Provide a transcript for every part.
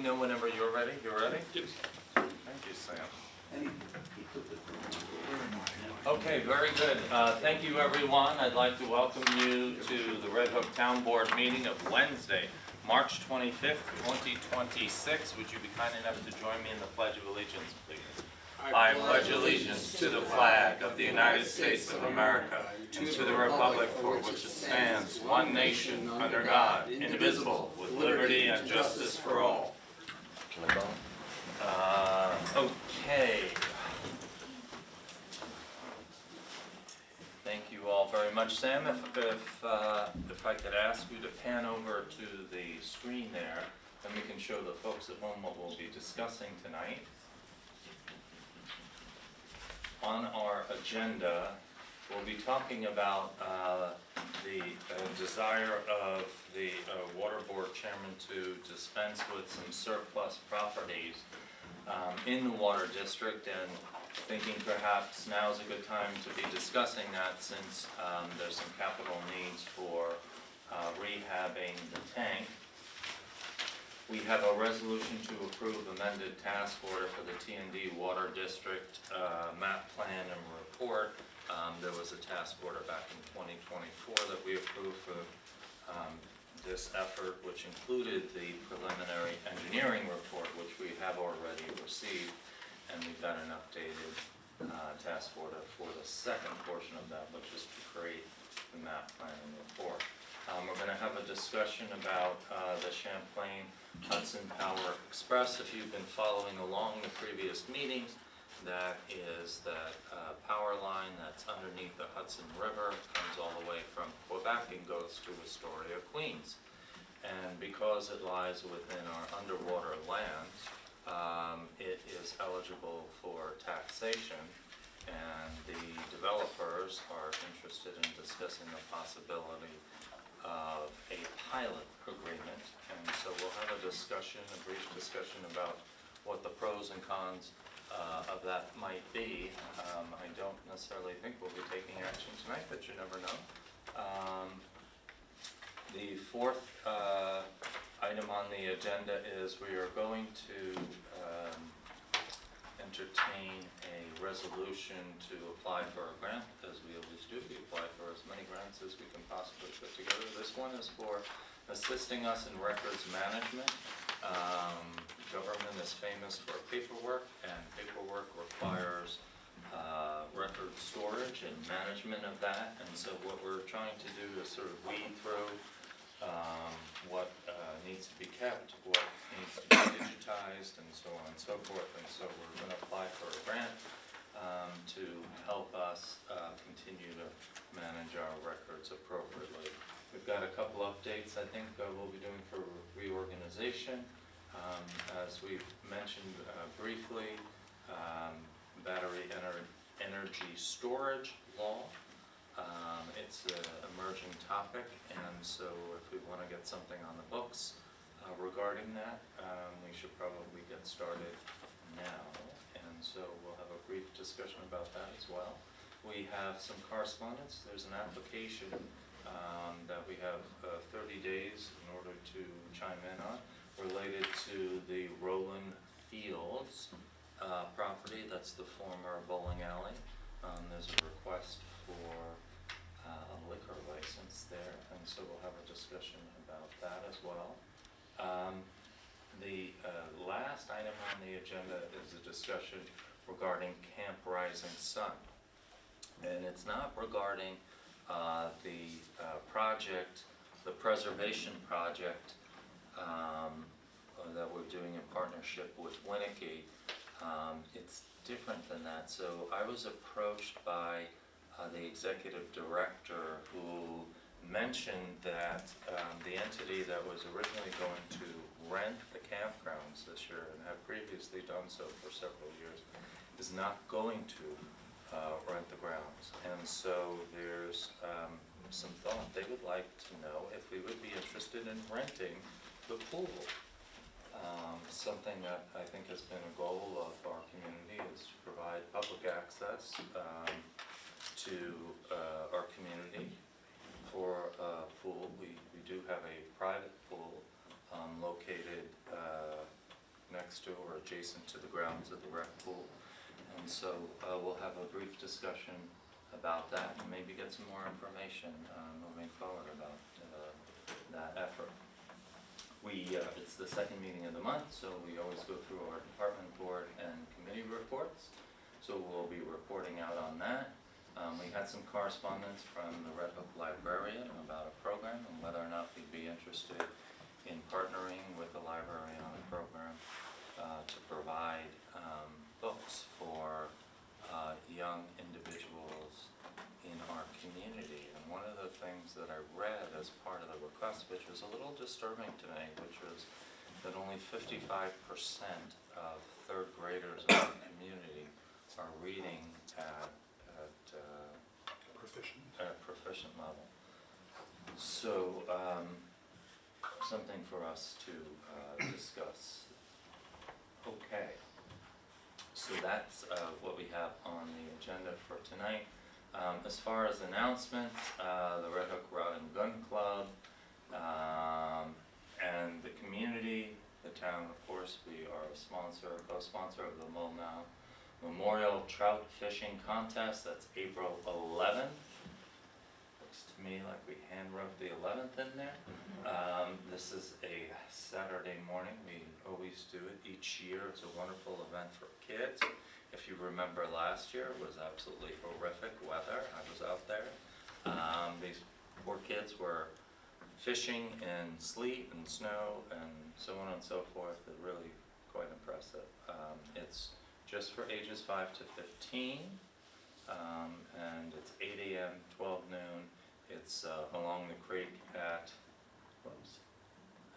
know whenever you're ready. You're ready? Yes. Thank you, Sam. Okay, very good. Thank you, everyone. I'd like to welcome you to the Red Hook Town Board meeting of Wednesday, March 25th, 2026. Would you be kind enough to join me in the Pledge of Allegiance, please? I pledge allegiance to the flag of the United States of America and to the republic for which it stands, one nation, under God, indivisible, with liberty and justice for all. Okay. Thank you all very much. Sam, if I could ask you to pan over to the screen there, then we can show the folks at home what we'll be discussing tonight. On our agenda, we'll be talking about the desire of the Water Board Chairman to dispense with some surplus properties in the Water District, and thinking perhaps now is a good time to be discussing that since there's some capital needs for rehabbing the tank. We have a resolution to approve amended task order for the T&D Water District map plan and report. There was a task order back in 2024 that we approved for this effort, which included the preliminary engineering report, which we have already received, and we've got an updated task order for the second portion of that, which is to create the map plan and report. We're going to have a discussion about the Champlain Hudson Power Express. If you've been following along the previous meetings, that is that power line that's underneath the Hudson River, comes all the way from Quebec and goes to Astoria, Queens. And because it lies within our underwater land, it is eligible for taxation, and the developers are interested in discussing the possibility of a pilot agreement. And so we'll have a discussion, a brief discussion about what the pros and cons of that might be. I don't necessarily think we'll be taking action tonight, but you never know. The fourth item on the agenda is we are going to entertain a resolution to apply for a grant, as we always do. We apply for as many grants as we can possibly put together. This one is for assisting us in records management. Government is famous for paperwork, and paperwork requires record storage and management of that. And so what we're trying to do is sort of weed through what needs to be kept, what needs to be digitized, and so on and so forth. And so we're going to apply for a grant to help us continue to manage our records appropriately. We've got a couple updates I think we'll be doing for reorganization. As we've mentioned briefly, battery energy storage law. It's an emerging topic, and so if we want to get something on the books regarding that, we should probably get started now. And so we'll have a brief discussion about that as well. We have some correspondence. There's an application that we have 30 days in order to chime in on, related to the Roland Fields property. That's the former bowling alley. There's a request for a liquor license there, and so we'll have a discussion about that as well. The last item on the agenda is a discussion regarding Camp Rising Sun, and it's not regarding the project, the preservation project that we're doing in partnership with Winnicke. It's different than that. So I was approached by the executive director, who mentioned that the entity that was originally going to rent the campgrounds this year, and had previously done so for several years, is not going to rent the grounds. And so there's some thought. They would like to know if we would be interested in renting the pool. Something that I think has been a goal of our community is to provide public access to our community for a pool. We do have a private pool located next to or adjacent to the grounds of the rec pool. And so we'll have a brief discussion about that and maybe get some more information moving forward about that effort. It's the second meeting of the month, so we always go through our department, board, and committee reports. So we'll be reporting out on that. We had some correspondence from the Red Hook Librarian about a program and whether or not we'd be interested in partnering with the library on a program to provide books for young individuals in our community. And one of the things that I read as part of the request, which was a little disturbing to me, which was that only 55% of third graders in the community are reading at a proficient level. So something for us to discuss. Okay, so that's what we have on the agenda for tonight. As far as announcements, the Red Hook Rod and Gun Club and the community, the town, of course, we are a co-sponsor of the Multnomah Memorial Trout Fishing Contest. That's April 11th. Looks to me like we hand wrote the 11th in there. This is a Saturday morning. We always do it each year. It's a wonderful event for kids. If you remember last year, it was absolutely horrific weather. I was out there. These poor kids were fishing in sleet and snow and so on and so forth. They're really quite impressive. It's just for ages 5 to 15, and it's 8 a.m., 12 noon. It's along the creek at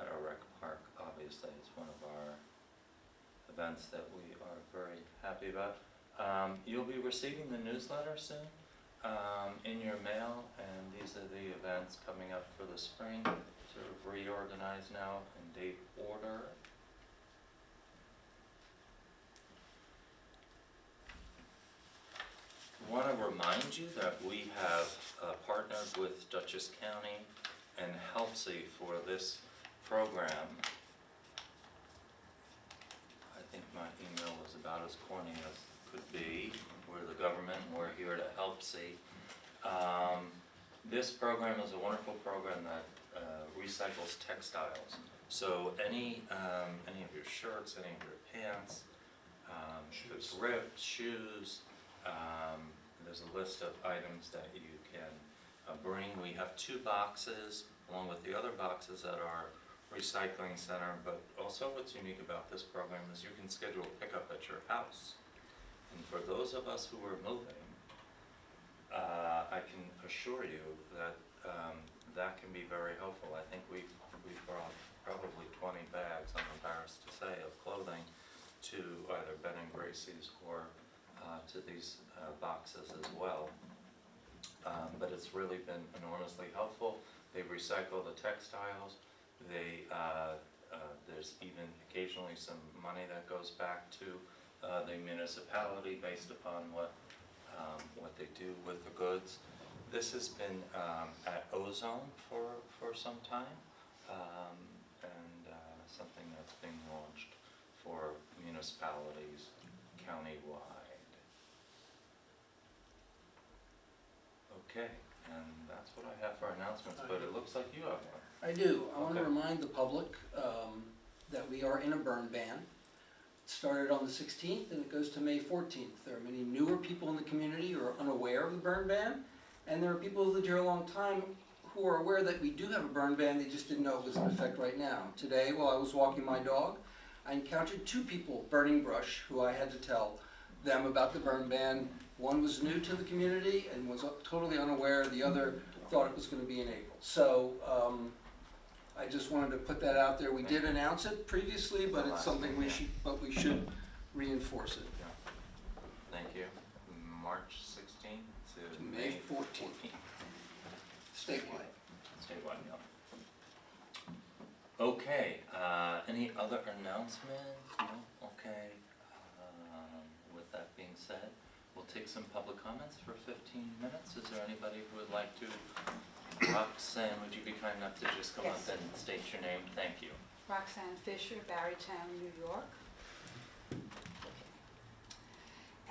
our rec park. Obviously, it's one of our events that we are very happy about. You'll be receiving the newsletter soon in your mail, and these are the events coming up for the spring, sort of reorganized now in date order. I want to remind you that we have partnered with Dutchess County and HELPSI for this program. I think my email was about as corny as could be. We're the government and we're here to help see. This program is a wonderful program that recycles textiles. So any of your shirts, any of your pants, if it's ripped, shoes, there's a list of items that you can bring. We have 2 boxes along with the other boxes at our recycling center, but also what's unique about this program is you can schedule pickup at your house. And for those of us who are moving, I can assure you that that can be very helpful. I think we've brought probably 20 bags, I'm embarrassed to say, of clothing to either Ben and Gracie's or to these boxes as well. But it's really been enormously helpful. They recycle the textiles. There's even occasionally some money that goes back to the municipality based upon what they do with the goods. This has been at Ozone for some time, and something that's being launched for municipalities countywide. Okay, and that's what I have for announcements, but it looks like you have one. I do. I want to Okay. remind the public that we are in a burn ban. It started on the 16th and it goes to May 14th. There are many newer people in the community who are unaware of the burn ban, and there are people who've lived here a long time who are aware that we do have a burn ban, they just didn't know it was in effect right now. Today, while I was walking my dog, I encountered 2 people burning brush who I had to tell them about the burn ban. One was new to the community and was totally unaware, the other thought it was going to be in April. So I just wanted to put that out there. We did announce it previously, but it's something we should reinforce it. Yeah. Thank you. March 16th to May 14th. Statewide. Statewide, yeah. Okay, any other announcements? No? Okay. With that being said, we'll take some public comments for 15 minutes. Is there anybody who would like to? Roxanne, would you be kind enough to just come up Yes. and state your name? Thank you. Roxanne Fisher, Barrytown, New York.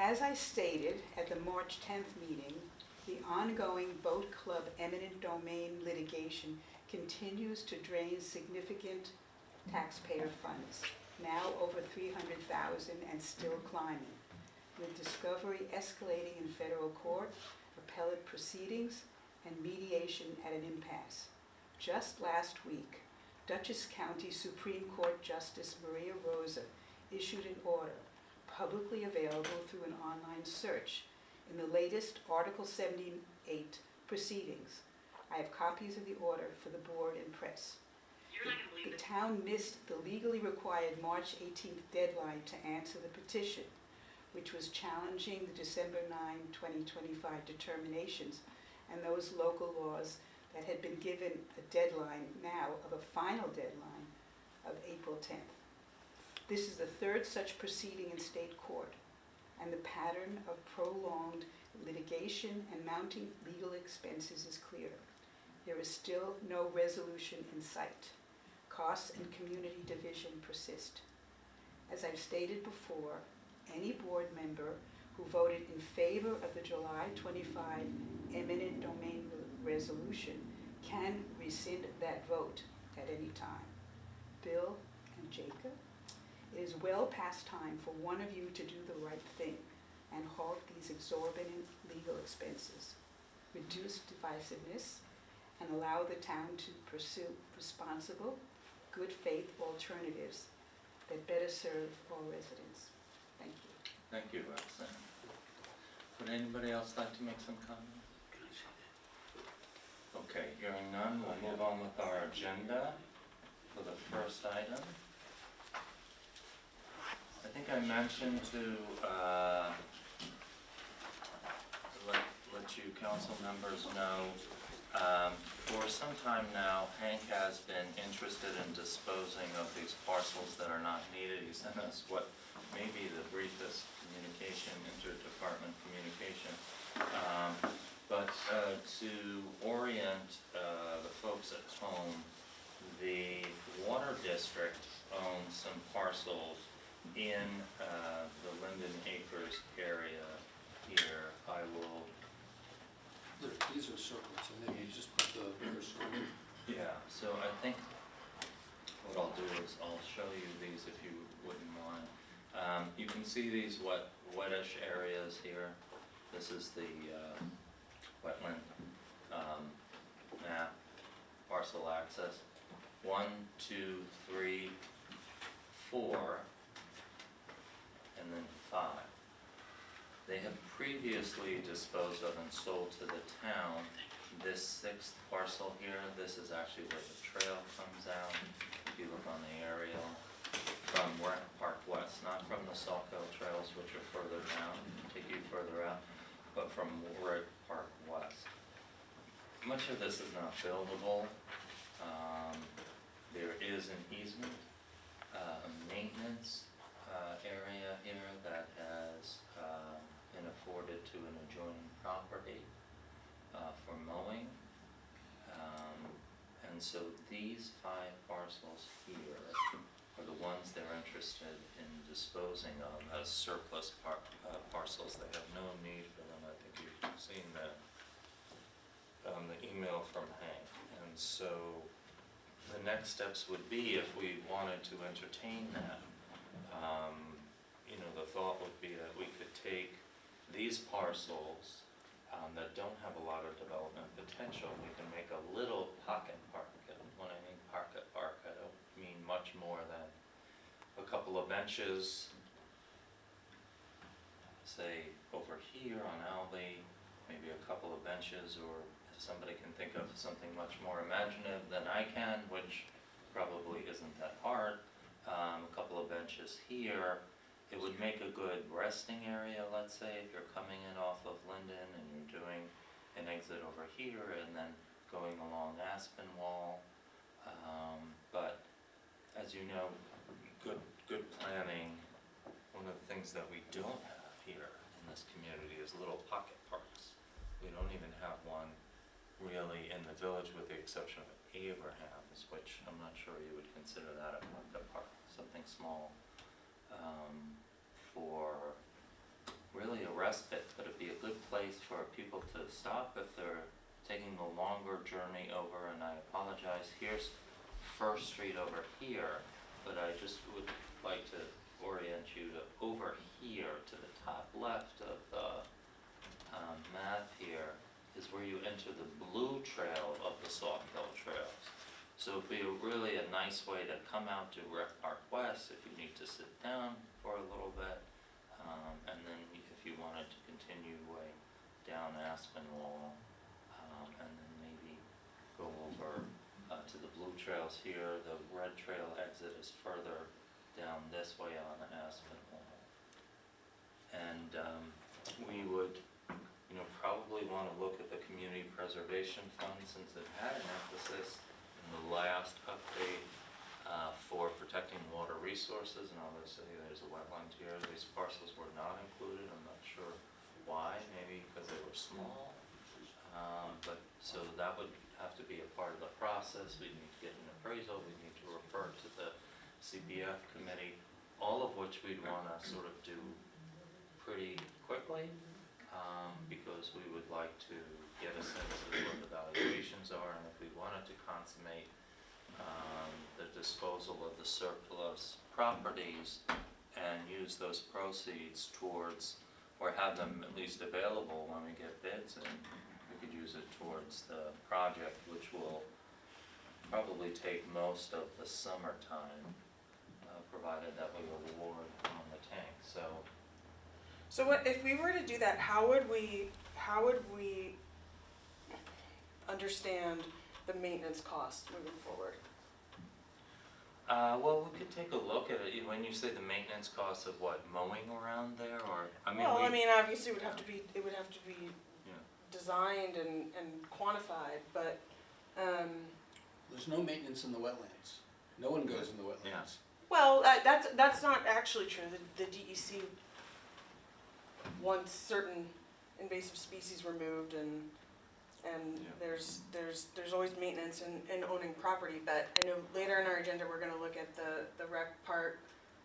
As I stated at the March 10th meeting, the ongoing Boat Club eminent domain litigation continues to drain significant taxpayer funds, now over $300,000 and still climbing, with discovery escalating in federal court, appellate proceedings, and mediation at an impasse. Just last week, Dutchess County Supreme Court Justice Maria Rosa issued an order publicly available through an online search in the latest Article 78 proceedings. I have copies of the order for the board and press. The town missed the legally required March 18th deadline to answer the petition, which was challenging the December 9, 2025 determinations and those local laws that had been given a deadline now of a final deadline of April 10th. This is the third such proceeding in state court, and the pattern of prolonged litigation and mounting legal expenses is clear. There is still no resolution in sight. Costs and community division persist. As I've stated before, any board member who voted in favor of the July 25 eminent domain resolution can rescind that vote at any time. Bill and Jacob, it is well past time for one of you to do the right thing and halt these exorbitant legal expenses, reduce divisiveness, and allow the town to pursue responsible, good faith alternatives that better serve all residents. Thank you. Thank you, Roxanne. Would anybody else like to make some comments? Okay, hearing none, we'll move on with our agenda for the first item. I think I mentioned to let you council members know, for some time now, Hank has been interested in disposing of these parcels that are not needed. He sent us what may be the briefest communication, interdepartment communication. But to orient the folks at home, the Water District owns some parcels in the Linden Acres area here. I will, These are circles, and then you just put the cursor in. yeah, so I think what I'll do is I'll show you these if you wouldn't mind. You can see these wettish areas here. This is the wetland map, parcel access. 1, 2, 3, 4, and then 5. They have previously disposed of and sold to the town this 6th parcel here. This is actually where the trail comes out. If you look on the aerial, from Park West, not from the Saco trails, which are further down, take you further out, but from Warwick Park West. Much of this is not buildable. There is an easement, a maintenance area here that has been afforded to an adjoining property for mowing. And so these 5 parcels here are the ones they're interested in disposing of as surplus parcels. They have no need for them. I think you've seen the email from Hank. And so the next steps would be, if we wanted to entertain that, the thought would be that we could take these parcels that don't have a lot of development potential. We can make a little pocket park. And when I mean pocket park, I don't mean much more than a couple of benches, say over here on Albee, maybe a couple of benches, or if somebody can think of something much more imaginative than I can, which probably isn't that hard, a couple of benches here. It would make a good resting area, let's say, if you're coming in off of Linden and you're doing an exit over here and then going along Aspinwall. But as you know, good planning, one of the things that we don't have here in this community is little pocket parks. We don't even have one really in the village, with the exception of Abraham's, which I'm not sure you would consider that a pocket park, something small. For really respite, but it'd be a good place for people to stop if they're taking a longer journey over, and I apologize, here's First Street over here, but I just would like to orient you to over here, to the top left of the map here, is where you enter the blue trail of the Sauk Hill Trails. So it'd be really a nice way to come out to Rec Park West if you need to sit down for a little bit, and then if you wanted to continue way down Aspinwall, and then maybe go over to the blue trails here. The red trail exit is further down this way on Aspinwall. And we would, probably want to look at the Community Preservation Fund, since it had an emphasis in the last update for protecting water resources, and obviously there's a wetland here. These parcels were not included. I'm not sure why, maybe because they were small. But so that would have to be a part of the process. We need to get an appraisal. We need to refer to the CPF committee, all of which we'd want to sort of do pretty quickly, because we would like to get a sense of what the valuations are, and if we wanted to consummate the disposal of the surplus properties and use those proceeds towards, or have them at least available when we get bids in, we could use it towards the project, which will probably take most of the summertime, provided that we award on the tank, so. So what, if we were to do that, how would we understand the maintenance cost moving forward? Well, we could take a look at it. When you say the maintenance costs of what, mowing around there, or, Well, obviously it would have to be Yeah. designed and quantified, but, There's no maintenance in the wetlands. No one goes in the wetlands. well, that's not actually true. The DEC wants certain invasive species removed, and Yeah. there's always maintenance in owning property. But I know later in our agenda we're going to look at the rec park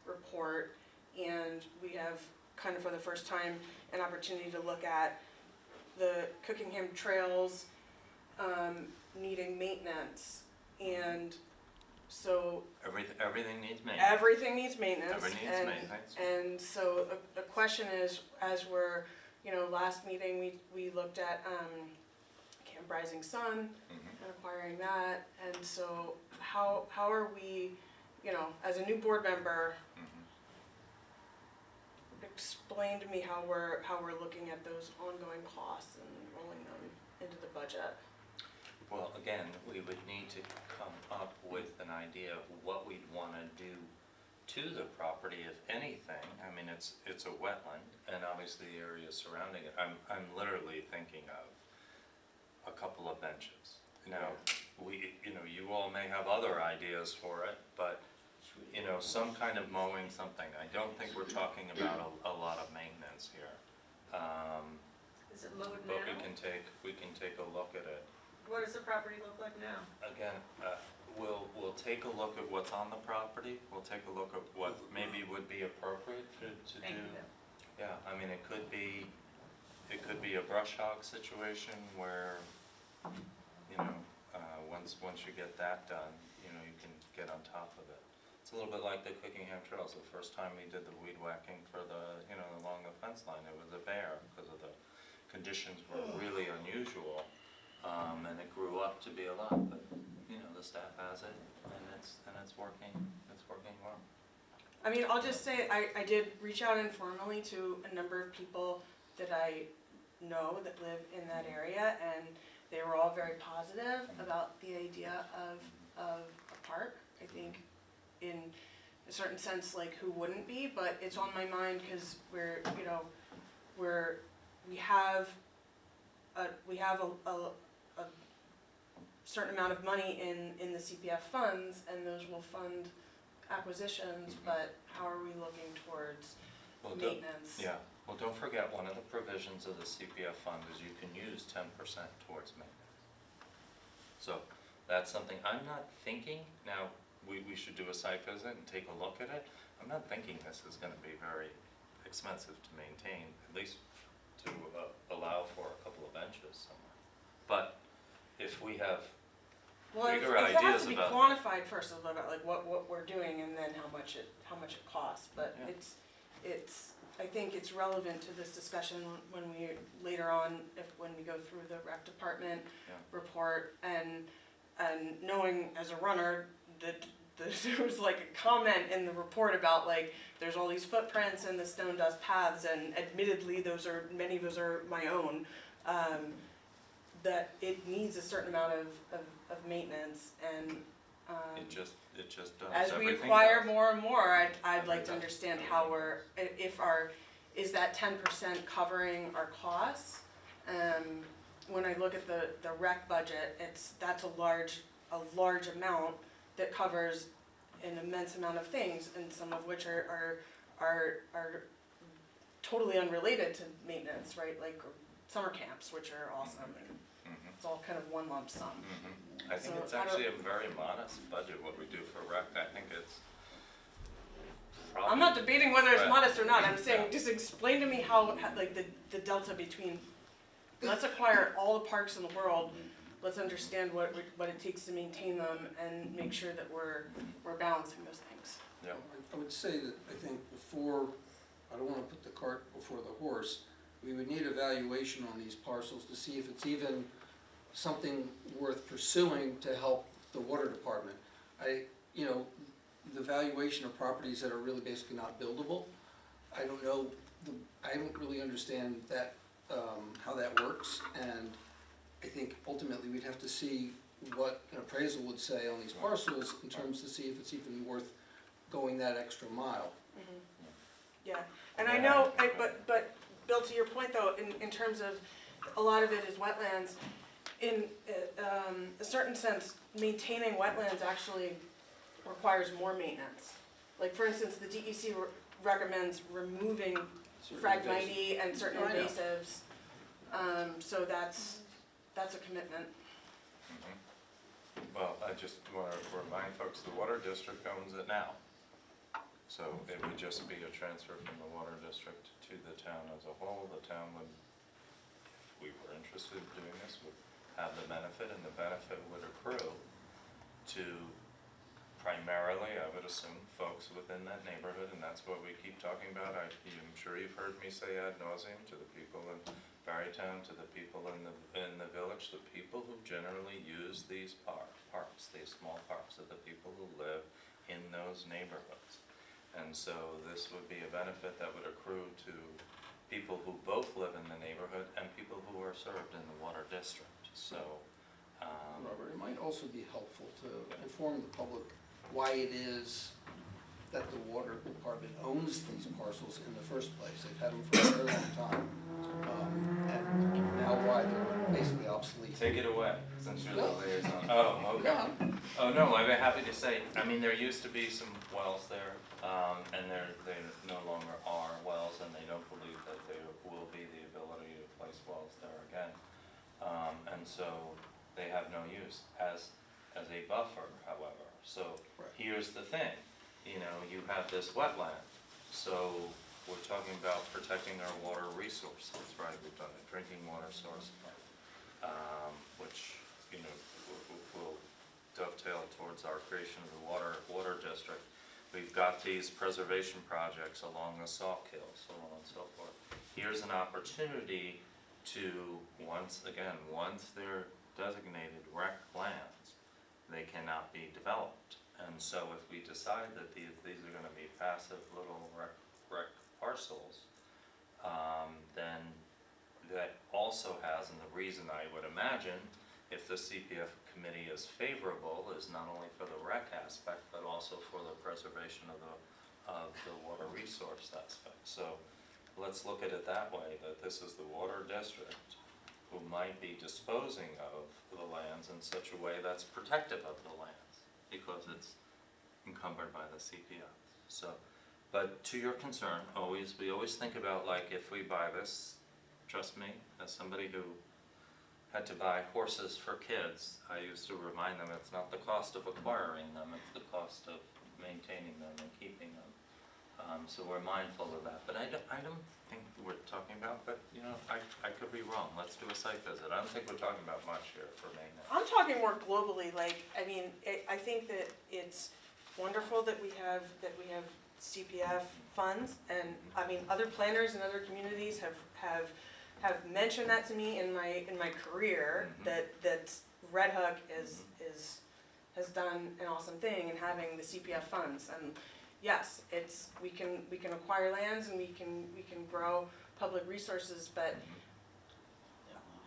report, and we have kind of for the first time an opportunity to look at the Cookingham trails needing maintenance, and so Everything needs maintenance. everything needs maintenance. Everything needs and, maintenance. And so the question is, as we're, last meeting we looked at Camp Rising Sun Mhm. and acquiring that, and so how are we, as a new board member, Mhm. explain to me how we're looking at those ongoing costs and rolling them into the budget. Well, again, we would need to come up with an idea of what we'd want to do to the property, if anything. I mean, it's a wetland, and obviously the area surrounding it. I'm literally thinking of a couple of benches. Now, you all may have other ideas for it, but some kind of mowing, something. I don't think we're talking about a lot of maintenance here. Is it mowed But now? we can take a look at it. What does the property look like now? Again, we'll take a look at what's on the property. We'll take a look at what maybe would be appropriate to Thank do. you. Yeah, I mean, it could be a brush hog situation where, once you get that done, you can get on top of it. It's a little bit like the Cookingham Trails. The first time we did the weed whacking for along the fence line, it was a bear because of the conditions were really unusual. And it grew up to be a lot, but, the staff has it, and it's working well. I mean, I'll just say, I did reach out informally to a number of people that I know that live in that area, and they were all very positive about the idea of a park. I think in a certain sense, like, who wouldn't be, but it's on my mind because we have a certain amount of money in the CPF funds, and those will fund acquisitions, but how are we looking towards Well, maintenance? Yeah, well, don't forget, one of the provisions of the CPF fund is you can use 10% towards maintenance. So, that's something, I'm not thinking, now, we should do a site visit and take a look at it. I'm not thinking this is gonna be very expensive to maintain, at least to allow for a couple of benches somewhere. But if we have Well, if bigger it has ideas to be about- quantified first of all, about like what we're doing and then how much it costs, but Yeah. it's, I think it's relevant to this discussion when we, later on, when we go through the rec department Yeah. report and knowing as a runner that there was like a comment in the report about like, there's all these footprints in the stone dust paths and admittedly many of those are my own, that it needs a certain amount of maintenance and, it just does. as we Everything acquire does. more and more, I'd like to understand how is that 10% covering our costs? When I look at the rec budget, that's a large amount that covers an immense amount of things, and some of which are totally unrelated to maintenance, right? Like summer camps, which are awesome, and Mhm. it's all kind of one lump sum. I think So it's I don't- actually a very modest budget, what we do for rec. I think it's probably. I'm not debating whether it's Right. modest or not, I'm Yeah. saying, just explain to me how like the delta between, let's acquire all the parks in the world, let's understand what it takes to maintain them and make sure that we're balancing those things. Yeah. I would say that I think before, I don't wanna put the cart before the horse, we would need evaluation on these parcels to see if it's even something worth pursuing to help the water department. The valuation of properties that are really basically not buildable, I don't know, I don't really understand that, how that works, and I think ultimately we'd have to see what an appraisal would say on these parcels in terms to see if it's even worth going that extra mile. Yeah, and I know, but Bill, to your point though, in terms of, a lot of it is wetlands, in a certain sense, maintaining wetlands actually requires more maintenance. Like, for instance, the DEC recommends removing Phragmite and certain I know. invasives, so that's a commitment. Well, I just want to remind folks, the water district owns it now. So it would just be a transfer from the water district to the town as a whole. The town would, if we were interested in doing this, would have the benefit, and the benefit would accrue to primarily, I would assume, folks within that neighborhood, and that's what we keep talking about. I'm sure you've heard me say ad nauseum to the people in Barrytown, to the people in the village, the people who generally use these parks, these small parks, are the people who live in those neighborhoods. And so this would be a benefit that would accrue to people who both live in the neighborhood and people who are served in the water district. So, Robert, it might also be helpful to inform the public why it is that the water department owns these parcels in the first place. They've had them for a very long time, and now why they're basically obsolete. take it away, since you're the No. liaison. Oh, okay. Yeah, Oh, no, I'd be happy to say, I mean, there used to be some wells there, and they no longer are wells, and they don't believe that there will be the ability to place wells there again. And so they have no use as a buffer, however. So Right. here's the thing, you have this wetland, so we're talking about protecting our water resources, right? We've done a drinking water source plan, which, will dovetail towards our creation of the water district. We've got these preservation projects along the Sauk Hill, so on and so forth. Here's an opportunity to, once they're designated rec lands, they cannot be developed. And so if we decide that these are gonna be passive little rec parcels, then that also has, and the reason I would imagine, if the CPF committee is favorable, is not only for the rec aspect, but also for the preservation of the water resource aspect. So let's look at it that way, that this is the water district who might be disposing of the lands in such a way that's protective of the lands, because it's encumbered by the CPF. So, but to your concern, we always think about, like, if we buy this, trust me, as somebody who had to buy horses for kids, I used to remind them it's not the cost of acquiring them, it's the cost of maintaining them and keeping them. So we're mindful of that, but I don't think we're talking about, but, you know, I could be wrong, let's do a site visit. I don't think we're talking about much here for maintenance. I'm talking more globally, like, I mean, I think that it's wonderful that we have CPF funds, and, I mean, other planners in other communities have mentioned that to me in my career, Mhm. that Red Hook has done an awesome thing in having the CPF funds, and yes, we can acquire lands and we can grow public resources, but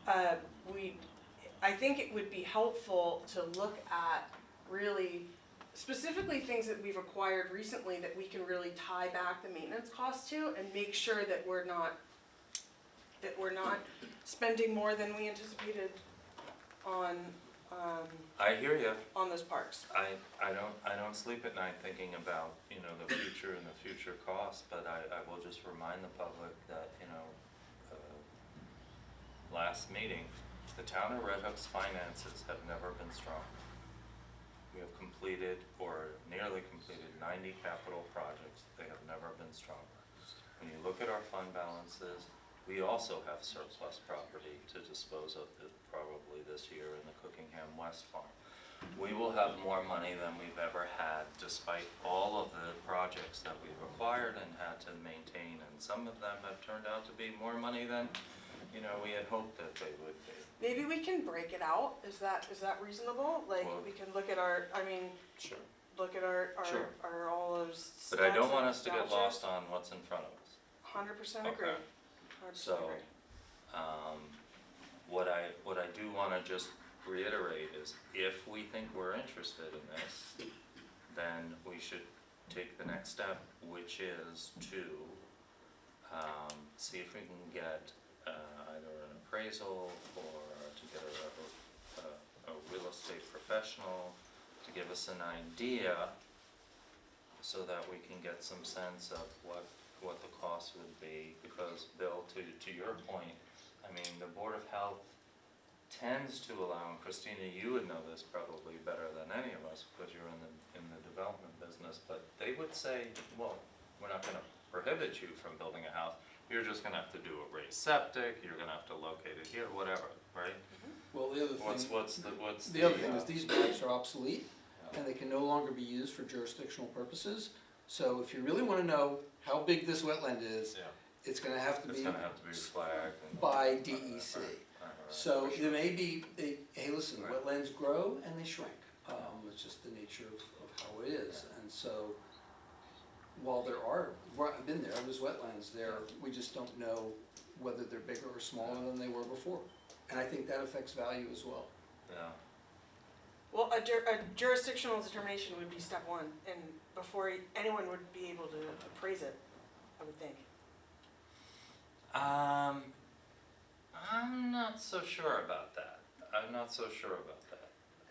I think it would be helpful to look at really specifically things that we've acquired recently that we can really tie back the maintenance costs to and make sure that we're not spending more than we anticipated on I hear you. on those parks. I don't sleep at night thinking about, you know, the future and the future costs, but I will just remind the public that, you know, last meeting, the town of Red Hook's finances have never been stronger. We have completed, or nearly completed, 90 capital projects. They have never been stronger. When you look at our fund balances, we also have surplus property to dispose of probably this year in the Cookingham West Farm. We will have more money than we've ever had, despite all of the projects that we've acquired and had to maintain, and some of them have turned out to be more money than, you know, we had hoped that they would be. Maybe we can break it out, is that reasonable? Like, Well- we can look at our, I mean, Sure. look at our Sure. all those But I don't stats want and us to get vouchers. lost on what's in front of us. 100% agree. Okay. 100% So, agree. what I do wanna just reiterate is, if we think we're interested in this, then we should take the next step, which is to, see if we can get, either an appraisal or to get a real estate professional to give us an idea so that we can get some sense of what the cost would be, because Bill, to your point, I mean, the Board of Health tends to allow, and Christina, you would know this probably better than any of us, because you're in the development business, but they would say, well, we're not gonna prohibit you from building a house, you're just gonna have to do a raised septic, you're gonna have to locate it here, whatever, right? Well, the other What's thing, the the other thing is these maps are obsolete and they can no longer be used for jurisdictional purposes. So if you really wanna know how big this wetland is, Yeah. it's gonna have to It's be gonna have to be flagged and. by DEC. Right, So for sure. there may be, hey, listen, Right. wetlands grow and they shrink. It's just the nature of how it is. And so, while I've been there, there's wetlands there, we just don't know whether they're bigger or smaller than they were before. And I think that affects value as well. Yeah, Well, a jurisdictional determination would be step one, and before anyone would be able to appraise it, I would think. I'm not so sure about that.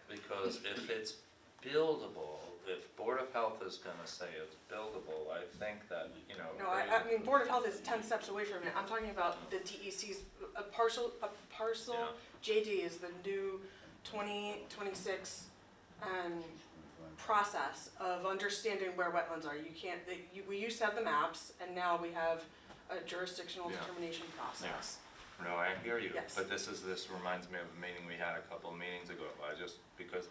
Because if it's buildable, if Board of Health is gonna say it's buildable, I think that, you know. No, I mean, Board of Health is 10 steps away from it. I'm talking about the DEC's, a parcel Yeah. JD is the new 2026 process of understanding where wetlands are. You can't, we used to have the maps, and now we have a jurisdictional Yeah. determination process. No, I hear you, Yes. but this reminds me of a meeting we had a couple of meetings ago, because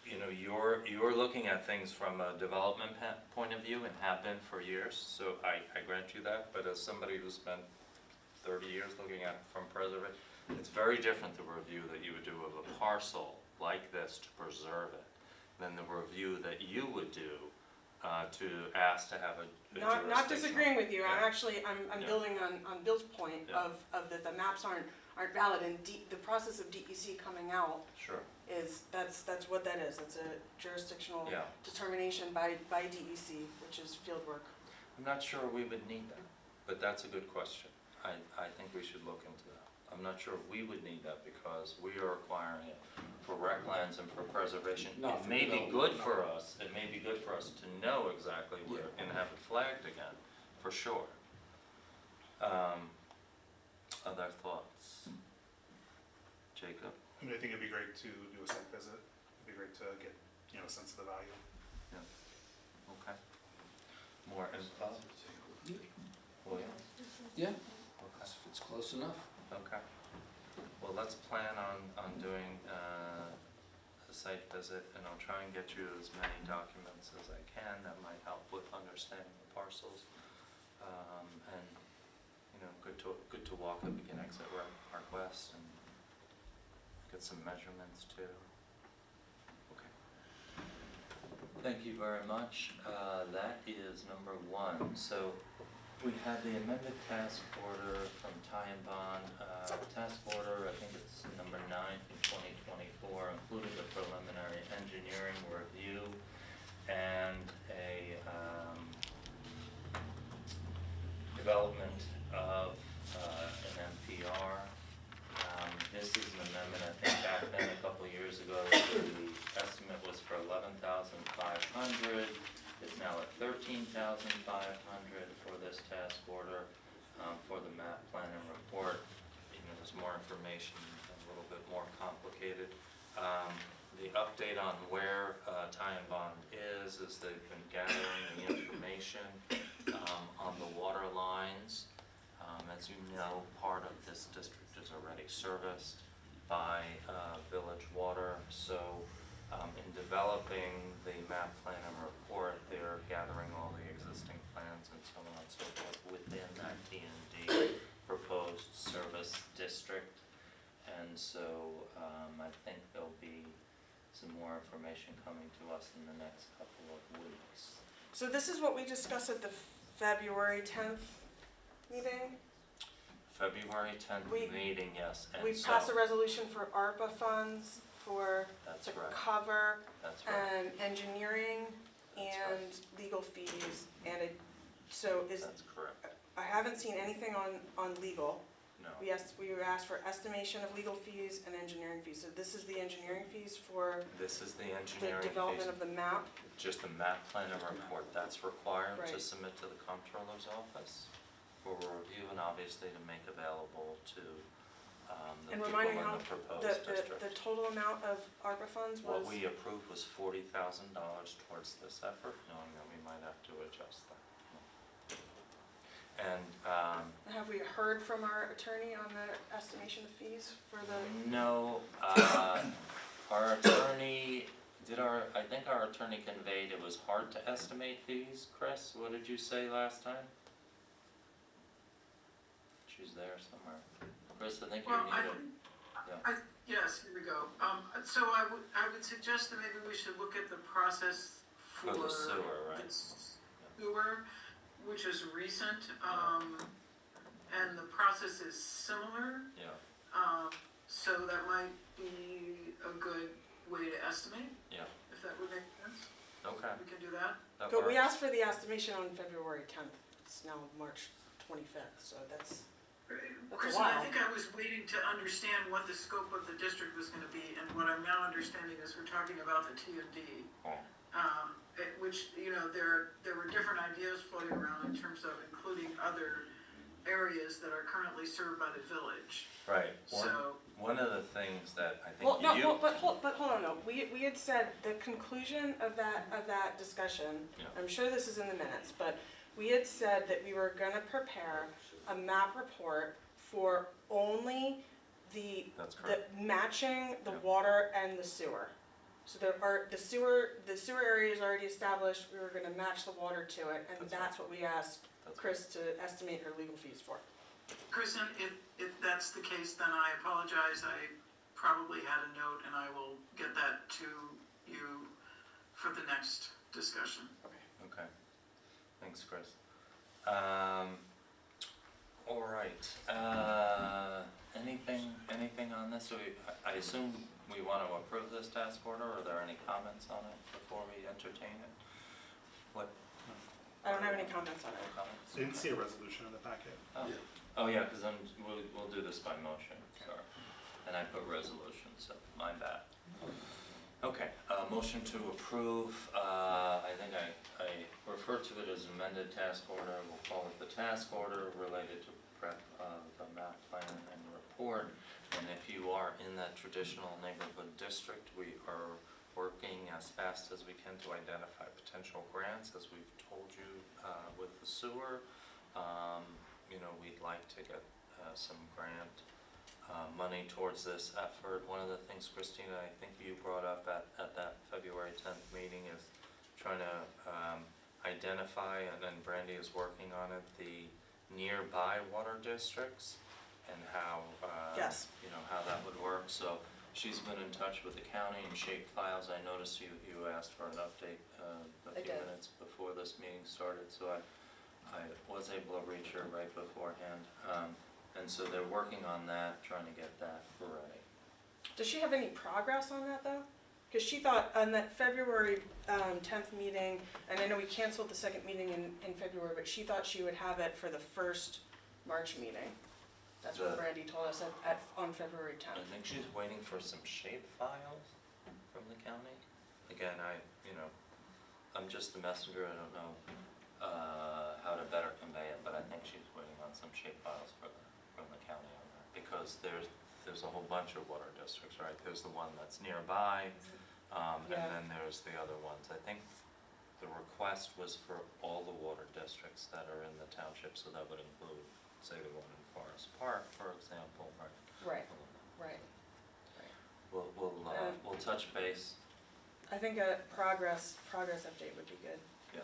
you know, you're looking at things from a development point of view and have been for years, so I grant you that, but as somebody who spent 30 years looking at it from preservation, it's very different the review that you would do of a parcel like this to preserve it, than the review that you would do to ask to have a Not jurisdictional- disagreeing with you, I'm Yeah. actually, I'm Yeah. building on Bill's point Yeah. of that the maps aren't valid, and the process of DEC coming out Sure, that's what that is, it's a jurisdictional yeah. determination by DEC, which is field work. I'm not sure we would need that, but that's a good question. I think we should look into that. I'm not sure we would need that because we are acquiring it for rec lands and for preservation. Not It for may be development, good no. for us, it may be good for us to know exactly where, Yeah. and have it flagged again, for sure. Other thoughts? Jacob? I mean, I think it'd be great to do a site visit. It'd be great to get, a sense of the value. Okay. More info? William? Yeah, Okay. it's close enough. Okay. Well, let's plan on doing a site visit, and I'll try and get you as many documents as I can that might help with understanding the parcels. And, you know, good to walk the beginning exit Park West and get some measurements too. Okay. Thank you very much. That is number one. So we had the amended task order from Ty and Bond. Task order, I think it's number 9 from 2024, included a preliminary engineering review and a development of an MPR. This is an amendment, I think back then, a couple of years ago, the estimate was for $11,500. It's now at $13,500 for this task order for the map plan and report. You know, there's more information, a little bit more complicated. The update on where Ty and Bond is they've been gathering the information on the water lines. As you know, part of this district is already serviced by Village Water, so in developing the map plan and report, they're gathering all the existing plans and so on and so forth within that D&D proposed service district. And so I think there'll be some more information coming to us in the next couple of weeks. So this is what we discussed at the February 10th meeting? February 10th We- meeting, yes, and We so, passed a resolution for ARPA funds that's to right, cover that's right, engineering and legal fees, and that's correct, I haven't seen anything on legal. no, We asked for estimation of legal fees and engineering fees, so this is the engineering fees for this is the the engineering phase, development of the map. just the map plan and report, that's required to Right. submit to the comptroller's office for review and obviously to make available to the And people remind me in how the proposed The district. total amount of ARPA funds What was, we approved was $40,000 towards this effort, knowing that we might have to adjust that. And have we heard from our attorney on the estimation of fees for the, no, our attorney, I think our attorney conveyed it was hard to estimate fees. Chris, what did you say last time? She's there somewhere. Chris, I think you're Well, muted. yes, here we go. So I would suggest that maybe we should look at the process For the sewer, right? the sewer, which is recent, and the process is similar. Yeah, So that might be a good way to estimate, yeah, if that would make sense. okay, We can do that. that but we works. asked for the estimation on February 10th. It's now March 25th, so that's a Kristen, I while. think I was waiting to understand what the scope of the district was gonna be, and what I'm now understanding is we're talking about the TMD. Oh. Which, you know, there were different ideas floating around in terms of including other areas that are currently served by the village. Right, So, one of the things that I Well, think no, you. well, but hold on, no, we had said the conclusion of that discussion, Yeah. I'm sure this is in the minutes, but we had said that we were gonna prepare a map report for only the That's correct. matching the Yeah. water and the sewer. So the sewer area is already established, we were gonna match the water to it, and That's that's what we asked That's Chris to estimate her legal fees for. Kristen, if that's the case, then I apologize. I probably had a note, and I will get that to you for the next discussion. Okay, thanks, Chris. All right, anything on this? I assume we want to approve this task order, or are there any comments on it before we entertain it? What, I don't have any comments on it. no comments? I didn't see a resolution in the packet. Oh, Yeah. oh yeah, because we'll do this by motion, sorry. And I put resolution, so my bad. Okay, motion to approve, I think I refer to it as amended task order, we'll call it the task order related to prep of the map plan and report. And if you are in that traditional neighborhood district, we're working as fast as we can to identify potential grants, as we've told you, with the sewer. We'd like to get some grant money towards this effort. One of the things, Christina, I think you brought up at that February 10th meeting is trying to identify, and then Brandy is working on it, the nearby water districts and how, Yes. how that would work. So she's been in touch with the county and shaped files. I noticed you asked for an update a I few did. minutes before this meeting started, so I was able to reach her right beforehand. And so they're working on that, trying to get that ready. Does she have any progress on that though? Because she thought on that February 10th meeting, and I know we canceled the second meeting in February, but she thought she would have it for the first March meeting. That's what The- Brandy told us on February 10th. I think she's waiting for some shape files from the county. Again, I'm just the messenger, I don't know how to better convey it, but I think she's waiting on some shape files from the county on that. Because there's a whole bunch of water districts, right? There's the one that's nearby, and Yeah. then there's the other ones. I think the request was for all the water districts that are in the township, so that would include, say, the one in Forest Park, for example, right? Right. We'll touch base. I think a progress update would be good. Yeah.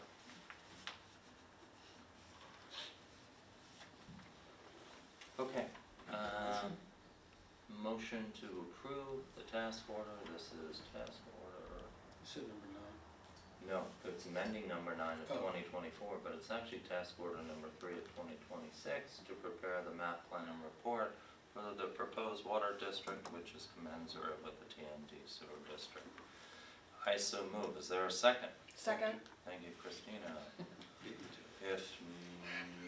Okay, motion to approve the task order. This is task order, You said number 9. no, it's amending number 9 of Oh. 2024, but it's actually task order number 3 of 2026 to prepare the map plan and report for the proposed water district, which is commensurate with the TMD sewer district. I so move. Is there a second? Second? Thank you, Christina. Beat me to If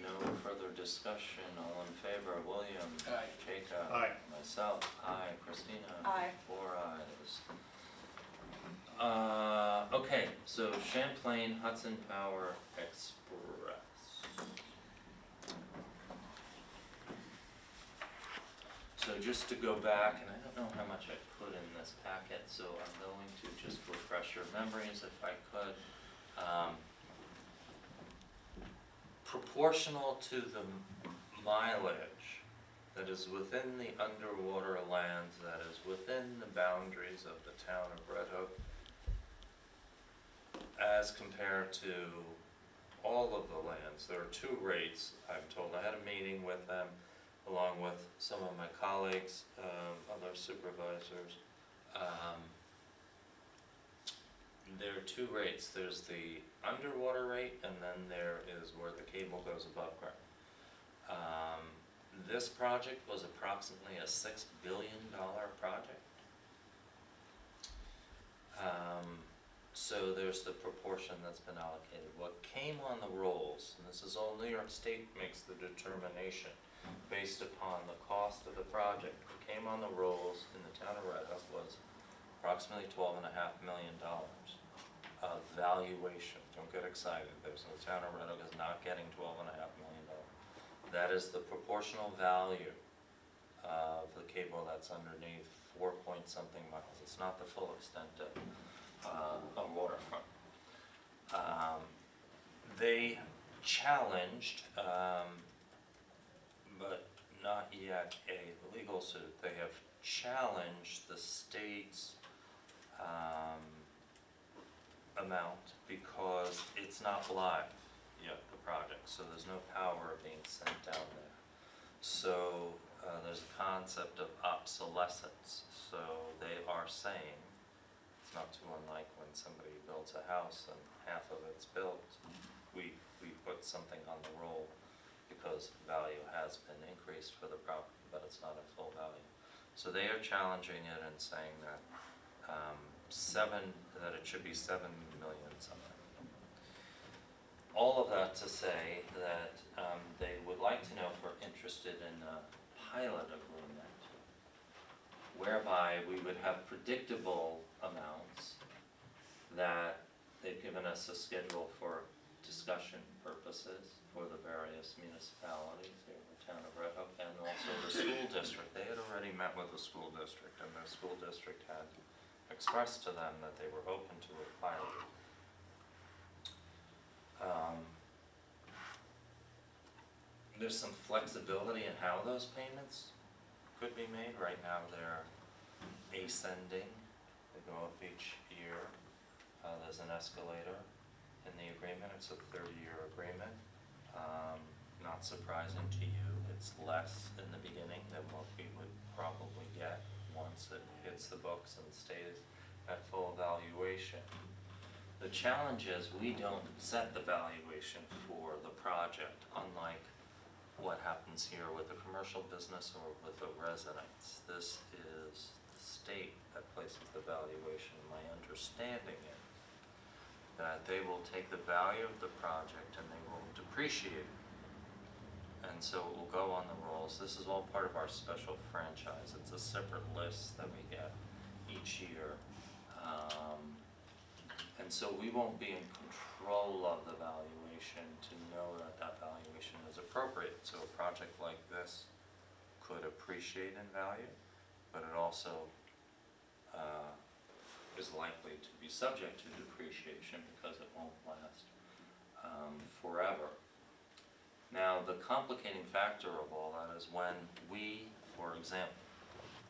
no further discussion, all in favor, William? Aye. Jacob? Aye. Myself, aye. Christina? Aye. 4 ayes. Okay, so Champlain Hudson Power Express. So just to go back, and I don't know how much I put in this packet, so I'm going to just refresh your memories if I could. Proportional to the mileage that is within the underwater lands, that is within the boundaries of the town of Red Hook, as compared to all of the lands. There are 2 rates, I'm told. I had a meeting with them, along with some of my colleagues, other supervisors. There are 2 rates. There's the underwater rate, and then there is where the cable goes above ground. This project was approximately a $6 billion project. So there's the proportion that's been allocated. What came on the rolls, and this is all New York State makes the determination based upon the cost of the project. What came on the rolls in the town of Red Hook was approximately $12.5 million of valuation. Don't get excited. The town of Red Hook is not getting $12.5 million. That is the proportional value of the cable that's underneath 4-point-something miles. It's not the full extent of waterfront. They challenged, but not yet a legal suit. They have challenged the state's amount because it's not live yet, the project, so there's no power being sent down there. So there's a concept of obsolescence. So they are saying, it's not too unlike when somebody builds a house and half of it's built, we put something on the roll because value has been increased for the property, but it's not at full value. So they are challenging it and saying that that it should be 7 million something. All of that to say that they would like to know if we're interested in a pilot agreement whereby we would have predictable amounts that they've given us a schedule for discussion purposes for the various municipalities here in the town of Red Hook and also the school district. They had already met with the school district, and the school district had expressed to them that they were open to a pilot. There's some flexibility in how those payments could be made. Right now, they're ascending, they go up each year. There's an escalator in the agreement, it's a 30-year agreement. Not surprising to you, it's less in the beginning than what we would probably get once it hits the books and stays at full valuation. The challenge is we don't set the valuation for the project, unlike what happens here with a commercial business or with a residence. This is the state that places the valuation. My understanding is that they will take the value of the project and they will depreciate it. And so it will go on the rolls. This is all part of our special franchise. It's a separate list that we get each year. And so we won't be in control of the valuation to know that that valuation is appropriate. So a project like this could appreciate in value, but it also is likely to be subject to depreciation because it won't last forever. Now, the complicating factor of all that is when we, for example,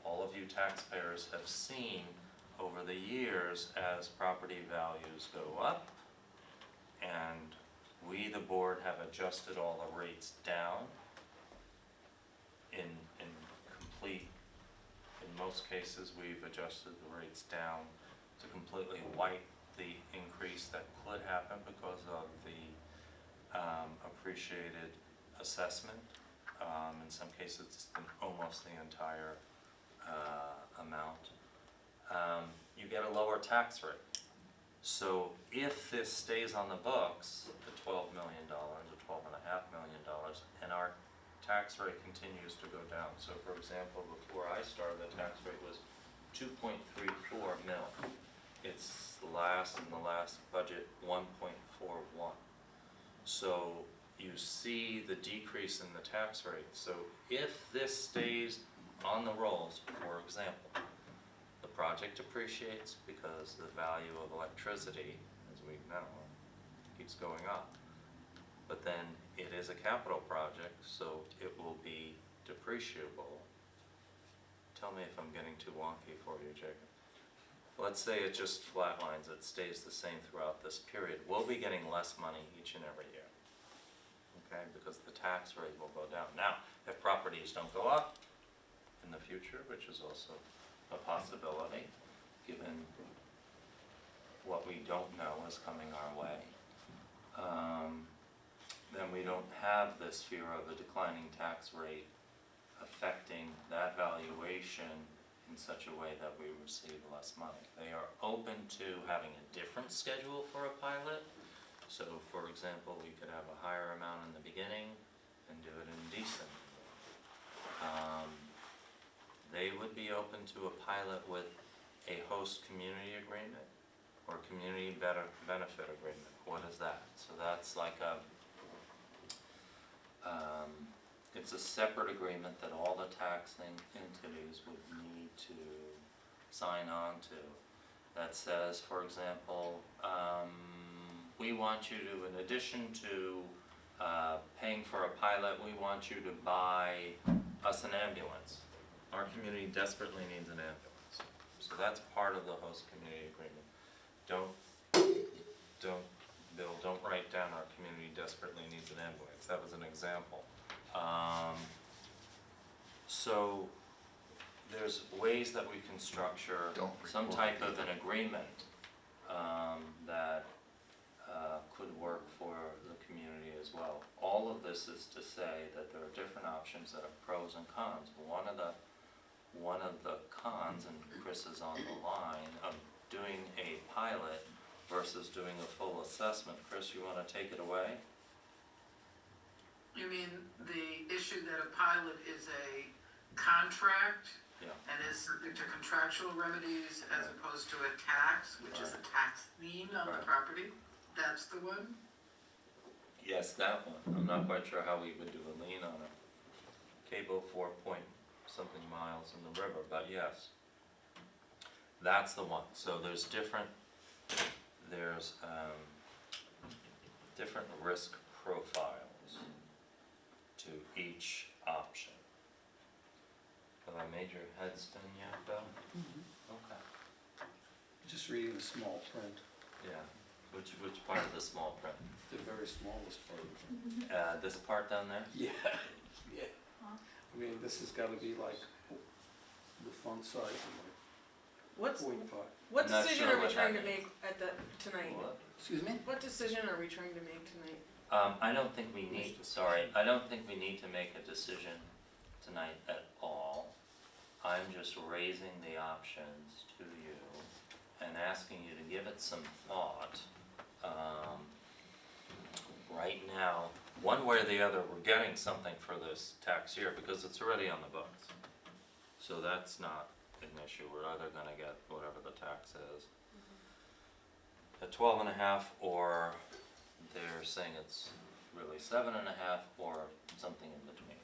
all of you taxpayers have seen over the years as property values go up, and we, the board, have adjusted all the rates down in most cases, we've adjusted the rates down to completely wipe the increase that could happen because of the appreciated assessment. In some cases, it's been almost the entire amount. You get a lower tax rate. So if this stays on the books, the $12 million or $12.5 million, and our tax rate continues to go down. So for example, before I started, the tax rate was 2.34 mil. It's in the last budget, 1.41. So you see the decrease in the tax rate. So if this stays on the rolls, for example, the project appreciates because the value of electricity, as we know, keeps going up. But then it is a capital project, so it will be depreciable. Tell me if I'm getting too wonky for you, Jacob. Let's say it just flatlines, it stays the same throughout this period. We'll be getting less money each and every year, okay? Because the tax rate will go down. Now, if properties don't go up in the future, which is also a possibility, given what we don't know is coming our way, then we don't have this fear of a declining tax rate affecting that valuation in such a way that we receive less money. They are open to having a different schedule for a pilot. So for example, we could have a higher amount in the beginning and do it in December. They would be open to a pilot with a host community agreement or community benefit agreement. What is that? So that's like it's a separate agreement that all the taxing entities would need to sign on to. That says, for example, we want you to, in addition to paying for a pilot, we want you to buy us an ambulance. Our community desperately needs an ambulance. So that's part of the host community agreement. Bill, don't write down our community desperately needs an ambulance. That was an example. So there's ways that we can structure some type of an agreement that could work for the community as well. All of this is to say that there are different options that have pros and cons. One of the cons, and Chris is on the line, of doing a pilot versus doing a full assessment. Chris, you want to take it away? You mean the issue that a pilot is a contract Yeah. and is subject to contractual remedies as opposed to a tax, which is a tax lien on the Right. property? That's the one? Yes, that one. I'm not quite sure how we would do a lien on it. Cable 4 point something miles in the river, but yes. That's the one, so there's different risk profiles to each option. Have I made your heads done yet, Bill? Okay. Just reading the small print, Yeah, which part of the small print? the very smallest part. This part down there? Yeah, yeah. I mean, this has gotta be like the font size of What's, like 0.5. what I'm not decision sure are we what trying that to make at tonight? What? Excuse me? What decision are we trying to make tonight? I don't think we need, I don't think we need to make a decision tonight at all. I'm just raising the options to you and asking you to give it some thought. Right now, one way or the other, we're getting something for this tax year because it's already on the books. So that's not an issue, we're either gonna get whatever the tax is at 12.5, or they're saying it's really 7.5, or something in between.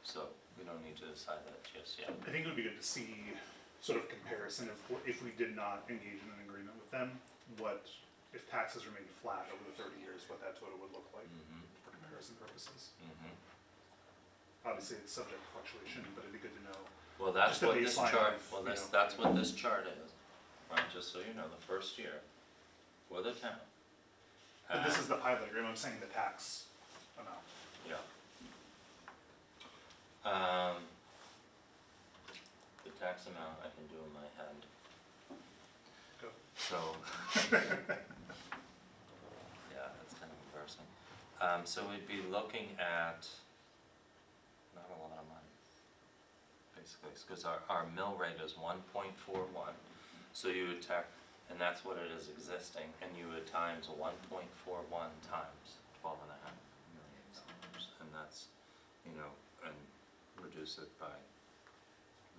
So we don't need to decide that just yet. I think it would be good to see sort of comparison of if we did not engage in an agreement with them, what, if taxes remained flat over the 30 years, what that total would look like Mm-hmm, for comparison purposes. mm-hmm. Obviously, it's subject to fluctuation, but it'd be good to know. Well, that's Just a what this baseline chart, of, well, you this, know. that's what this chart is, right, just so you know, the first year for the town. But this is the pilot agreement, I'm saying the tax amount. Yeah. The tax amount I can do in my head. Go. So. Yeah, that's kind of embarrassing. So we'd be looking at not a lot of money, basically, because our mill rate is 1.41. So you would and that's what it is existing, and you would times 1.41 times $12.5 million, and that's, you know, and reduce it by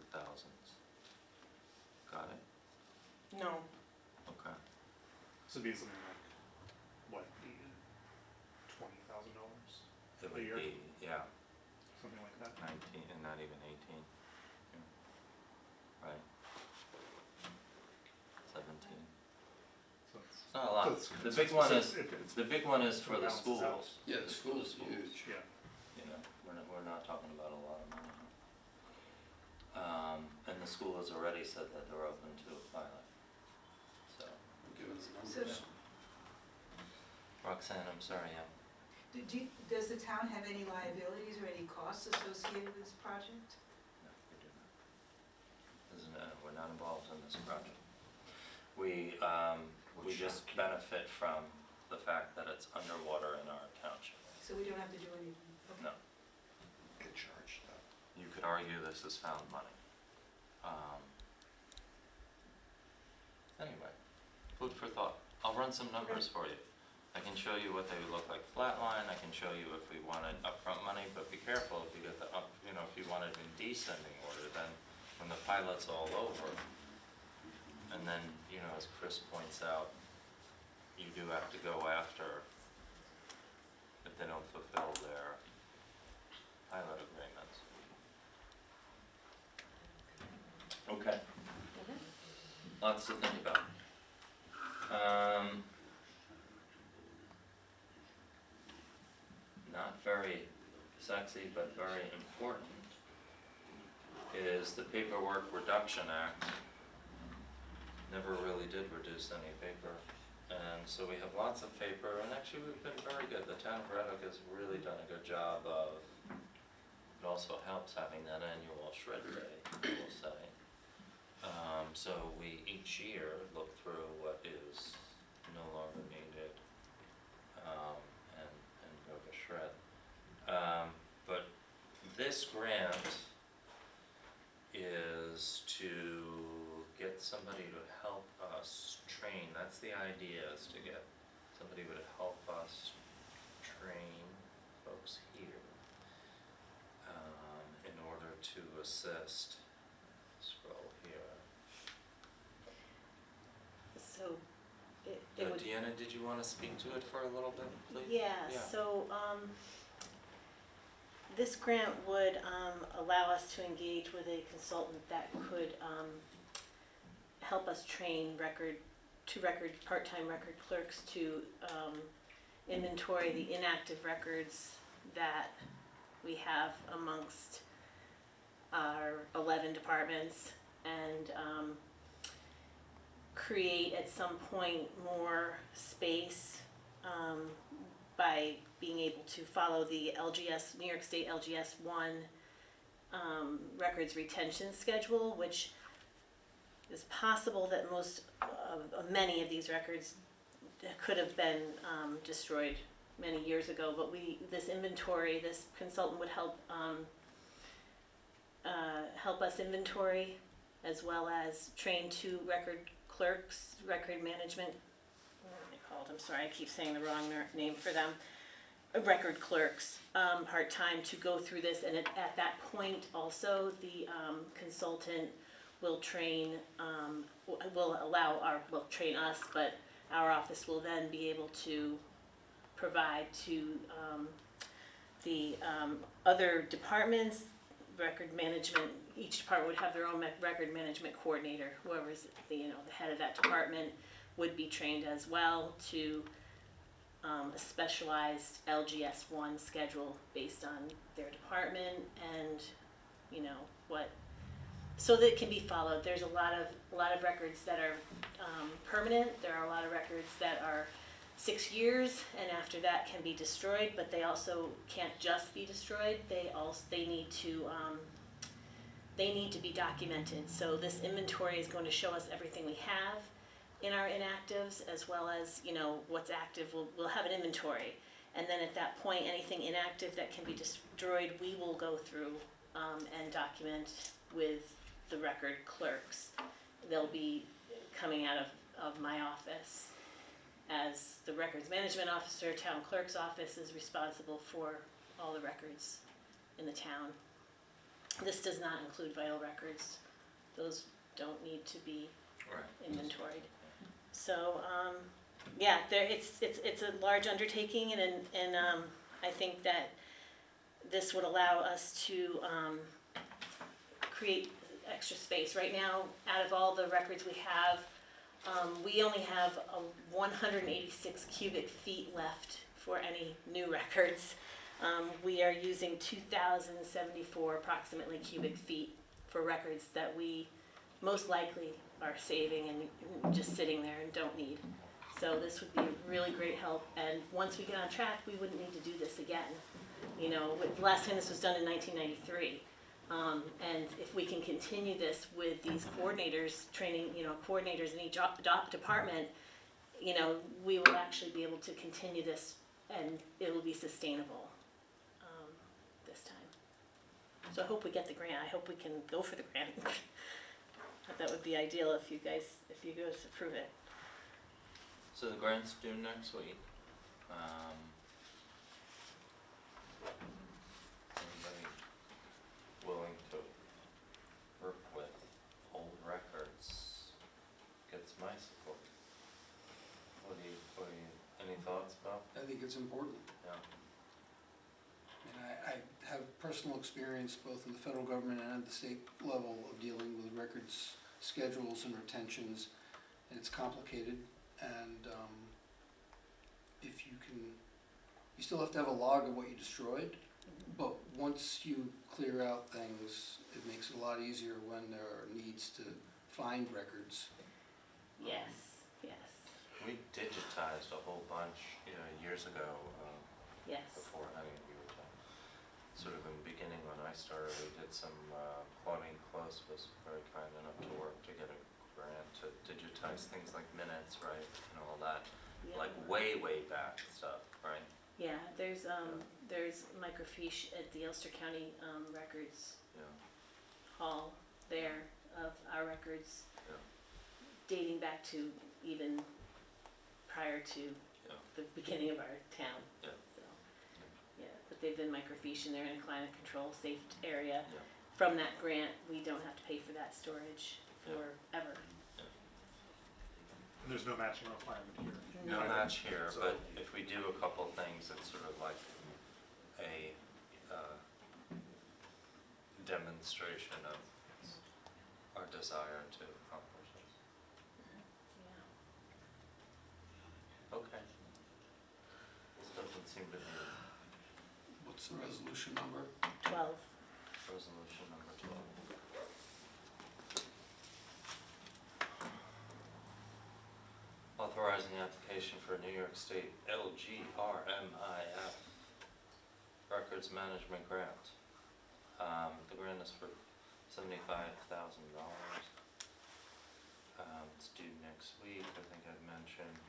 the thousands. Got it? No, Okay. So it'd be something like, what, $20,000? It A would year? be, yeah, Something like that? 19, and not even 18. Yeah. Right. 17. So it's, It's not a lot. so it's- The big one so is, it's- the big one is for the balances out. schools. Yeah, the school's schools. huge. Yeah. You know, we're not talking about a lot of money. And the school has already said that they're open to a pilot. So, Given the So- numbers. Roxanne, I'm sorry, yeah. Does the town have any liabilities or any costs associated with this project? No, we do not. We're not involved in this project. We just benefit from the fact that it's underwater in our township. So we don't have to do anything? Okay. No. Get charged though. You could argue this is found money. Anyway, food for thought. I'll run some numbers for you. I can show you what they would look like flatline, I can show you if we wanted upfront money, but be careful if you get if you wanted in descending order, then when the pilot's all over, and then, as Chris points out, you do have to go after if they don't fulfill their pilot agreements. Okay. Lots to think about. Not very sexy, but very important, is the Paperwork Reduction Act. Never really did reduce any paper, and so we have lots of paper, and actually we've been very good. The town of Red Hook has really done a good job of, it also helps having that annual shred day, I will say. So we each year look through what is no longer needed, and go to shred. But this grant is to get somebody to help us train, that's the idea, is to get somebody who would help us train folks here, in order to assist. Scroll here. So it would, Deanna, did you want to speak to it for a little bit, please? yeah, Yeah. so, this grant would, allow us to engage with a consultant that could, help us train part-time record clerks to inventory the inactive records that we have amongst our 11 departments, and create at some point more space by being able to follow the LGS, New York State LGS 1 records retention schedule, which is possible that many of these records could have been destroyed many years ago, but this inventory, this consultant would help us inventory, as well as train 2 record clerks, record management, what are they called? I'm sorry, I keep saying the wrong name for them. Record clerks, part-time, to go through this, and at that point also, the consultant will train, will train us, but our office will then be able to provide to the other departments, record management. Each department would have their own record management coordinator. Whoever's the head of that department would be trained as well to a specialized LGS 1 schedule based on their department, and so that it can be followed. There's a lot of records that are permanent. There are a lot of records that are 6 years, and after that can be destroyed, but they also can't just be destroyed. They need to be documented. So this inventory is going to show us everything we have in our inactives, as well as what's active. We'll have an inventory, and then at that point, anything inactive that can be destroyed, we will go through and document with the record clerks. They'll be coming out of my office, as the records management officer. Town clerk's office is responsible for all the records in the town. This does not include vital records. Those don't need to be inventoried. So it's a large undertaking, and I think that this would allow us to create extra space. Right now, out of all the records we have, we only have 186 cubic feet left for any new records. We are using 2,074 approximately cubic feet for records that we most likely are saving and just sitting there and don't need. So this would be a really great help, and once we get on track, we wouldn't need to do this again. The last time this was done in 1993. And if we can continue this with these coordinators, training, coordinators in each department, we will actually be able to continue this, and it will be sustainable this time. So I hope we get the grant. I hope we can go for the grant. That would be ideal if you guys approve it. So the grant's due next week. Anybody willing to work with old records gets my support. What do you, any thoughts about? I think it's important. Yeah. And I have personal experience both in the federal government and at the state level of dealing with records, schedules, and retentions, and it's complicated. And if you still have to have a log of what you destroyed, but once you clear out things, it makes it a lot easier when there are needs to find records. Yes. We digitized a whole bunch, years ago. Yes. Before any of you were done. Sort of in the beginning when I started, we did some, Claudine Close was very kind enough to work to get a grant to digitize things like minutes, right, and all that, Yeah. like way back stuff, right? Yeah, there's microfiche at the Ulster County Records Yeah, Hall there of our records, Yeah. dating back to even prior to Yeah. the beginning of our town. Yeah. So, yeah, but they've been microfiche, and they're in a climate control safe area. Yeah. From that grant, we don't have to pay for that storage forever. And there's no matching requirement here. no No. match here, So- but if we do a couple things, it's sort of like a demonstration of our desire to accomplish this. What's the resolution number? 12. Resolution number 12. Authorizing application for New York State LGRMIF Records Management Grant. The grant is for $75,000. It's due next week, I think I've mentioned.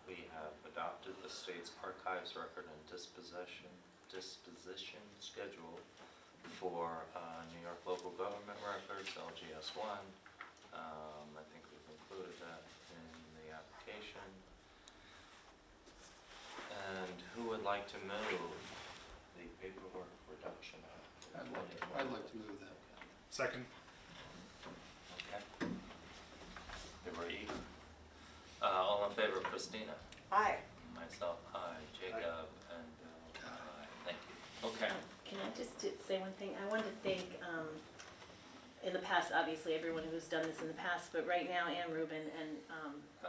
We have adopted the state's archives record and disposition schedule for New York local government records, LGS1. I think we've included that in the application. And who would like to move the paperwork reduction act? I'd like to move that. Second. Okay. They were eager. All in favor, Christina? Aye. Myself, aye. Jacob and Bill, aye. Thank you. Okay. Can I just say one thing? I wanted to thank, in the past, obviously, everyone who's done this in the past, but right now, Ann Rubin and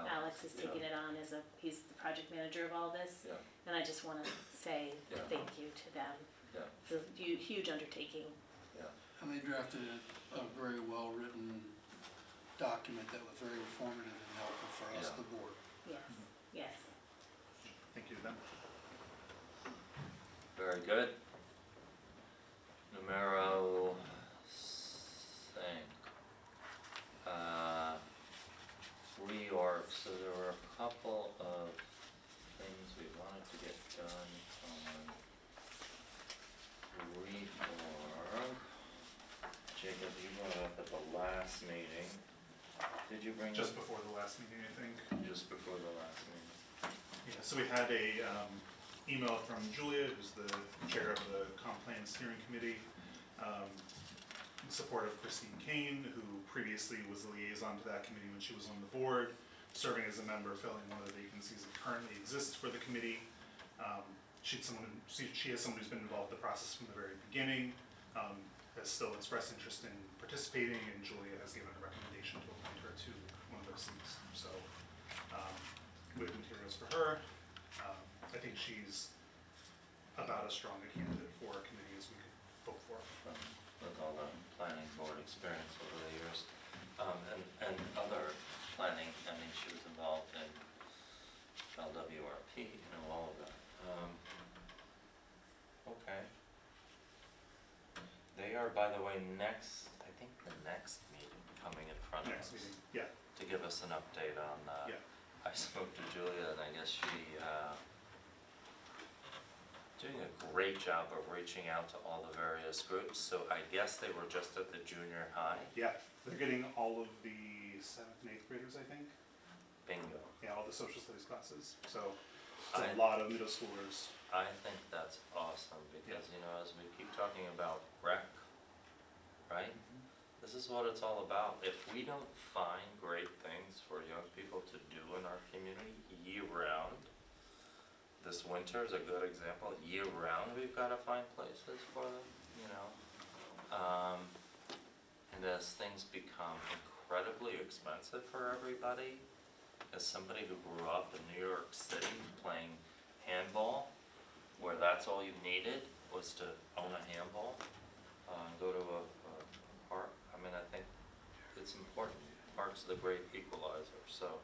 Alex is taking it on as he's the project manager of all this. Yeah. And I just want to say Yeah. thank you to them. Yeah. It's a huge undertaking. Yeah. And they drafted a very well-written document that was very informative and helpful for us, Yeah. the board. Yes, yes. Thank you to them. Very good. Numero 5. Reorg, so there were a couple of things we wanted to get done on reorg. Jacob, you brought it up at the last meeting. Did you bring Just it before the last meeting, I think. just before the last meeting? Yeah, so we had a email from Julia, who's the chair of the Comp Plan Steering Committee, in support of Christine Kane, who previously was the liaison to that committee when she was on the board, serving as a member, filling one of the vacancies that currently exists for the committee. She has someone who's been involved in the process from the very beginning, has still expressed interest in participating, and Julia has given a recommendation to appoint her to one of those seats. So we have materials for her. I think she's about as strong a candidate for a committee as we could hope for. With all the planning board experience over the years. And other planning, I mean, she was involved in LWRP, all of that. Okay. They are, by the way, I think the next meeting coming in front of us. Next meeting, yeah. To give us an update on, Yeah. I spoke to Julia and I guess she, doing a great job of reaching out to all the various groups. So I guess they were just at the junior high. Yeah, they're getting all of the 7th and 8th graders, I think. Bingo. Yeah, all the social studies classes. So it's I- a lot of middle schoolers. I think that's awesome because, you know, as we keep talking about rec, right? This is what it's all about. If we don't find great things for young people to do in our community year-round, this winter is a good example. Year-round, we've got to find places for them, you know. And as things become incredibly expensive for everybody, as somebody who grew up in New York City playing handball, where that's all you needed was to own a handball, go to a park. I mean, I think it's important. Parks are the great equalizer, so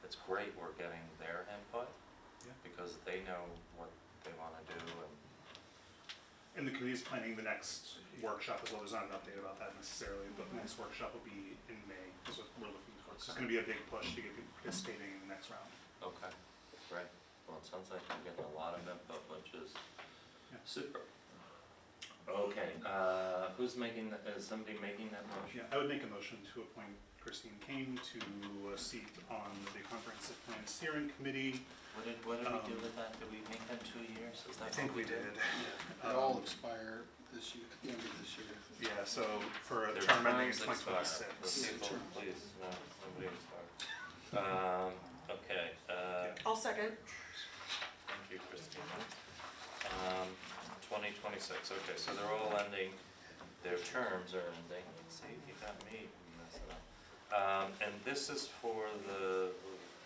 it's great we're getting their input Yeah. because they know what they want to do And the committee's planning the next workshop as well. There's not an update about that necessarily, but the next workshop will be in May, is what we're looking towards. So it's gonna be a big push to get people participating in the next round. Okay, great. Well, it sounds like you're getting a lot of input, which is Yeah. super. Okay, is somebody making that motion? Yeah, I would make a motion to appoint Christine Kane to a seat on the Comprehensive Plan Steering Committee. What did we do with that? Did we make that 2 years? Is that I think what we did. They all expire this year, at the end of this year. Yeah, so for a Their term ending in terms expire. 2026. The people, Sure. please, no, nobody expires. Okay, I'll second. thank you, Christina. 2026, okay, so they're all ending, their terms are ending. Let's see, you got me messing up. And this is for the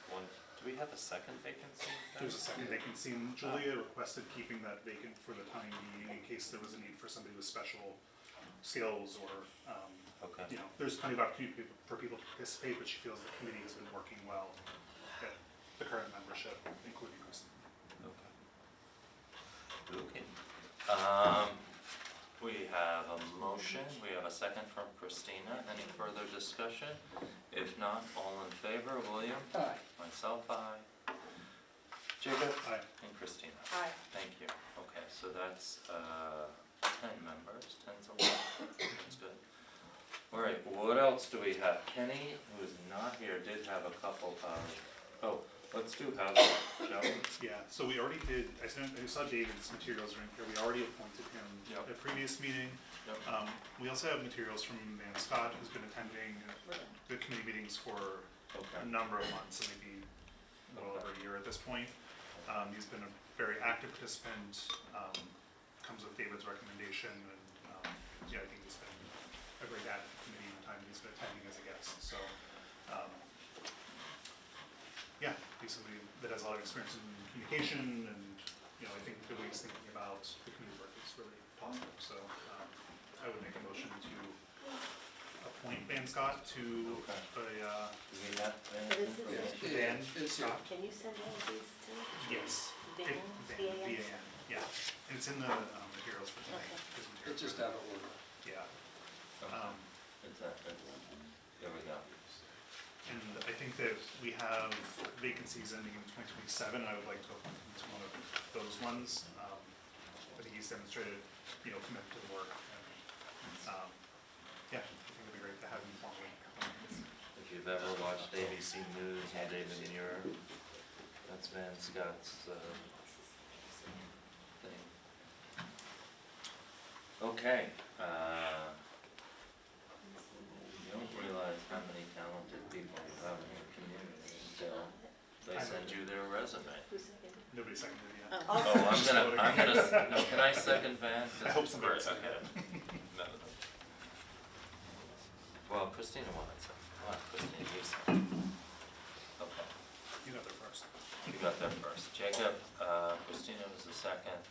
one Do we have a second vacancy? There's a second vacancy, and Julia requested keeping that vacant for the time being in case there was a need for somebody with special skills or, Okay. you know, there's plenty of opportunity for people to participate, but she feels the committee has been working well at the current membership, including Kristen. Okay. We have a motion, we have a second from Christina. Any further discussion? If not, all in favor, William? Aye. Myself, aye. Jacob? Aye. And Christina? Aye. Thank you. Okay, so that's 10 members, 10's a lot. That's good. All right, what else do we have? Kenny, who is not here, did have a couple of, let's do housing, shall we? Yeah, so we already did, I saw David's materials are in here, we already appointed him Yep. at a previous meeting. Yep. We also have materials from Van Scott, who's been attending the committee meetings for Okay. a number of months, maybe well over a year at this point. He's been a very active participant, comes with David's recommendation, and, yeah, I think he's been a great add to the committee in the time he's been attending as a guest, so, yeah, he's somebody that has a lot of experience in communication, and, you know, I think the way he's thinking about the community work is really positive, so, I would make a motion to appoint Van Scott to Okay. a, Do we have What is it? information? Van It's here. Scott. Can you send all of these to me? Yes. Van, Van, V-A-N? V-A-N, yeah, and it's in the materials for tonight. Okay. His It's materials just are- out of order. Yeah, Okay. It's that, there we go. and I think that we have vacancies ending in 2027, and I would like to appoint him to one of those ones. I think he's demonstrated, you know, commitment to the work, and, yeah, I think it'd be great to have him formally. If you've ever watched ABC News and David Muir, that's Van Scott's thing. Okay, you don't realize how many talented people you have in your community until they send you their resume. Who seconded? Nobody seconded it yet. Oh. Oh, I'm gonna, no, can I second Van? I hope somebody Right, seconded it. okay. No. Well, Christina wanted some, come on, Christina, you second. Okay. You got there first. You got there first. Jacob, Christina was the second.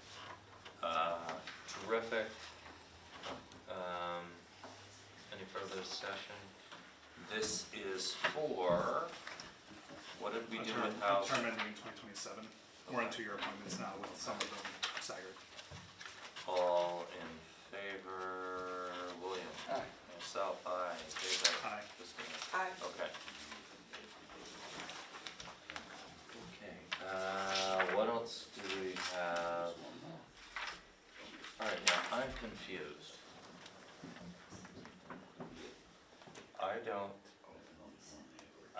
Terrific. Any further discussion? This is for, what did we do with house? Term ending in 2027. We're on 2-year appointments now with some of them staggered. All in favor, William? Aye. Myself, aye. Jacob? Aye. Christina? Aye. Okay. Okay, what else do we have? Alright, now I'm confused.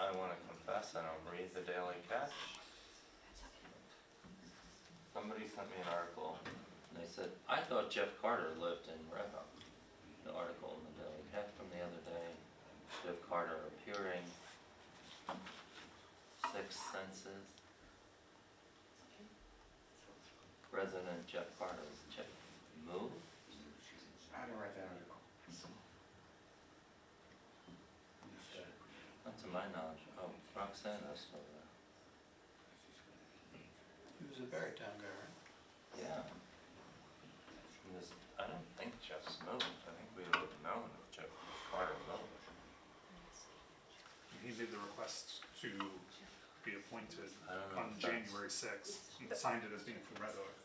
I wanna confess, I don't read the Daily Catch. Somebody sent me an article, and they said, I thought Jeff Carter lived in Red Hook. The article in the Daily Catch from the other day, Jeff Carter appearing, Sixth Senses. Resident Jeff Carter, moved? I don't write that article. Not to my knowledge. Oh, Roxanne is still there. He was a Barrytown guy, right? Yeah. I don't think Jeff's moved. I think we would have known if Jeff Carter moved. He made the request to be appointed I don't know on if that's- January 6th, and signed it as being from Red Hook.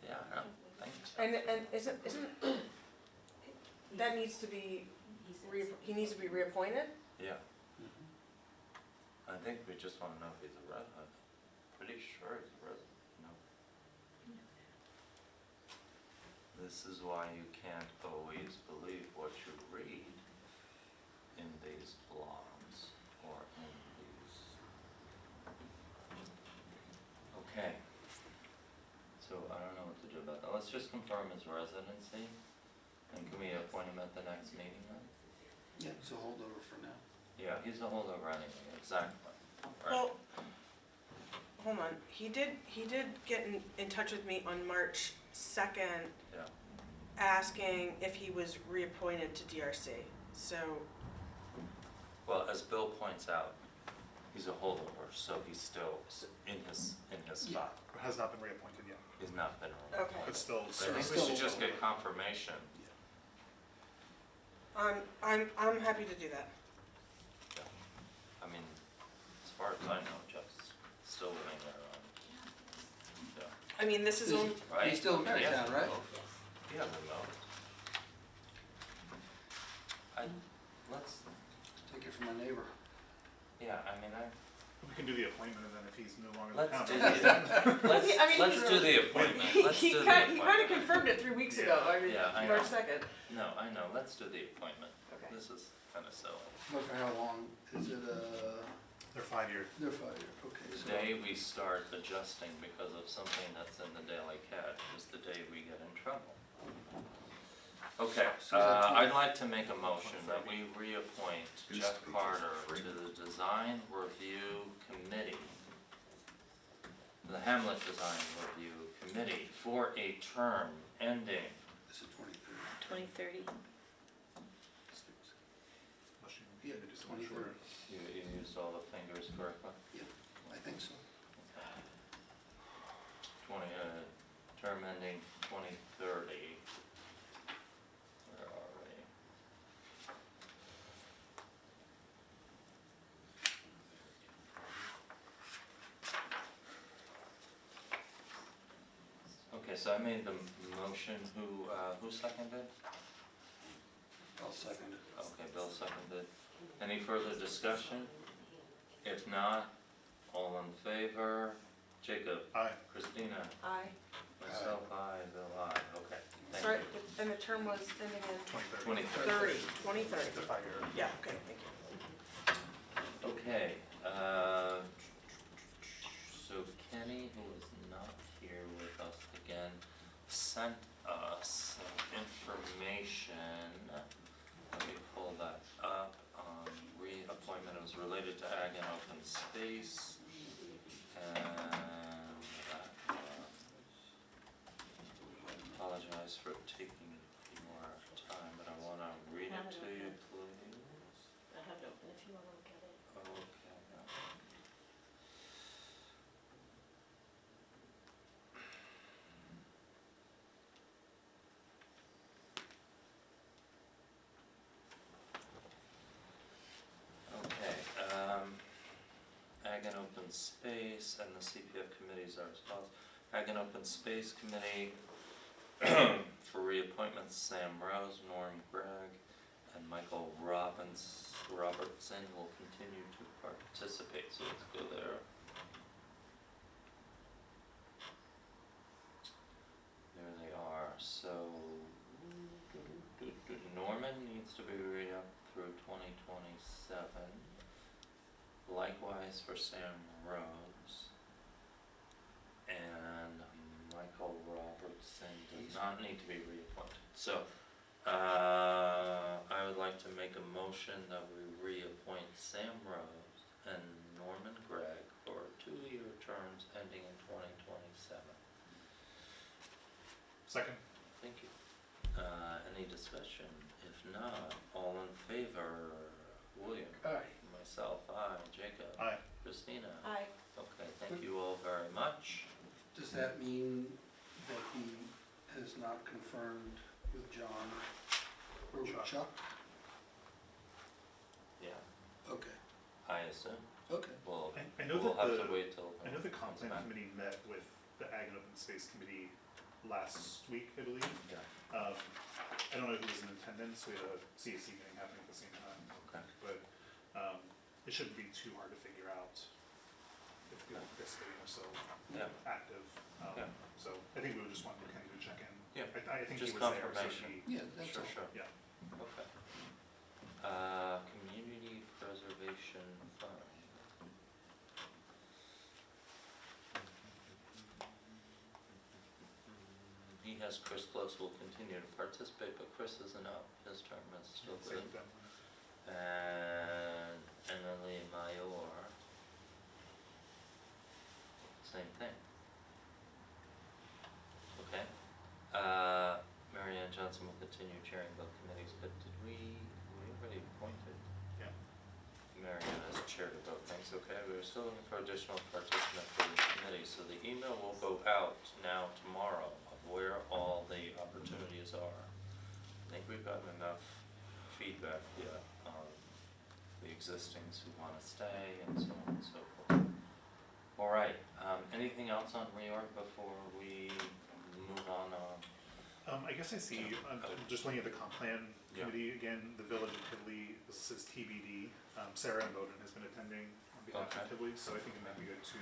Yeah, I don't think so. And isn't, that needs to be, he needs to be reappointed? Yeah. I think we just wanna know if he's a Red Hook. Pretty sure he's a resident, no? This is why you can't always believe what you read in these blogs or in these. Okay. So I don't know what to do about that. Let's just confirm his residency. And can we appoint him at the next meeting then? Yeah, he's a holdover for now. Yeah, he's a holdover anyway, exactly. Right. Well, hold on, he did get in touch with me on March 2nd, Yeah. asking if he was reappointed to DRC, so, Well, as Bill points out, He's a holdover, so he's still in his spot. Has not been reappointed yet, He's not been Okay. reappointed. but still I serving. think we should just get confirmation. I'm happy to do that. I mean, as far as I know, Jeff's still living there, yeah, I mean, this is Is- on, right? He's still in Yeah, Perrytown, right? Yeah, remote. Let's, Take it from my neighbor. yeah, I mean, We can do the appointment, and then if he's no longer the let's town. do the, I mean, let's do the appointment, let's do he the kind appointment. of confirmed it 3 weeks ago, I mean, Yeah, I March know. 2nd. No, I know, let's do the appointment. Okay. This is kinda silly. But for how long? Is it, They're 5 years. they're 5 years, okay, The so. day we start adjusting because of something that's in the Daily Catch is the day we get in trouble. Okay, So is that I'd like to make a motion that we reappoint Jeff Carter to the Design Review Committee, the Hamlet Design Review Committee, for a term ending, This is 23. 2030. Unless you Yeah, need to just make sure. 23. you used all the fingers correctly? I think so. 20, term ending 2030. Where are we? Okay, so I made the motion, who seconded? I'll second it. Okay, Bill seconded. Any further discussion? If not, all in favor? Jacob? Aye. Christina? Aye. Myself, aye. Bill, aye. Okay, thank Sorry, you. and the term was ending in 2030. 2030. The 5 year. Yeah, okay, thank you. Okay, so Kenny, who is not here with us again, sent us some information. Let me pull that up. Reappointment, it was related to ag and open space. And that was, apologize for taking your time, but I wanna read it to you, please. I have it open if you want to look at it. Okay. Okay, Ag and Open Space and the CPF committees are as follows. Ag and Open Space Committee for reappointments, Sam Rose, Norm Gregg, and Michael Robertson will continue to participate, so let's go there. There they are, so Norman needs to be re-up through 2027. Likewise for Sam Rose. And Michael Robertson does not need to be reappointed. So, I would like to make a motion that we reappoint Sam Rose and Norman Gregg for 2-year terms ending in 2027. Second. Thank you. Any discussion? If not, all in favor, William? Aye. Myself, aye. Jacob? Aye. Christina? Aye. Okay, thank you all very much. Does that mean that he has not confirmed with John or with Chuck. Chuck? Yeah, Okay, I assume. okay. Well, I know we'll that have to the, wait till. I know the comes comp plan back. committee met with the Ag and Open Space Committee last week, I believe. Yeah, I don't know who was in attendance, we had a CAC meeting happening at the same time, okay. but, it shouldn't be too hard to figure out if people participating are so Yeah. active. Yeah. So I think we would just want Kenny to check in. Yeah, I think he just was there, so confirmation. he, Yeah, that's Sure, all. sure. yeah. Okay. Community Preservation Fund. He has Chris Close will continue to participate, but Chris isn't up, his term is still Same good. with them. And Emily Mayor. Same thing. Okay. Mary Ann Johnson will continue chairing both committees, but did we already appointed Yeah. Mary Ann has chaired about things, okay? We're still looking for additional participants for the committee, so the email will go out now tomorrow of where all the opportunities are. I think we've gotten enough feedback yet on the existings who wanna stay and so on and so forth. All right, anything else on reorg before we move on? I guess I see, I'm just looking at the comp plan Yeah. committee, again, the Village of Tivoli, this says TBD. Sarah Bowden has been attending on behalf Okay. of Tivoli, so I think it might be good to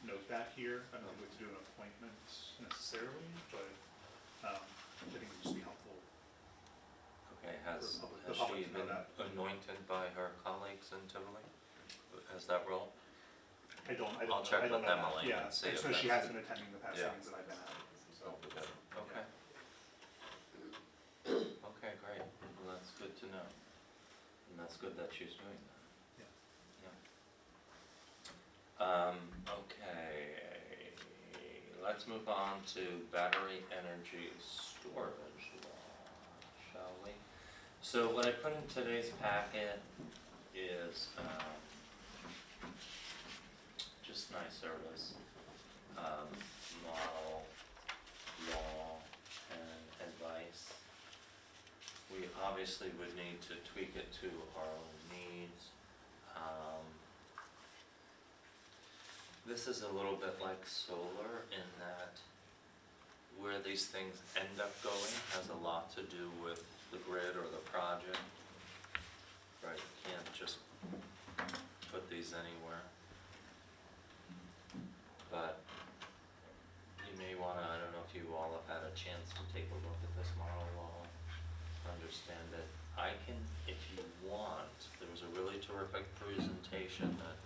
note that here. I don't think we have to do an appointment necessarily, but I think it would just be helpful. Okay, has For the she public to know been that. anointed by her colleagues in Tivoli? Has that role? I don't know. I'll check I don't with know that. Emily Yeah, and see if so she that's- has been attending the past Yeah. meetings that I've been at, so. Oh, we got it. Okay. Okay, great. Well, that's good to know. And that's good that she's doing that. Yeah. Okay, let's move on to battery energy storage law, shall we? So what I put in today's packet is, just NYSERDA's, model, law, and advice. We obviously would need to tweak it to our own needs. This is a little bit like solar in that where these things end up going has a lot to do with the grid or the project. Right, you can't just put these anywhere. But you may wanna, I don't know if you all have had a chance to take a look at this model law, understand it. I can, if you want, there was a really terrific presentation that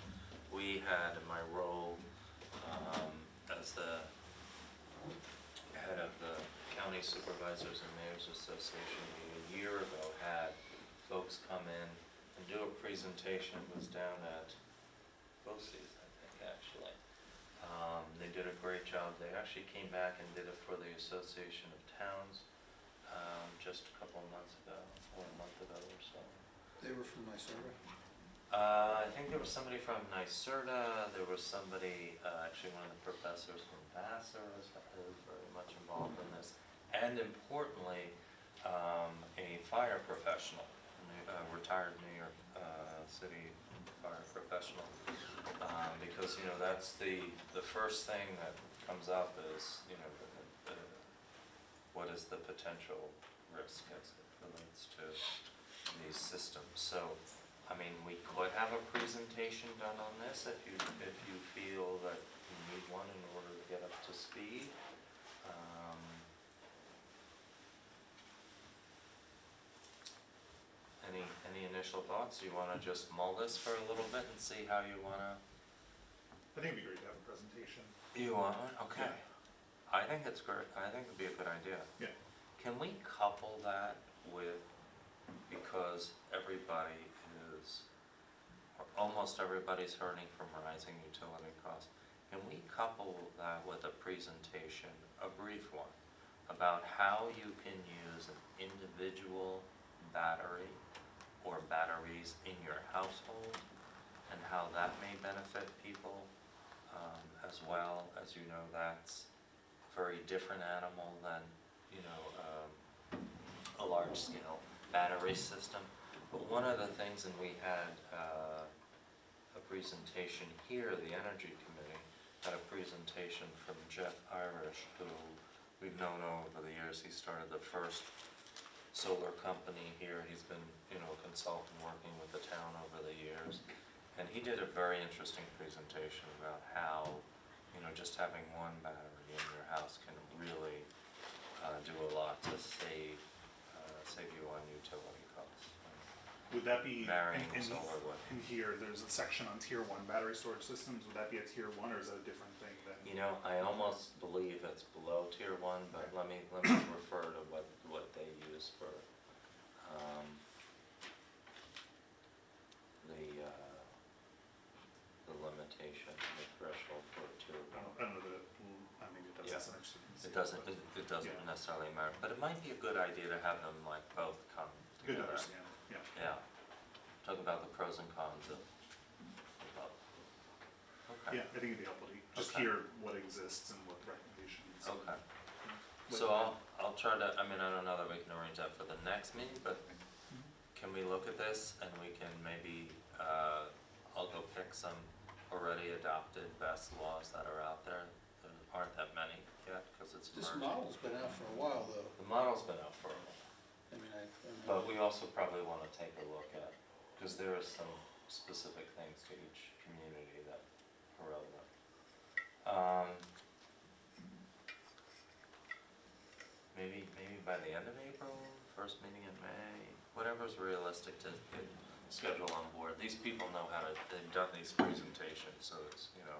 we had in my role as the head of the County Supervisors and Mayors Association. We a year ago had folks come in and do a presentation. It was down at BOCES, I think, actually. They did a great job. They actually came back and did it for the Association of Towns just a couple of months ago, or a month ago or so. They were from NYSERDA. I think there was somebody from NYSERDA, there was somebody, actually one of the professors from Vassar is very much involved in this. And importantly, a fire professional, a retired New York City fire professional. Because, you know, that's the first thing that comes up is, you know, what is the potential risk as it relates to these systems. So, I mean, we could have a presentation done on this if you feel that you need one in order to get up to speed. Any initial thoughts? Do you wanna just mull this for a little bit and see how you wanna? I think it'd be great to have a presentation. You want one? Okay. Yeah. I think it's great. I think it'd be a good idea. Yeah. Can we couple that with, because everybody is, or almost everybody's hurting from rising utility costs, can we couple that with a presentation, a brief one, about how you can use an individual battery or batteries in your household and how that may benefit people, as well as, you know, that's a very different animal than, you know, a large scale battery system. But one of the things, and we had a presentation here, the Energy Committee had a presentation from Jeff Irish, who we've known over the years. He started the first solar company here. He's been, you know, a consultant working with the town over the years. And he did a very interesting presentation about how, you know, just having one battery in your house can really do a lot to save you on utility costs. Would that be, Marrying in solar would. here, there's a section on tier 1 battery storage systems, would that be a tier 1 or is that a different thing than? You know, I almost believe it's below tier 1, but let me refer to what they use for the limitation, the threshold for tier 1. I don't know that, maybe it Yeah. doesn't actually. It doesn't Yeah. necessarily matter, but it might be a good idea to have them like both come Good to together. understand, yeah. Yeah, talk about the pros and cons of both. Okay. Yeah, I think it'd be helpful to just Okay. hear what exists and what recommendations. Okay, what- so I'll try to, I mean, I don't know that we can arrange that for the next meeting, but can we look at this and we can maybe, I'll go pick some already adopted best laws that are out there. There aren't that many yet, cause it's This emerging. model's been out for a while, though. The model's been out for a while. I mean, But we also probably wanna take a look at, cause there are some specific things to each community that are relevant. Maybe by the end of April, first meeting in May, whatever's realistic to get scheduled on board. These people know how to, they've done these presentations, so it's, you know,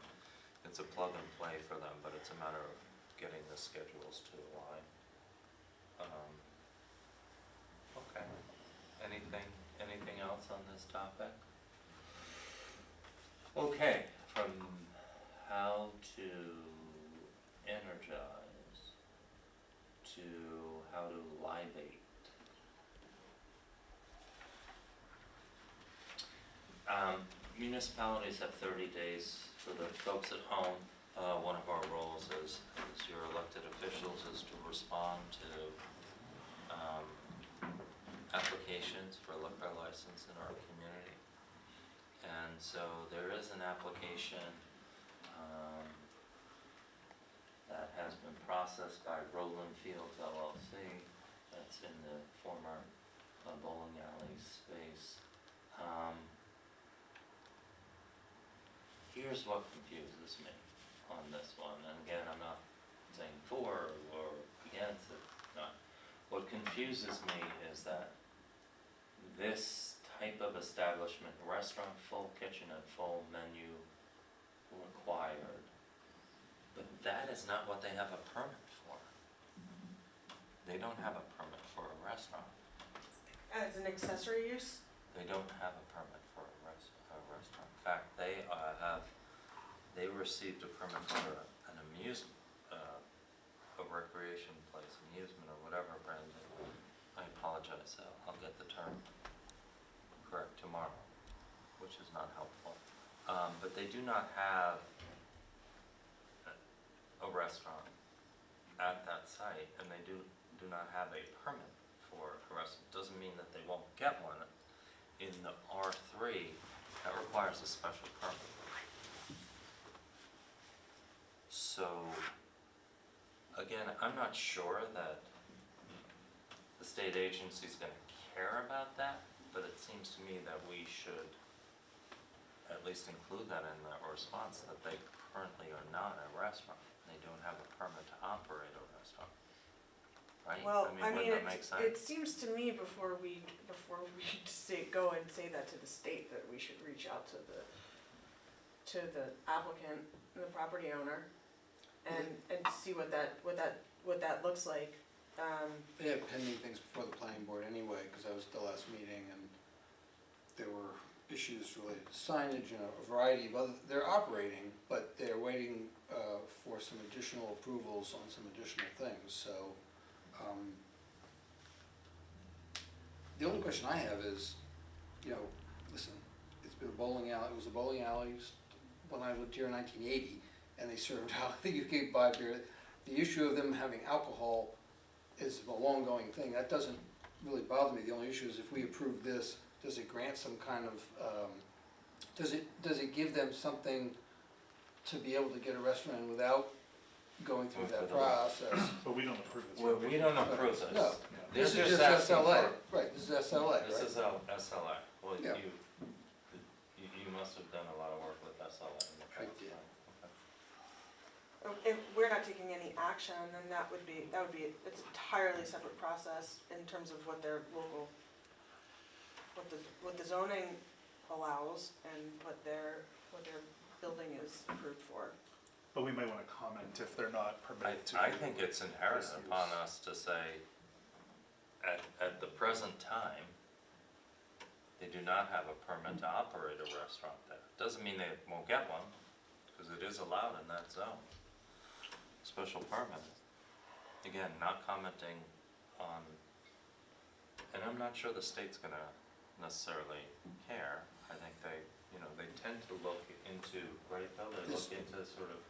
it's a plug and play for them, but it's a matter of getting the schedules to align. Okay, anything else on this topic? Okay, from how to energize to how to libate. Municipalities have 30 days. For the folks at home, one of our roles as your elected officials is to respond to applications for liquor license in our community. And so there is an application that has been processed by Roland Fields LLC, that's in the former bowling alley space. Here's what confuses me on this one, and again, I'm not saying for or against it, not. What confuses me is that this type of establishment, restaurant, full kitchen and full menu required, but that is not what they have a permit for. They don't have a permit for a restaurant. As an accessory use? They don't have a permit for a restaurant. In fact, they received a permit for an amusement, a recreation place, amusement or whatever brand. I apologize, I'll get the term correct tomorrow, which is not helpful. But they do not have a restaurant at that site, and they do not have a permit for a restaurant. Doesn't mean that they won't get one. In the R3, that requires a special permit. So, again, I'm not sure that the state agency's gonna care about that, but it seems to me that we should at least include that in the response, that they currently are not a restaurant. They don't have a permit to operate a restaurant, right? Well, I mean, wouldn't that make sense? it seems to me before we go and say that to the state, that we should reach out to the applicant, the property owner, and see what that looks like. They had pending things before the planning board anyway, because that was the last meeting, and there were issues related to signage and a variety of other, they're operating, but they're waiting for some additional approvals on some additional things, so, the only question I have is, you know, listen, it's been a bowling alley, it was a bowling alley when I lived here in 1980, and they served out, I think you could buy beer. The issue of them having alcohol is a long-going thing, that doesn't really bother me. The only issue is if we approve this, does it grant some kind of, does it give them something to be able to get a restaurant in without going through that process? But we don't approve this. Well, we don't approve this. No, They're this is just asking SLA, for- right, this is SLA, right? This is SLA. Well, Yeah. you must have done a lot of work with SLA in the I past, did. right? If we're not taking any action, then that would be, it's entirely separate process in terms of what their local, what the zoning allows and what their building is approved for. But we might wanna comment if they're not permitted to. I think it's inherent This upon use. us to say, at the present time, they do not have a permit to operate a restaurant there. Doesn't mean they won't get one, because it is allowed in that zone. Special permit. Again, not commenting on, and I'm not sure the state's gonna necessarily care. I think they, you know, they tend to look into, right, Bill, they look into sort of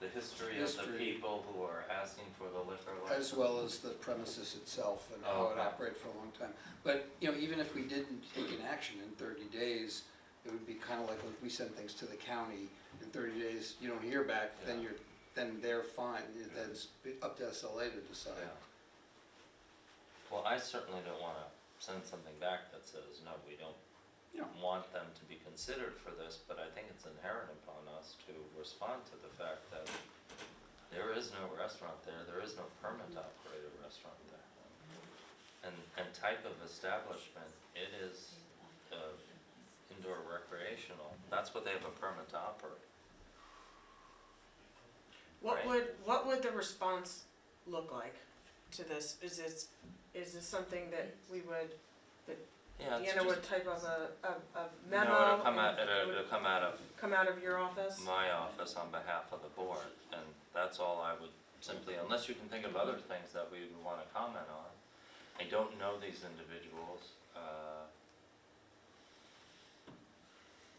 the history of the History. people who are asking for the liquor As license. well as the premises itself and how it Okay. operated for a long time. But, you know, even if we didn't take an action in 30 days, it would be kind of like when we send things to the county, in 30 days, you don't hear back, then Yeah. then they're fine. That's up to SLA to decide. Yeah. Well, I certainly don't wanna send something back that says, no, we don't No. want them to be considered for this, but I think it's inherent upon us to respond to the fact that there is no restaurant there is no permit to operate a restaurant there. And type of establishment, it is, indoor recreational, that's what they have a permit to operate. What would the response look like to this? Is this something that we would, Yeah, it's Deanna would just, type up a memo? no, it'll come and out, it would it'll come out of come out of your office? my office on behalf of the board, and that's all I would simply, unless you can think of other things that we would wanna comment on. I don't know these individuals,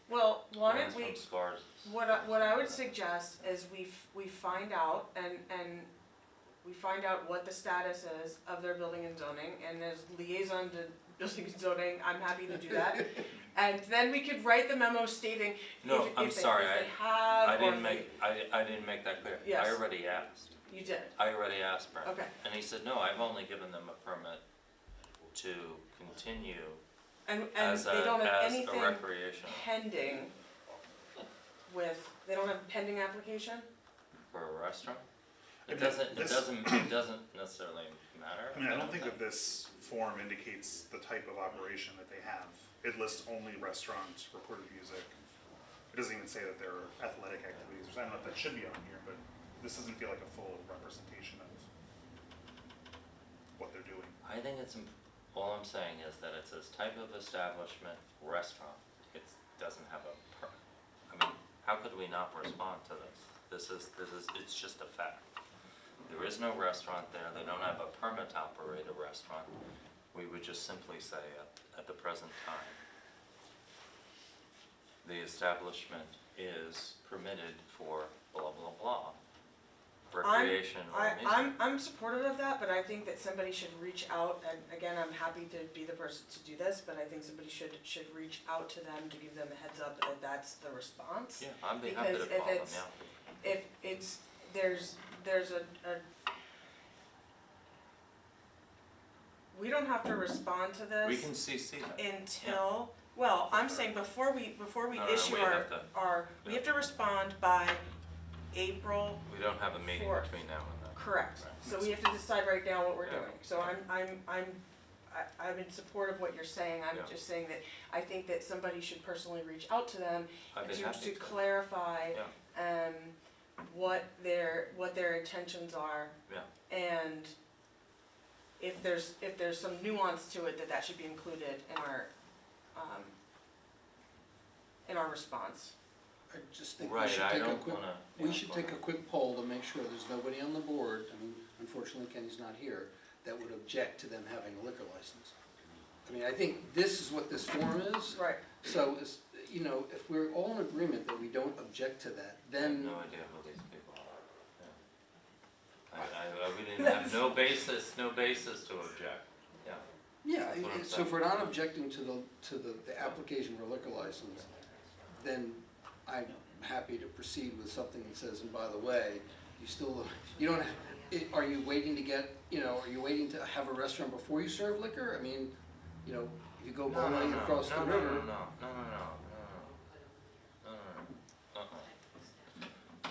Well, why one's don't we, from Scars. what I would suggest is we find out and we find out what the status is of their building and zoning, and as liaison to building and zoning, I'm happy to do that. And then we could write the memo stating No, if I'm sorry, they have, I or didn't if make, I didn't make that clear. Yes. I already asked, you did, I already asked Brent. okay. And he said, no, I've only given them a permit to continue And as they a, don't have as a anything recreational pending they don't have pending application? for a restaurant. It And doesn't, it this- doesn't necessarily matter. I mean, I don't think that this form indicates the type of operation that they have. It lists only restaurants, recorded music. It doesn't even say that there are athletic activities, I don't know if that should be on here, but this doesn't feel like a full representation of what they're doing. I think it's, all I'm saying is that it says type of establishment, restaurant. It doesn't have a I mean, how could we not respond to this? This is, it's just a fact. There is no restaurant there, they don't have a permit to operate a restaurant. We would just simply say at the present time, the establishment is permitted for blah, blah, blah. Recreation or music. I'm supportive of that, but I think that somebody should reach out, and again, I'm happy to be the person to do this, but I think somebody should reach out to them to give them a heads up that that's the response. Yeah, I'd be happy to Because if call them, it's- yeah. If it's, there's a we don't have to respond to this. We can CC them. Until, well, I'm saying before we No, issue we have to- we have to respond by April, We don't have a meeting Fourth. between now and then. correct. Right. So we have to decide right now what we're Yeah. doing. So I'm in support of what you're saying, I'm Yeah. just saying that I think that somebody should personally reach out to them I'd be to happy to. clarify, Yeah. what their intentions are. Yeah. And if there's some nuance to it, that should be included in our response. I just think we Right, should I take a don't quick, wanna. we yeah, should go take a ahead. quick poll to make sure there's nobody on the board, I mean, unfortunately Kenny's not here, that would object to them having a liquor license. I mean, I think this is what this form is, Right. so it's, you know, if we're all in agreement that we don't object to that, I have then, no idea who these people are. Yeah. We didn't have no basis to object, yeah. yeah, That's what I'm so if saying. we're not objecting to the application for liquor license, then I'm happy to proceed with something that says, and by the way, you don't, are you waiting to get, are you waiting to have a restaurant before you serve liquor? I mean, if you go bowling across the river.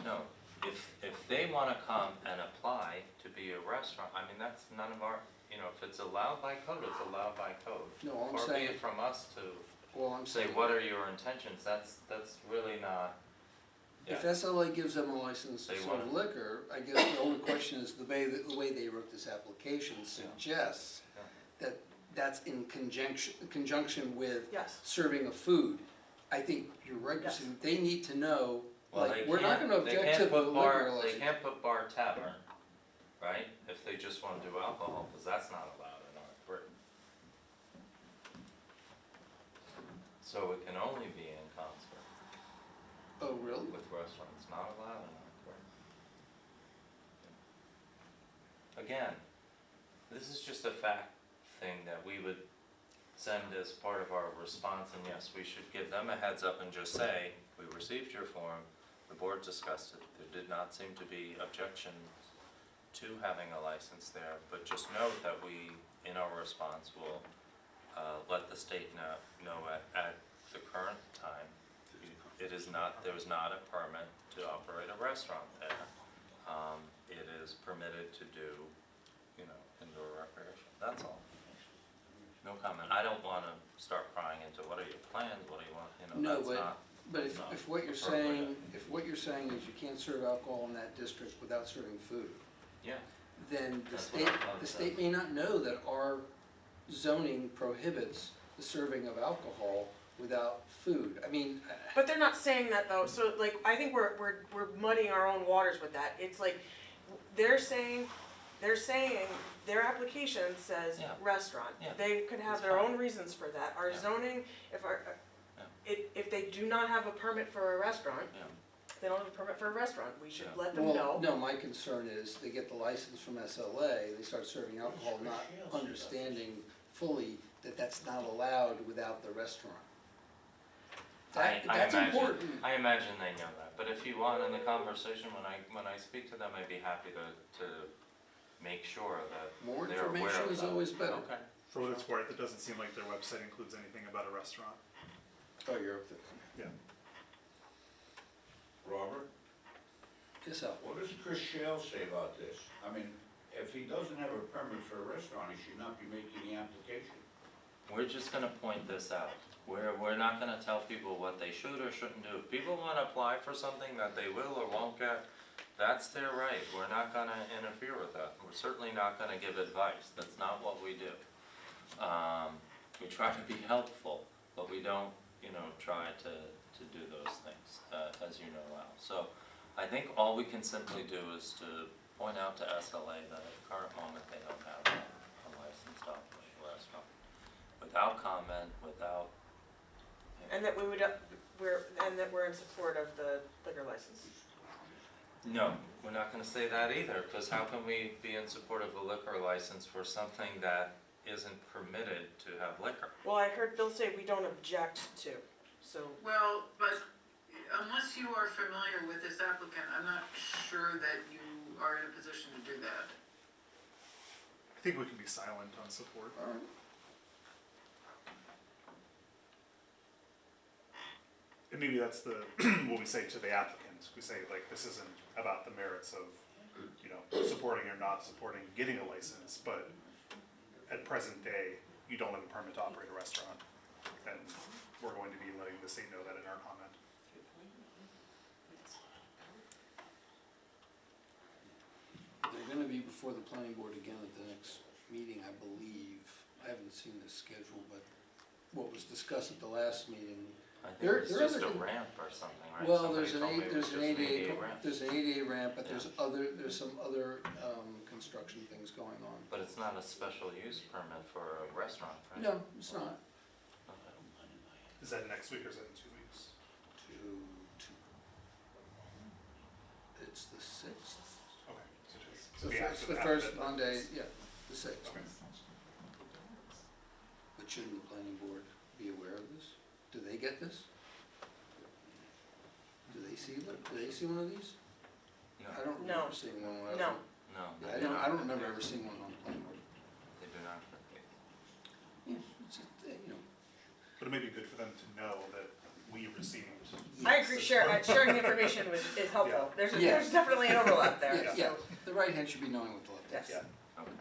No, if they wanna come and apply to be a restaurant, I mean, that's none of our, if it's allowed by code, it's allowed by code. No, all I'm Far be saying, it from us to well, I'm say, saying, what are your intentions, that's really not, if yeah. SLA gives them a license to They serve wanna- liquor, I guess the only question is the way they wrote this application suggests Yeah. that that's in conjunction with Yes. serving of food. I think you're right, Yes. Christine, they need to know, Well, like, they we're not can't- gonna they object can't to the put bar- liquor license. They can't put bar tavern, right, if they just wanna do alcohol, cause that's not allowed in R3. it's not allowed in Encore. Again, this is just a fact thing that we would send as part of our response, and yes, we should give them a heads up and just say, we received your form, the board discussed it, there did not seem to be objections to having a license there, but just note that we, in our response, will let the state know at the current time, it is not, there is not a permit to operate a restaurant there. It is permitted to do, indoor recreation, that's all. No comment. I don't wanna start prying into what are your plans, what do you want, No, that's not. but if, not if what you're appropriate. saying, if what you're saying is you can't serve alcohol in that district without serving food, Yeah, then That's what our code the says. state may not know that our zoning prohibits the serving of alcohol without food. I mean, But they're not saying that though, so like, I think we're muddying our own waters with that. It's like, they're saying, their application says Yeah. restaurant. Yeah. They could have That's their fine. own reasons for that. Our Yeah. zoning, Yeah. if they do not have a permit for a restaurant, yeah, they don't have a permit for a restaurant, we should Yeah. let them well, know. no, my concern is they get the license from SLA, they start serving alcohol, not understanding fully that that's not allowed without the restaurant. That's imagine- important. I imagine they know that, but if you want in the conversation, when I speak to them, I'd be happy to make sure that More they're aware information of is that. always better. Okay. For what it's worth, it doesn't seem like their website includes anything about a restaurant. Oh, you're up there. Robert, Yes, Al. what does Chris Shale say about this? I mean, if he doesn't have a permit for a restaurant, he should not be making the application. We're just gonna point this out. We're not gonna tell people what they should or shouldn't do. If people wanna apply for something that they will or won't get, that's their right. We're not gonna interfere with that. We're certainly not gonna give advice. That's not what we do. We try to be helpful, but we don't, try to do those things, as you know, Al. So I think all we can simply do is to point out to SLA that at the current moment, they don't have a licensed operating restaurant. Without comment, without. And that we're in support of the liquor license. No, we're not gonna say that either, because how can we be in support of a liquor license for something that isn't permitted to have liquor? Well, I heard Bill say we don't object to, so. Well, but unless you are familiar with this applicant, I'm not sure that you are in a position to do that. I think we can be silent on support. All right. And maybe that's what we say to the applicant. We say like, this isn't about the merits of, supporting or not supporting getting a license, but at present day, you don't have a permit to operate a restaurant. And we're going to be letting the state know that in our comment. They're gonna be before the planning board again at the next meeting, I believe. I haven't seen the schedule, but what was discussed at the last meeting. I think There- it's there just are a other- ramp or something, right? Well, Somebody there's an told me it was there's just an an ADA, ramp. there's an ADA ramp, but Yeah. there's some other, construction things going on. But it's not a special use permit for a restaurant, right? No, it's not. Okay. Is that next week or is that in 2 weeks? It's the 6th. Okay. So just- It's so the be first, after the that, first then. Monday, yeah, the 6th. Okay. But shouldn't the planning board be aware of this? Do they get this? Do they see one of these? No, I don't No. remember seeing one when I was. No. no, Yeah, they do not. I don't remember ever seeing one on the planning board. They do not. Yeah, it's just, But it may be good for them to know that we received. I agree, sharing the information is helpful. Yeah. There's definitely an overlap there, Yeah, so. yeah, the right hand should be knowing what the left hand. Yes. Yeah. Okay.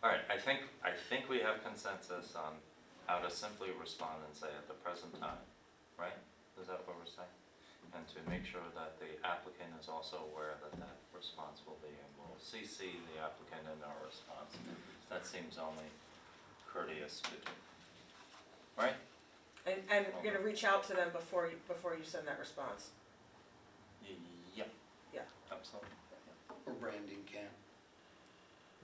All right, I think we have consensus on how to simply respond and say at the present time, right? Is that what we're saying? And to make sure that the applicant is also aware that response will be, and we'll CC the applicant in our response. That seems only courteous to do. Right? And we're gonna reach out to them before you send that response. Yeah. Yeah. Absolutely. Or Brandon can.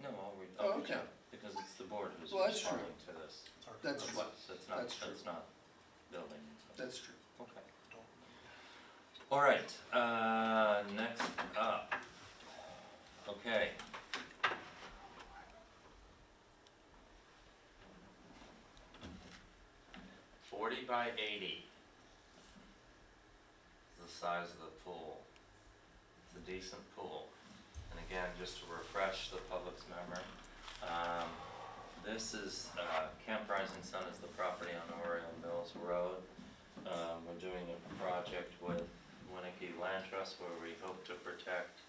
No, Oh, I'll reach okay. out, because it's the board who's Well, that's true. responding to this. It's our- That's true. It's not, That's true. it's not building. That's true. Okay. All right, next up. Okay. $40 by $80 is the size of the pool. It's a decent pool. And again, just to refresh the public's memory, this is, Camp Rising Sun is the property on Oriole Mills Road. We're doing a project with Winnicke Land Trust where we hope to protect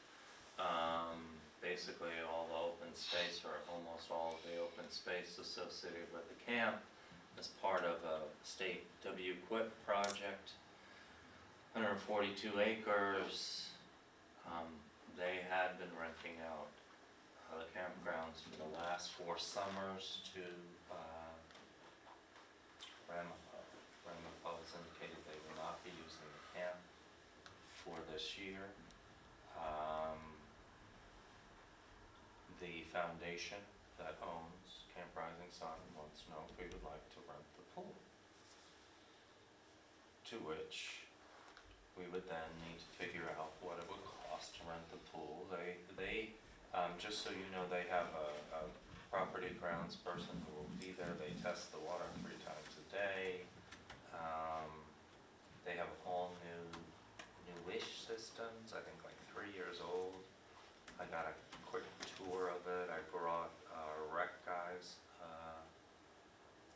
basically all the open space, or almost all of the open space associated with the camp as part of a state WQIP project. 142 acres. They had been renting out the campgrounds for the last 4 summers to Ramapo. Ramapo has indicated they will not be using the camp for this year. The foundation that owns Camp Rising Sun wants to know if we would like to rent the pool. To which we would then need to figure out what it would cost to rent the pool. They just so you know, they have a property grounds person who will be there. They test the water 3 times a day. They have all newish systems, I think like 3 years old. I got a quick tour of it. I brought rec guys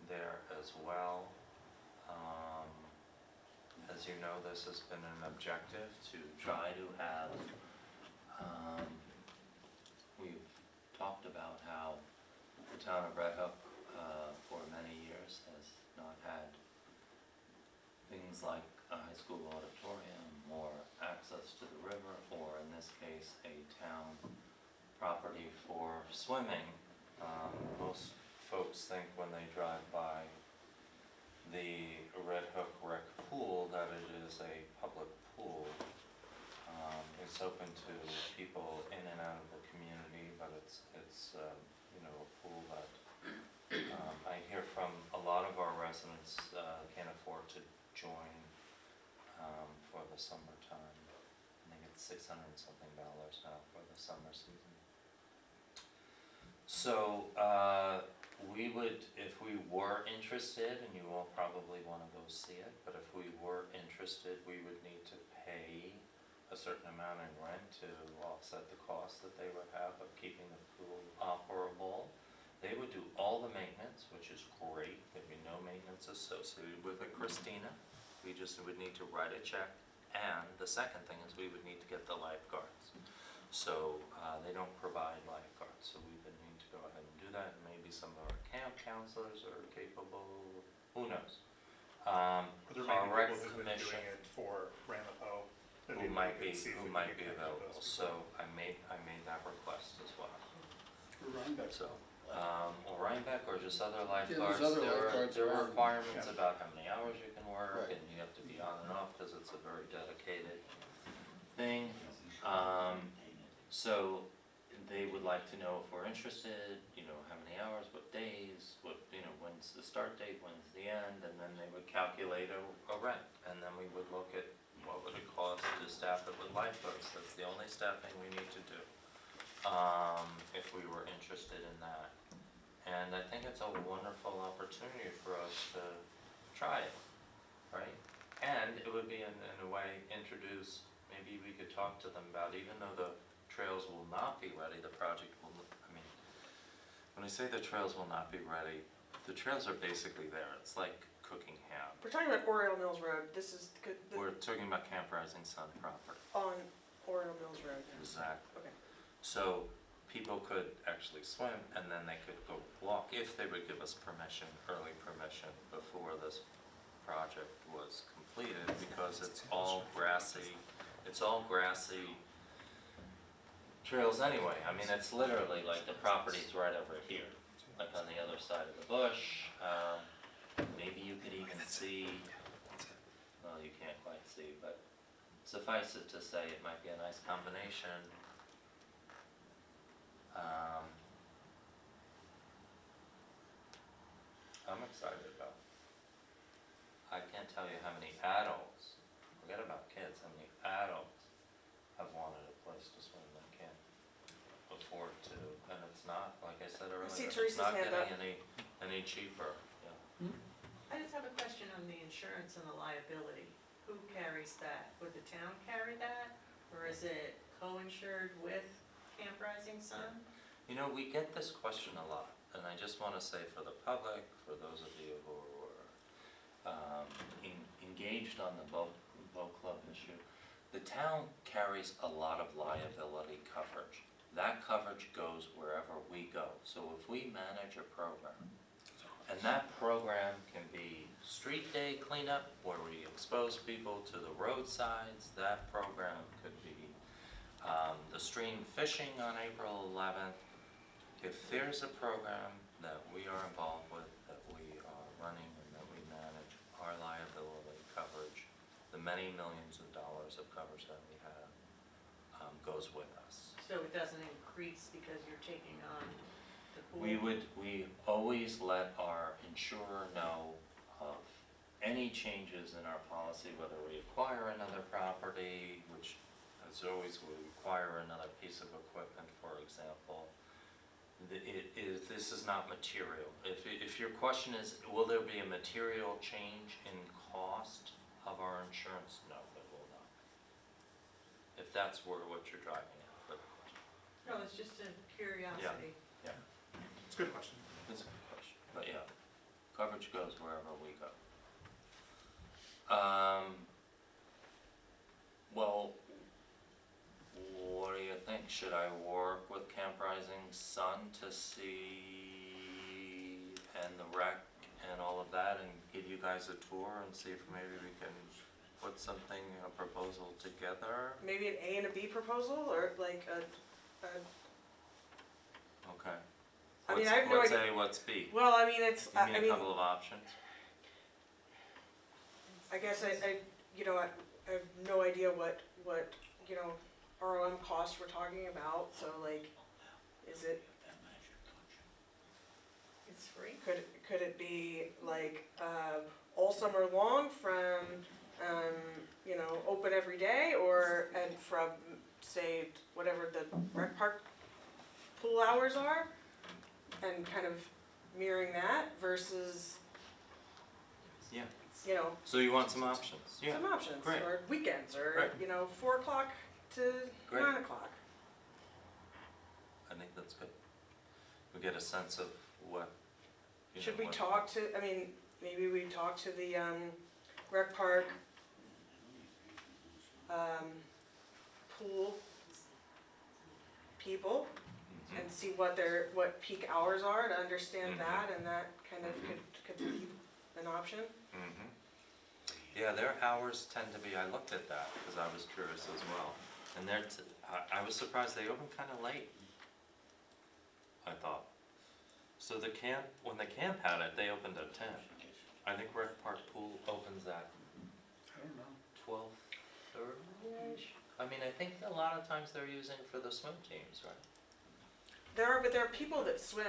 there as well. As you know, this has been an objective to try to have, we've talked about how the town of Red Hook for many years has not had things like a high school auditorium or access to the river, or in this case, a town property for swimming. Most folks think when they drive by the Red Hook Rec Pool that it is a public pool. It's open to people in and out of the community, but it's you know, a pool that I hear from a lot of our residents can't afford to join for the summertime. I think it's $600 something now for the summer season. So we would, if we were interested, and you all probably want to go see it, but if we were interested, we would need to pay a certain amount in rent to offset the cost that they would have of keeping the pool operable. They would do all the maintenance, which is great. There'd be no maintenance associated with it, Christina. We just would need to write a check. And the second thing is we would need to get the lifeguards. So they don't provide lifeguards, so we would need to go ahead and do that. And maybe some of our camp counselors are capable, who knows? There might Our be rec people who've been commission, doing it for Ramapo. that who maybe might we be, could see if who we might could be get those available, people. so I made that request as well. Rhinebeck. So, or Rhinebeck or just other there's lifeguards, other there lifeguards are around. requirements Yeah. about how many hours you can work, Right. and you have to be on and off, cause it's a very dedicated thing. So they would like to know if we're interested, you know, how many hours, what days, what, you know, when's the start date, when's the end, and then they would calculate a rent, and then we would look at what would it cost to staff it with lifeguards. That's the only staffing we need to do, if we were interested in that. And I think it's a wonderful opportunity for us to try it, right? And it would be in a way introduce, maybe we could talk to them about, even though the trails will not be ready, the project will, I mean, when I say the trails will not be ready, the trails are basically there. It's like cooking ham. We're talking about Oriole Mills Road, this is We're talking about Camp Rising Sun property. on Oriole Mills Road. Exactly. Okay. So people could actually swim, and then they could go walk if they would give us permission, early permission, before this project was completed, because it's all grassy trails anyway. I mean, it's literally like the property's right over here, like on the other side of the bush. Maybe you could even see, well, you can't quite see, but suffice it to say, it might be a nice combination. I'm excited about it. I can't tell you how many adults, forget about kids, how many not, like I said earlier, see it's Teresa's not hand getting any cheaper, yeah. I just have a question on the insurance and the liability. Who carries that? Would the town carry that? Or is it co-insured with Camp Rising Sun? You know, we get this question a lot, and I just want to say for the public, for those of you who are engaged on the boat club issue, the town carries a lot of liability coverage. That coverage goes wherever we go. So if we manage a program, and that program can be street day cleanup, where we expose people to the roadsides, that program could be the stream fishing on April 11th. If there's a program that we are involved with, that we are running and that we manage, our liability coverage, the many millions of dollars of coverage that we have, goes with us. So it doesn't increase because you're taking on the pool? We always let our insurer know of any changes in our policy, whether we acquire another property, which as always we acquire another piece of equipment, for example. This is not material. If your question is, will there be a material change in cost of our insurance? No, it will not. If that's what you're driving at. But No, it's just a curiosity. It's a good question. it's a good question. But yeah, coverage goes wherever we go. Well, what do you think? Should I work with Camp Rising Sun to see, and the rec and all of that, and give you guys a tour and see if maybe we can put something, a proposal together? Maybe an A and a B proposal, or like a Okay. I mean, I have no What's idea. A, what's B? Well, I mean, it's, Give I me a mean, couple of options. I guess I have no idea what, ROM costs we're talking about, so like, is it, It's free? could it be like, all summer long from, open every day, and from, say, whatever the rec park pool hours are, and kind of mirroring that versus, Yeah. you know, So you want some options? Yeah. some options, great. or weekends, or, Great. 4 o'clock to Great. 9 o'clock. I think that's good. We get a sense of what. Should we talk to, maybe we talk to the, rec park, pool people and see what peak hours are, to understand that, and that kind of could be an option. Mm-hmm. Yeah, their hours tend to be, I looked at that because I was curious as well. And I was surprised they open kind of late, I thought. So when the camp had it, they opened at 10. I think Rec Park Pool opens at I don't know. 12:30-ish. I think a lot of times they're using for the swim teams, right? But there are people that swim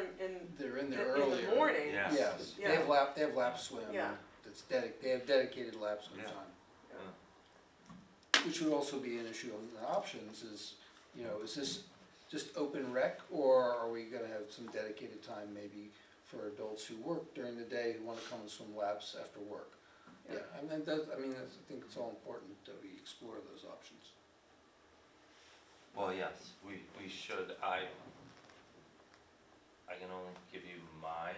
They're in in there the earlier. morning. Yeah. Yes, Yeah. they have lap swim. Yeah. They have dedicated lap swim Yeah. time. Which would also be an issue on the options is, is this just open rec, or are we gonna have some dedicated time maybe for adults who work during the day who wanna come and swim laps after work? Yeah. I think it's all important that we explore those options. Well, yes, we should. I can only give you my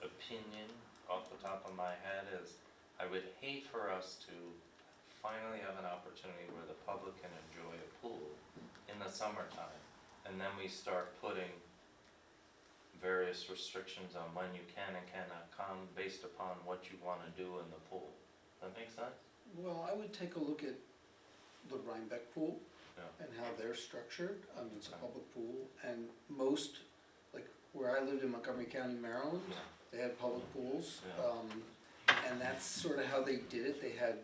opinion off the top of my head is I would hate for us to finally have an opportunity where the public can enjoy a pool in the summertime, and then we start putting various restrictions on when you can and cannot come based upon what you want to do in the pool. That make sense? Well, I would take a look at the Rhinebeck pool Yeah. and how they're structured. It's a Okay. public pool, and most, like where I lived in Montgomery County, Maryland, Yeah. they had public pools. Yeah. And that's sort of how they did it. They had,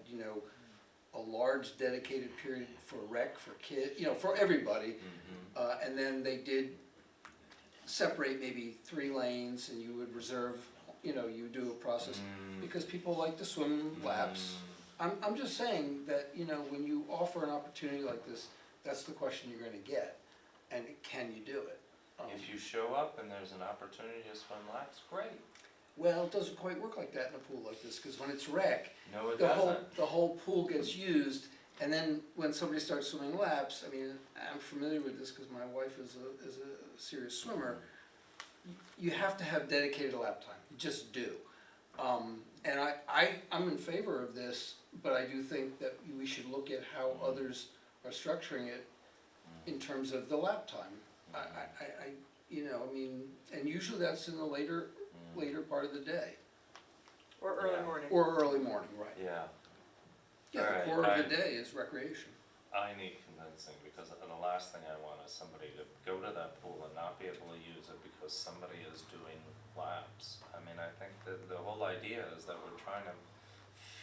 a large dedicated period for rec, for kids, for everybody. Mm-hmm. And then they did separate maybe 3 lanes, and you would reserve, you do a process, because people like to swim laps. I'm just saying that, when you offer an opportunity like this, that's the question you're gonna get, and can you do it? If you show up and there's an opportunity to swim laps, great. Well, it doesn't quite work like that in a pool like this, because when it's rec, No, it the doesn't. whole pool gets used, and then when somebody starts swimming laps, I mean, I'm familiar with this because my wife is a serious swimmer, you have to have dedicated lap time, you just do. And I'm in favor of this, but I do think that we should look at how others are structuring it in terms of the lap time. I mean, and usually that's in the later part of the day, Or early Yeah. morning. or early morning, right? Yeah, Yeah, the Alright, core of the day is recreation. I need convincing, because the last thing I want is somebody to go to that pool and not be able to use it because somebody is doing laps. I mean, I think that the whole idea is that we're trying to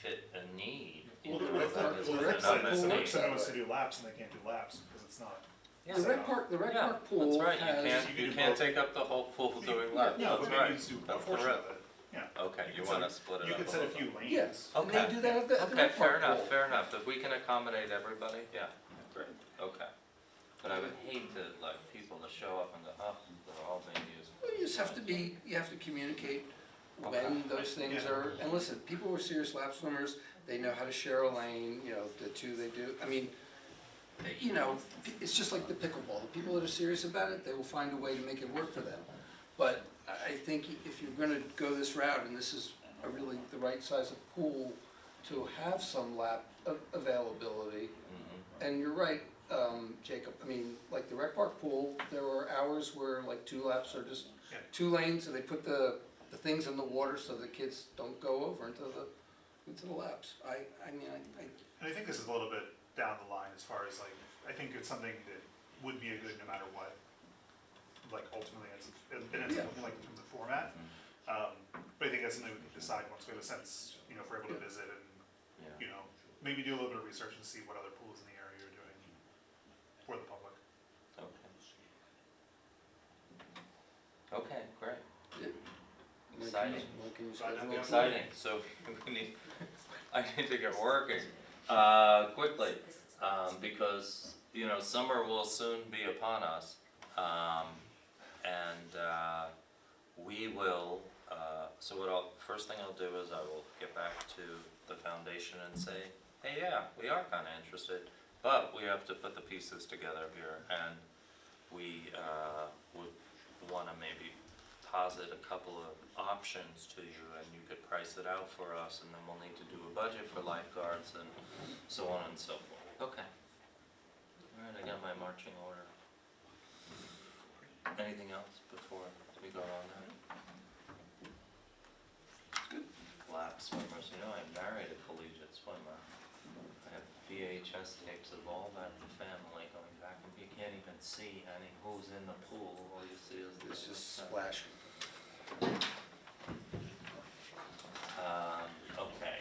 fit a need Well, into the it that is the within rec a side website, pool need. works someone that wants to way. do laps and they can't do laps because it's not. Yeah. The rec park Yeah, pool that's right, has, you can't take up the whole pool doing laps, No, that's but maybe right. you just do a That's portion the of it. Yeah. Okay, You you could wanna set split it up You a could set a little few bit. lanes. yes, and Okay. they do that at the Okay, rec fair park enough, pool. fair enough, if we can accommodate everybody, yeah, great, okay. But I would hate to, like, people to show up and go, oh, they're all being used. Well, you just have to you have to communicate when Okay. those things Yeah. are, and listen, people who are serious lap swimmers, they know how to share a lane, the two they do, I mean, it's just like the pickleball, the people that are serious about it, they will find a way to make it work for them. But I think if you're gonna go this route, and this is really the right size of pool to have some lap availability, and you're right, Jacob, I mean, like the rec park pool, there were hours where like 2 laps are just Yeah. 2 lanes, and they put the things in the water so the kids don't go over into the laps. I mean, And I think this is a little bit down the line as far as like, I think it's something that would be a good no matter what. Like ultimately, it's Yeah. something like in terms of format. But I think that's something we can decide once we have a sense, if we're able to Yeah. visit and, Yeah, maybe do a little bit of research and see what other pools in the area are doing for the public. okay. Okay, great, exciting. Exciting, so we need, I need to get working, quickly, because, summer will soon be upon us. We will, so first thing I'll do is I will get back to the foundation and say, hey, yeah, we are kinda interested, but we have to put the pieces together here, and we, would wanna maybe posit a couple of options to you, and you could price it out for us, and then we'll need to do a budget for lifeguards and so on and so forth. Okay. Alright, I got my marching order. Anything else before we go on that? Good. Lap swimmers, I married a collegiate swimmer. I have VHS tapes of all that family going back, and you can't even see who's in the pool, all you see is the. It's just splashing. Okay.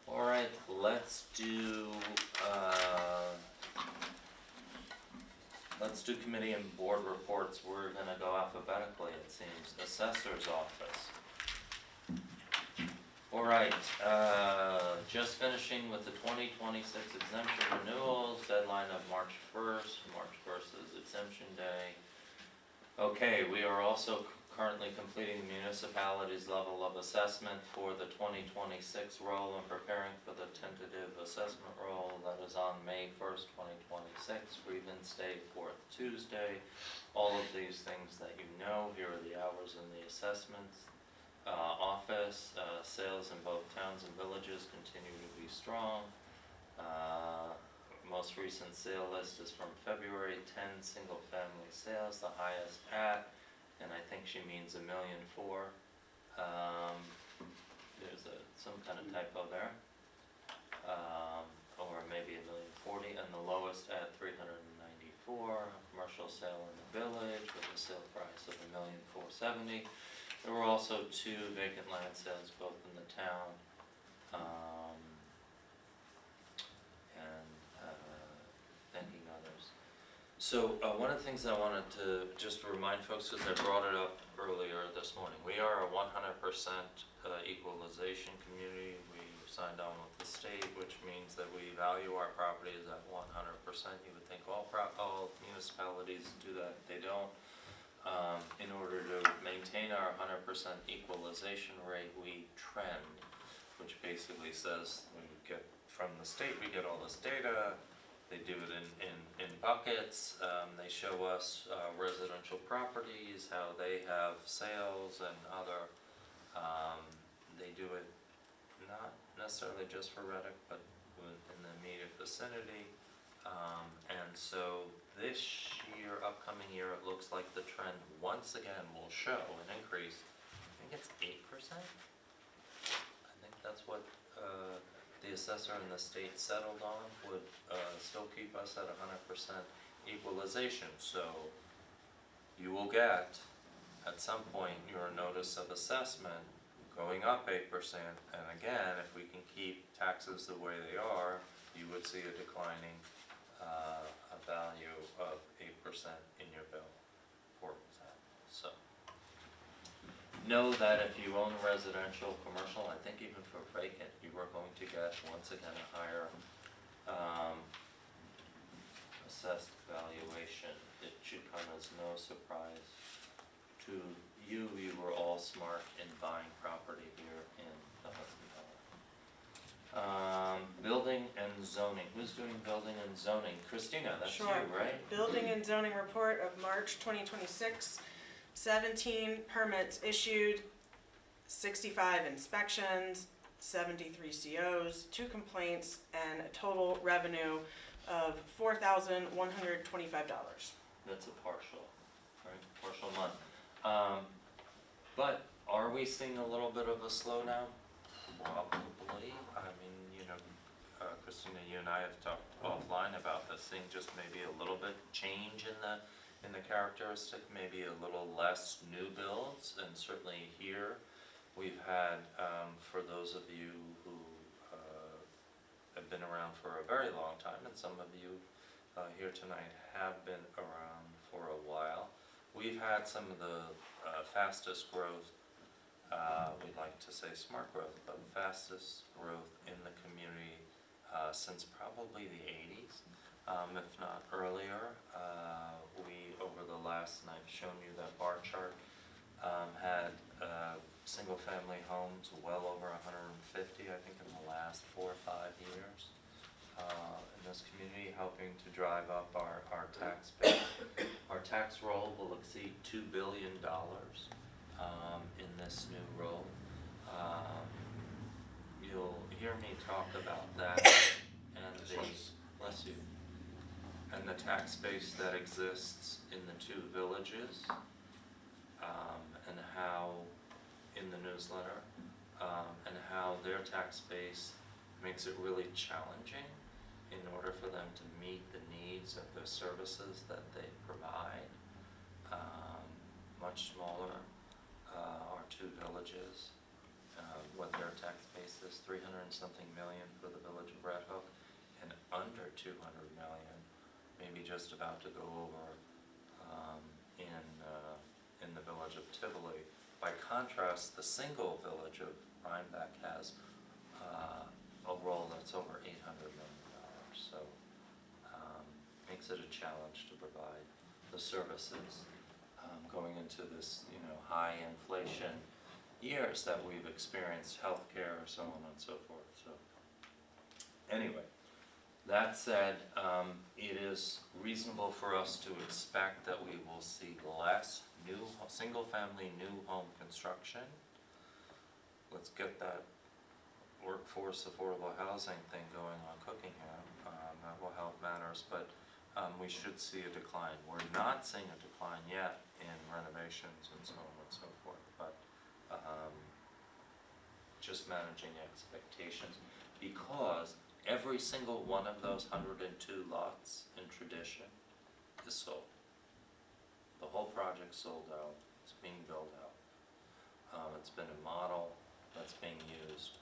All right, let's do committee and board reports. We're gonna go alphabetically, it seems. Assessor's office. All right, just finishing with the 2026 exemption renewals, deadline of March 1st. March 1st is exemption day. Okay, we are also currently completing the municipality's level of assessment for the 2026 roll and preparing for the tentative assessment roll that is on May 1st, 2026, Grievance Day, 4th Tuesday. All of these things that you know, here are the hours in the assessments. Office, sales in both towns and villages continue to be strong. Most recent sale list is from February, 10 single-family sales, the highest at, and I think she means 1,000,004. There's some kind of typo there. Or maybe 1,040,000, and the lowest at 394. Commercial sale in the village with a sale price of 1,470,000. There were also 2 vacant land sales both in the town, and thanking others. So one of the things I wanted to just remind folks, because I brought it up earlier this morning, we are a 100% equalization community. We signed on with the state, which means that we value our properties at 100%. You would think all municipalities do that, they don't. In order to maintain our 100% equalization rate, we trend, which basically says we get from the state, we get all this data. They do it in buckets. They show us residential properties, how they have sales and other. They do it not necessarily just for Reddick, but in the immediate vicinity. And so this year, upcoming year, it looks like the trend once again will show an increase. I think it's 8%. I think that's what the assessor and the state settled on, would still keep us at 100% equalization. So you will get, at some point, your notice of assessment going up 8%. And again, if we can keep taxes the way they are, you would see a declining a value of 8% in your bill, for example. So know that if you own residential, commercial, I think even for vacant, you are going to get, once again, a higher assessed valuation. It should come as no surprise to you. You were all smart in buying property here in the Hudson Valley. Building and zoning. Who's doing building and zoning? Christina, that's you, Sure. right? Building and zoning report of March 2026, 17 permits issued, 65 inspections, 73 COs, 2 complaints, and a total revenue of $4,125. That's a partial, right, partial month. But are we seeing a little bit of a slowdown? Probably. I mean, Christina, you and I have talked offline about this thing, just maybe a little bit change in the characteristic, maybe a little less new builds, and certainly here we've had, for those of you who have been around for a very long time, and some of you here tonight have been around for a while, we've had some of the fastest growth, we'd like to say smart growth, but fastest growth in the community since probably the 80s, if not earlier. We, over the last, and I've shown you that bar chart, had single-family homes well over 150, I think, in the last 4 or 5 years in this community, helping to drive up our tax base. Our tax roll will exceed $2 billion in this new roll. You'll hear me talk about that and bless you, and the tax base that exists in the 2 villages, and how, in the newsletter, and how their tax base makes it really challenging in order for them to meet the needs of the services that they provide. Much smaller, our 2 villages, what their tax base is, 300 and something million for the village of Red Hook, and under 200 million, maybe just about to go over in the village of Tivoli. By contrast, the single village of Rhinebeck has a roll that's over $800 million. So makes it a challenge to provide the services going into this, high inflation years that we've experienced, healthcare, so on and so forth. So anyway, that said, it is reasonable for us to expect that we will see less new single-family new home construction. Let's get that workforce affordable housing thing going on Cookingham. That will help matters, but we should see a decline. We're not seeing a decline yet in renovations and so on and so forth, but just managing expectations, because every single one of those 102 lots in Tradition is sold. The whole project's sold out. It's being built out. It's been a model that's being used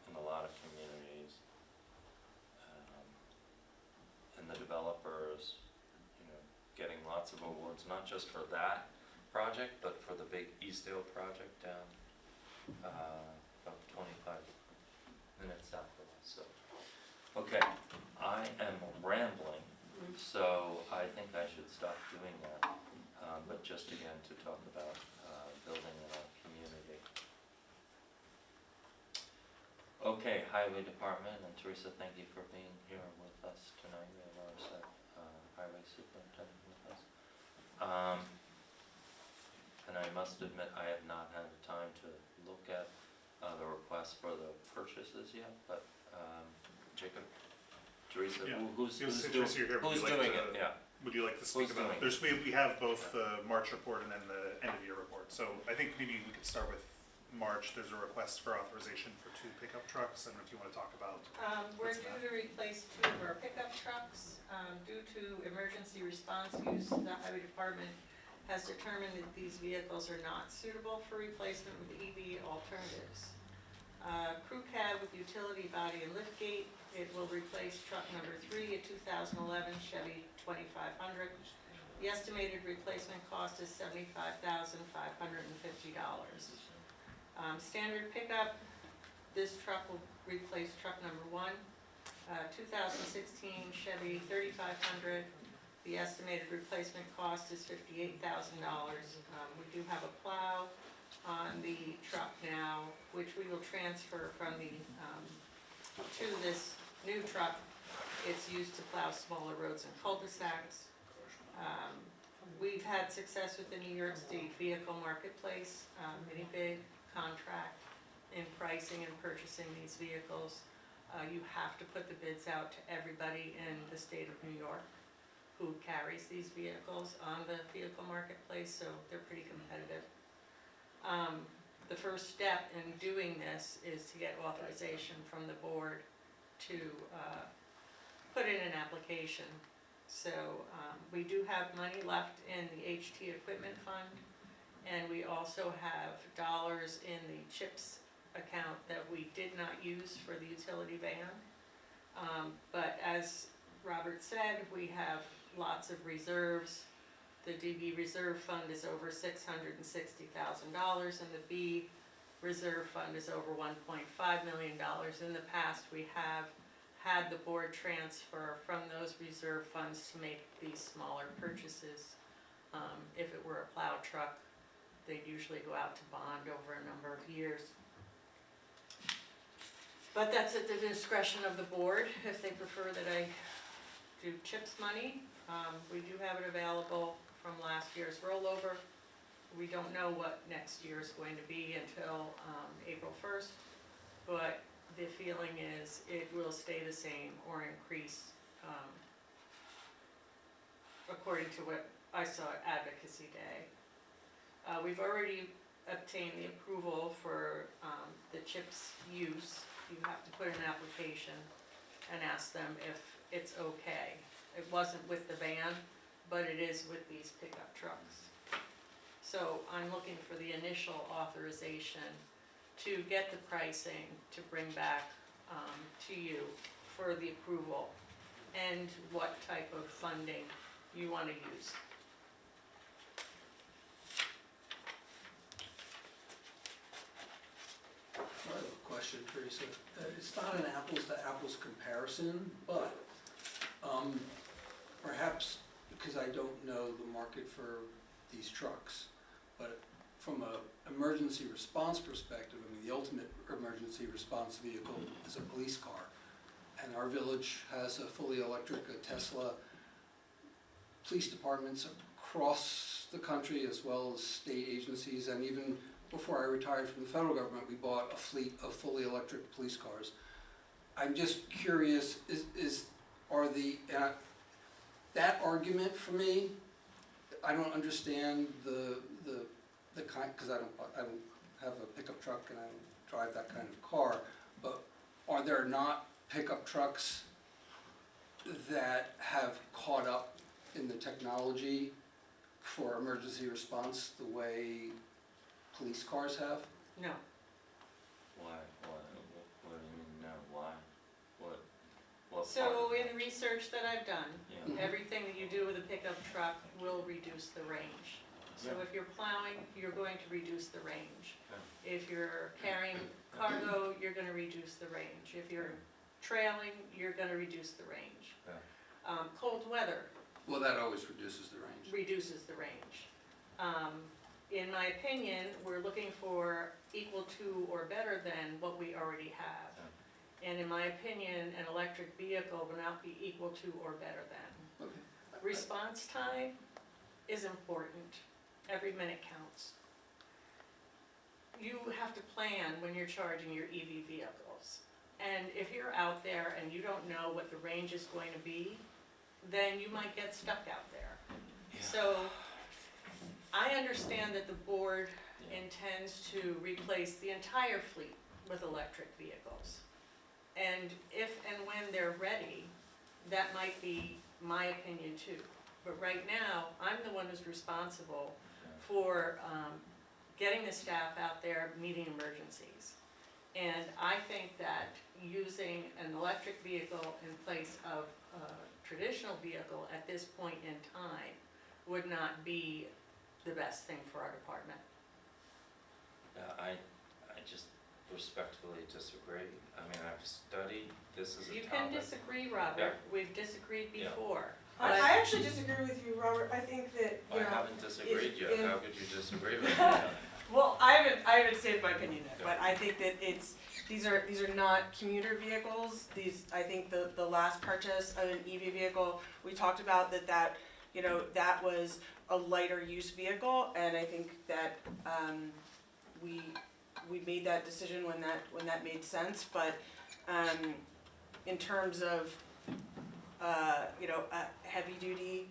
in a lot of communities. And the developers, getting lots of awards, not just for that project, but for the big Eastdale project down about 25 minutes after this, so. Okay, I am rambling, so I think I should stop doing that. But just again to talk about building in our community. Okay, Highway Department, and Teresa, thank you for being here with us tonight. We have our highway superintendent with us. And I must admit, I have not had time to look at the request for the purchases yet, but Jacob, Teresa, Yeah. who's Since doing, you're here, would who's you like doing to- it? Yeah. Would you like to speak Who's about, doing it? we have both the March report and then the end of year report. So I think maybe we could start with March. There's a request for authorization for 2 pickup trucks. I don't know if you want to talk about. We're What's due that? to replace 2 of our pickup trucks. Due to emergency response use, the highway department has determined that these vehicles are not suitable for replacement with EV alternatives. Crew cab with utility body and liftgate, it will replace truck number 3, a 2011 Chevy 2500. The estimated replacement cost is $75,550. Standard pickup, this truck will replace truck number 1, 2016 Chevy 3500. The estimated replacement cost is $58,000. We do have a plow on the truck now, which we will transfer from the, to this new truck. It's used to plow smaller roads and cul-de-sacs. We've had success with the New York State Vehicle Marketplace, mini bid contract in pricing and purchasing these vehicles. You have to put the bids out to everybody in the state of New York who carries these vehicles on the vehicle marketplace, so they're pretty competitive. The first step in doing this is to get authorization from the board to put in an application. So we do have money left in the HT equipment fund, and we also have dollars in the CHIPS account that we did not use for the utility van. But as Robert said, we have lots of reserves. The DB reserve fund is over $660,000, and the B reserve fund is over $1.5 million. In the past, we have had the board transfer from those reserve funds to make these smaller purchases. If it were a plow truck, they'd usually go out to bond over a number of years. But that's at the discretion of the board, if they prefer that I do CHIPS money. We do have it available from last year's rollover. We don't know what next year is going to be until April 1st, but the feeling is it will stay the same or increase according to what I saw at Advocacy Day. We've already obtained the approval for the CHIPS use. You have to put in an application and ask them if it's okay. It wasn't with the van, but it is with these pickup trucks. So I'm looking for the initial authorization to get the pricing to bring back to you for the approval and what type of funding you want to use. I have a question, Teresa. It's not an apples to apples comparison, but perhaps because I don't know the market for these trucks, but from an emergency response perspective, I mean, the ultimate emergency response vehicle is a police car. And our village has a fully electric, a Tesla. Police departments across the country, as well as state agencies, and even before I retired from the federal government, we bought a fleet of fully electric police cars. I'm just curious, that argument for me, I don't understand the kind, because I don't have a pickup truck and I don't drive that kind of car, but are there not pickup trucks that have caught up in the technology for emergency response the way police cars have? No. Why, what do you mean, no, why? What part So of in that? research that I've done, Yeah, everything that you do with a pickup truck will reduce the range. So Yeah. if you're plowing, you're going to reduce the range. If you're carrying cargo, you're gonna reduce the range. If you're trailing, you're gonna reduce the range. Cold weather Well, that always reduces the range. reduces the range. In my opinion, we're looking for equal to or better than what we already have. And in my opinion, an electric vehicle will not be equal to or better than. Okay. Response time is important. Every minute counts. You have to plan when you're charging your EV vehicles. And if you're out there and you don't know what the range is going to be, then you might get stuck out there. So I understand that the board intends to replace the entire fleet with electric vehicles. And if and when they're ready, that might be my opinion too. But right now, I'm the one who's responsible for getting the staff out there meeting emergencies. And I think that using an electric vehicle in place of a traditional vehicle at this point in time would not be the best thing for our department. I just respectfully disagree. I mean, I've studied, this is a You can topic. disagree, Robert, we've disagreed Yeah. before. I actually disagree with you, Robert. I think that, I haven't disagreed yet, if- how could you disagree with me? well, I haven't stated my opinion yet, but I think that these are not commuter vehicles. I think the last purchase of an EV vehicle, we talked about that was a lighter use vehicle, and I think that, we made that decision when that made sense, but, in terms of, a heavy duty,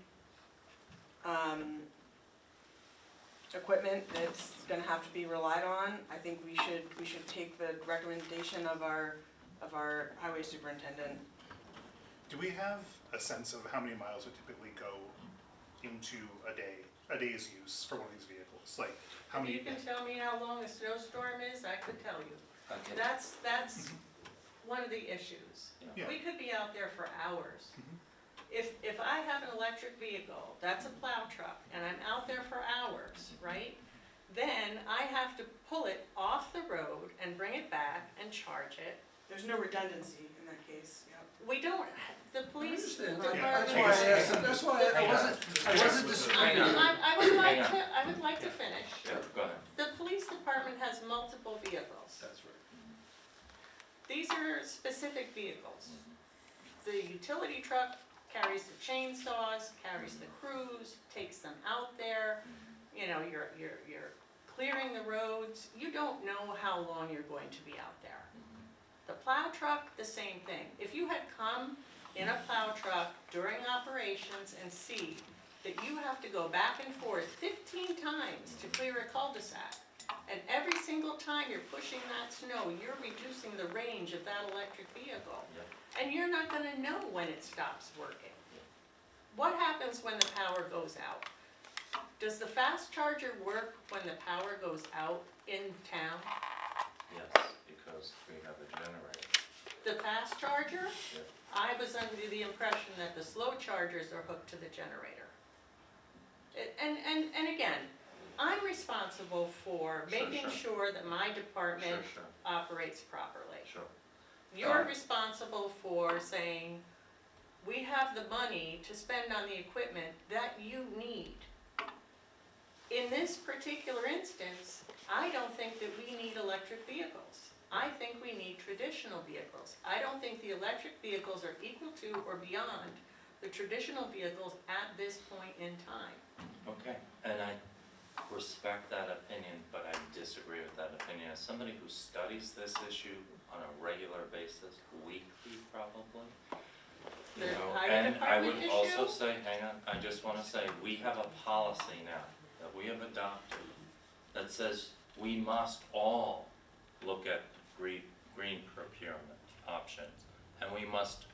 equipment that's gonna have to be relied on, I think we should take the recommendation of our highway superintendent. Do we have a sense of how many miles would typically go into a day's use for one of these vehicles? Like, how If many? you can tell me how long a snowstorm is, I could tell you. Okay. That's one of the issues. Yeah. We could be out there for hours. Mhm. If I have an electric vehicle, that's a plow truck, and I'm out there for hours, right? Then I have to pull it off the road and bring it back and charge it. There's no redundancy in that case, yeah. We don't, the police I understand. department. That's why I asked, that's why I wasn't disagreeing. I would like Hang on. to, I would like to finish. Yeah, go ahead. The police department has multiple vehicles. That's right. These are specific vehicles. The utility truck carries the chainsaws, carries the crews, takes them out there. You know, you're clearing the roads. You don't know how long you're going to be out there. The plow truck, the same thing. If you had come in a plow truck during operations and see that you have to go back and forth 15 times to clear a cul-de-sac, and every single time you're pushing that snow, you're reducing the range of that electric vehicle. Yep. And you're not gonna know when it stops working. What happens when the power goes out? Does the fast charger work when the power goes out in town? Yes, because we have a generator. The fast charger? Yep. I was under the impression that the slow chargers are hooked to the generator. And again, I'm responsible for Sure, making sure. sure that my department Sure, operates properly. sure. You're responsible for saying, we have the money to spend on the equipment that you need. In this particular instance, I don't think that we need electric vehicles. I think we need traditional vehicles. I don't think the electric vehicles are equal to or beyond the traditional vehicles at this point in time. Okay, and I respect that opinion, but I disagree with that opinion. As somebody who studies this issue on a regular basis, weekly probably, you The know, highway and I department would also issue? say, hang on, I just wanna say, we have a policy now that we have adopted that says we must all look at green procurement options, and we must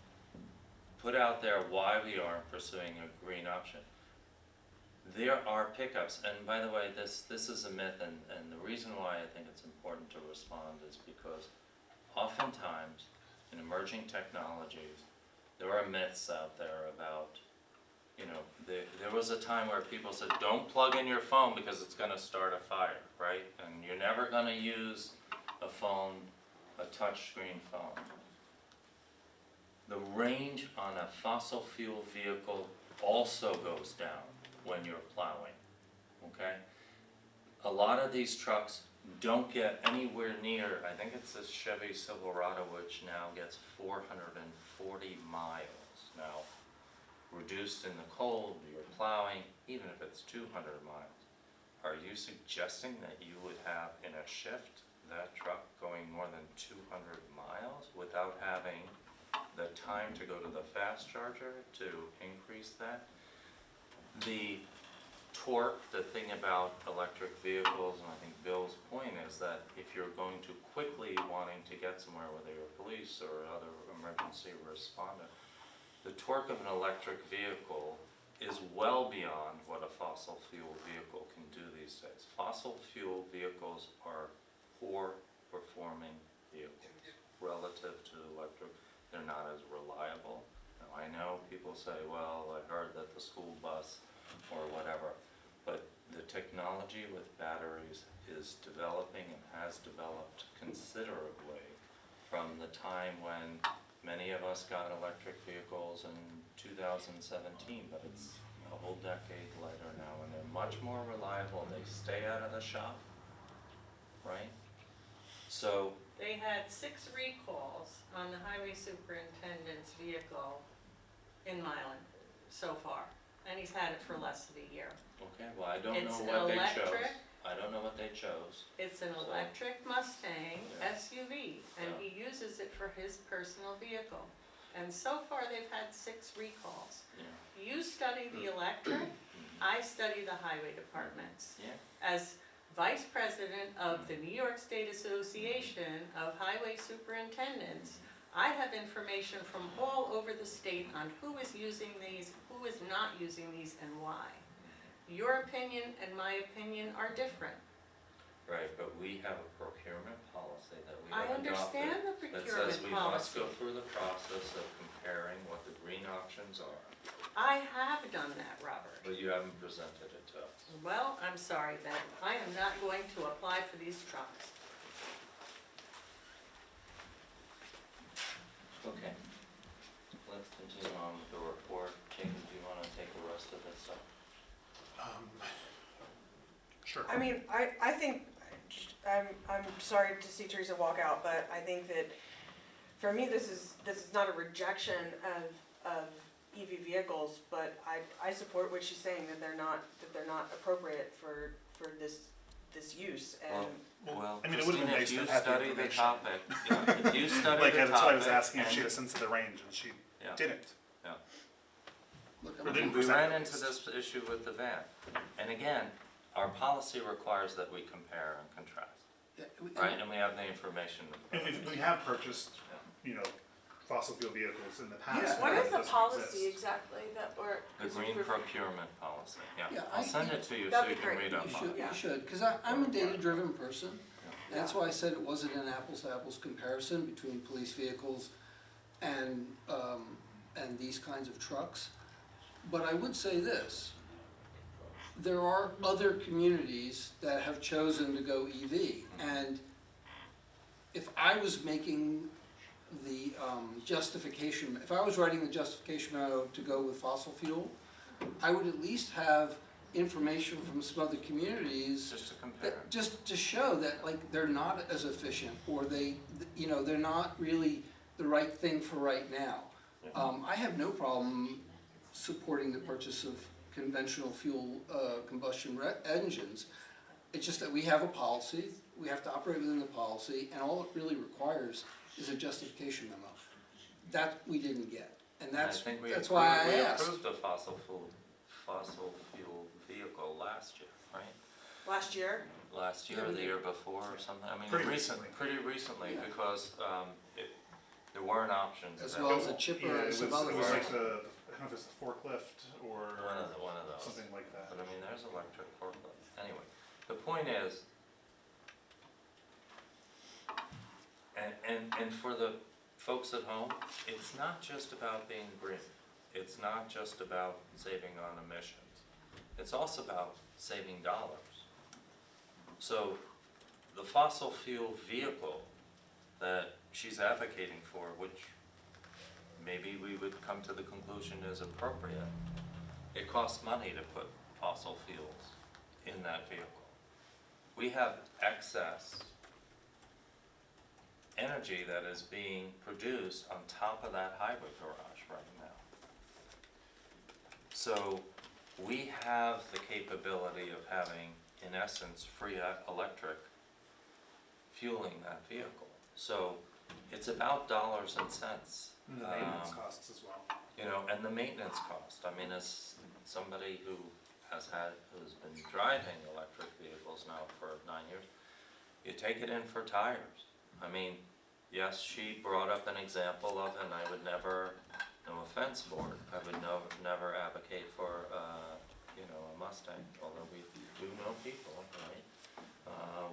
put out there why we are pursuing a green option. There are pickups, and by the way, this is a myth, and the reason why I think it's important to respond is because oftentimes in emerging technologies, there are myths out there about, you know, there was a time where people said, don't plug in your phone because it's gonna start a fire, right? And you're never gonna use a phone, a touchscreen phone. The range on a fossil fuel vehicle also goes down when you're plowing, okay? A lot of these trucks don't get anywhere near, I think it's this Chevy Silverado, which now gets 440 miles. Now, reduced in the cold, you're plowing, even if it's 200 miles. Are you suggesting that you would have in a shift that truck going more than 200 miles without having the time to go to the fast charger to increase that? The torque, the thing about electric vehicles, and I think Bill's point is that if you're going to quickly wanting to get somewhere, whether you're police or other emergency responder, the torque of an electric vehicle is well beyond what a fossil fuel vehicle can do these days. Fossil fuel vehicles are poor performing vehicles relative to electric. They're not as reliable. Now, I know people say, well, I heard that the school bus or whatever, but the technology with batteries is developing and has developed considerably from the time when many of us got electric vehicles in 2017, but it's a whole decade later now, and they're much more reliable. They stay out of the shop, right? So, They had 6 recalls on the highway superintendent's vehicle in Milan so far, and he's had it for less than a year. okay, well, I don't It's know an what they chose. electric. I don't know what they chose. It's an So- electric Mustang Yeah. SUV, and Yeah. he uses it for his personal vehicle. And so far, they've had 6 recalls. Yeah. You study the electric, I study the highway departments. Yeah. As vice president of the New York State Association of Highway Superintendents, I have information from all over the state on who is using these, who is not using these, and why. Your opinion and my opinion are different. Right, but we have a procurement policy that we I have adopted understand the that says procurement we must policy. go through the process of comparing what the green options are, I have done that, Robert. but you haven't presented it to us. Well, I'm sorry then, I am not going to apply for these trucks. Okay. Let's continue on with the report. Jacob, do you wanna take the rest of this up? Sure. I mean, I think, I'm sorry to see Teresa walk out, but I think that for me, this is not a rejection of EV vehicles, but I support what she's saying, that they're not appropriate for this use, and Well, I mean, it would've been Christina, nice if to you have the study the information. topic, yeah, if you study Like, the topic. that's why I was asking if and- she listened to the range, and she Yeah. didn't. Look, Or didn't We present ran at into least. this issue with the van, and again, our policy requires that we compare and contrast, yeah, right, and we have the information. And we have purchased, you know, fossil fuel vehicles in the past. Yeah. what and is it the doesn't policy exist. exactly that we're? The green procurement policy, yeah, Yeah, I'll I send think it to you so that'd you be can great. read up You on should, it. Yeah. you should, because I'm a data-driven person. Yeah. That's why I said it wasn't an apples-to-apples comparison between police vehicles and these kinds of trucks. But I would say this, there are other communities that have chosen to go EV. And if I was making the justification, if I was writing the justification memo to go with fossil fuel, I would at least have information from some other communities Just to compare. that, just to show that, like, they're not as efficient, or they, you know, they're not really the right thing for right now. I have no problem supporting the purchase of conventional fuel combustion engines. It's just that we have a policy, we have to operate within the policy, and all it really requires is a justification memo. That we didn't get, and I that's think we why approved- I asked. We approved a fossil fuel vehicle last year, right? Last year? Last year or the year before or something, I mean, Pretty pretty recently, Yeah. because, there weren't options As available. well as a chipper Yeah, and some other it was things. like the, I don't know if it's the forklift or One of those. something like that. But I mean, there's electric forklifts. Anyway, the point is, and for the folks at home, it's not just about being green. it's not just about saving on emissions. It's also about saving dollars. So the fossil fuel vehicle that she's advocating for, which maybe we would come to the conclusion is appropriate, it costs money to put fossil fuels in that vehicle. We have excess energy that is being produced on top of that highway garage right now. So we have the capability of having, in essence, free electric fueling that vehicle. So it's about dollars and cents. And the maintenance costs as well. You know, and the maintenance cost. I mean, as somebody who's been driving electric vehicles now for 9 years, you take it in for tires. I mean, yes, she brought up an example of, and I would never, no offense for it, I would never advocate for, a Mustang, although we do know people, right?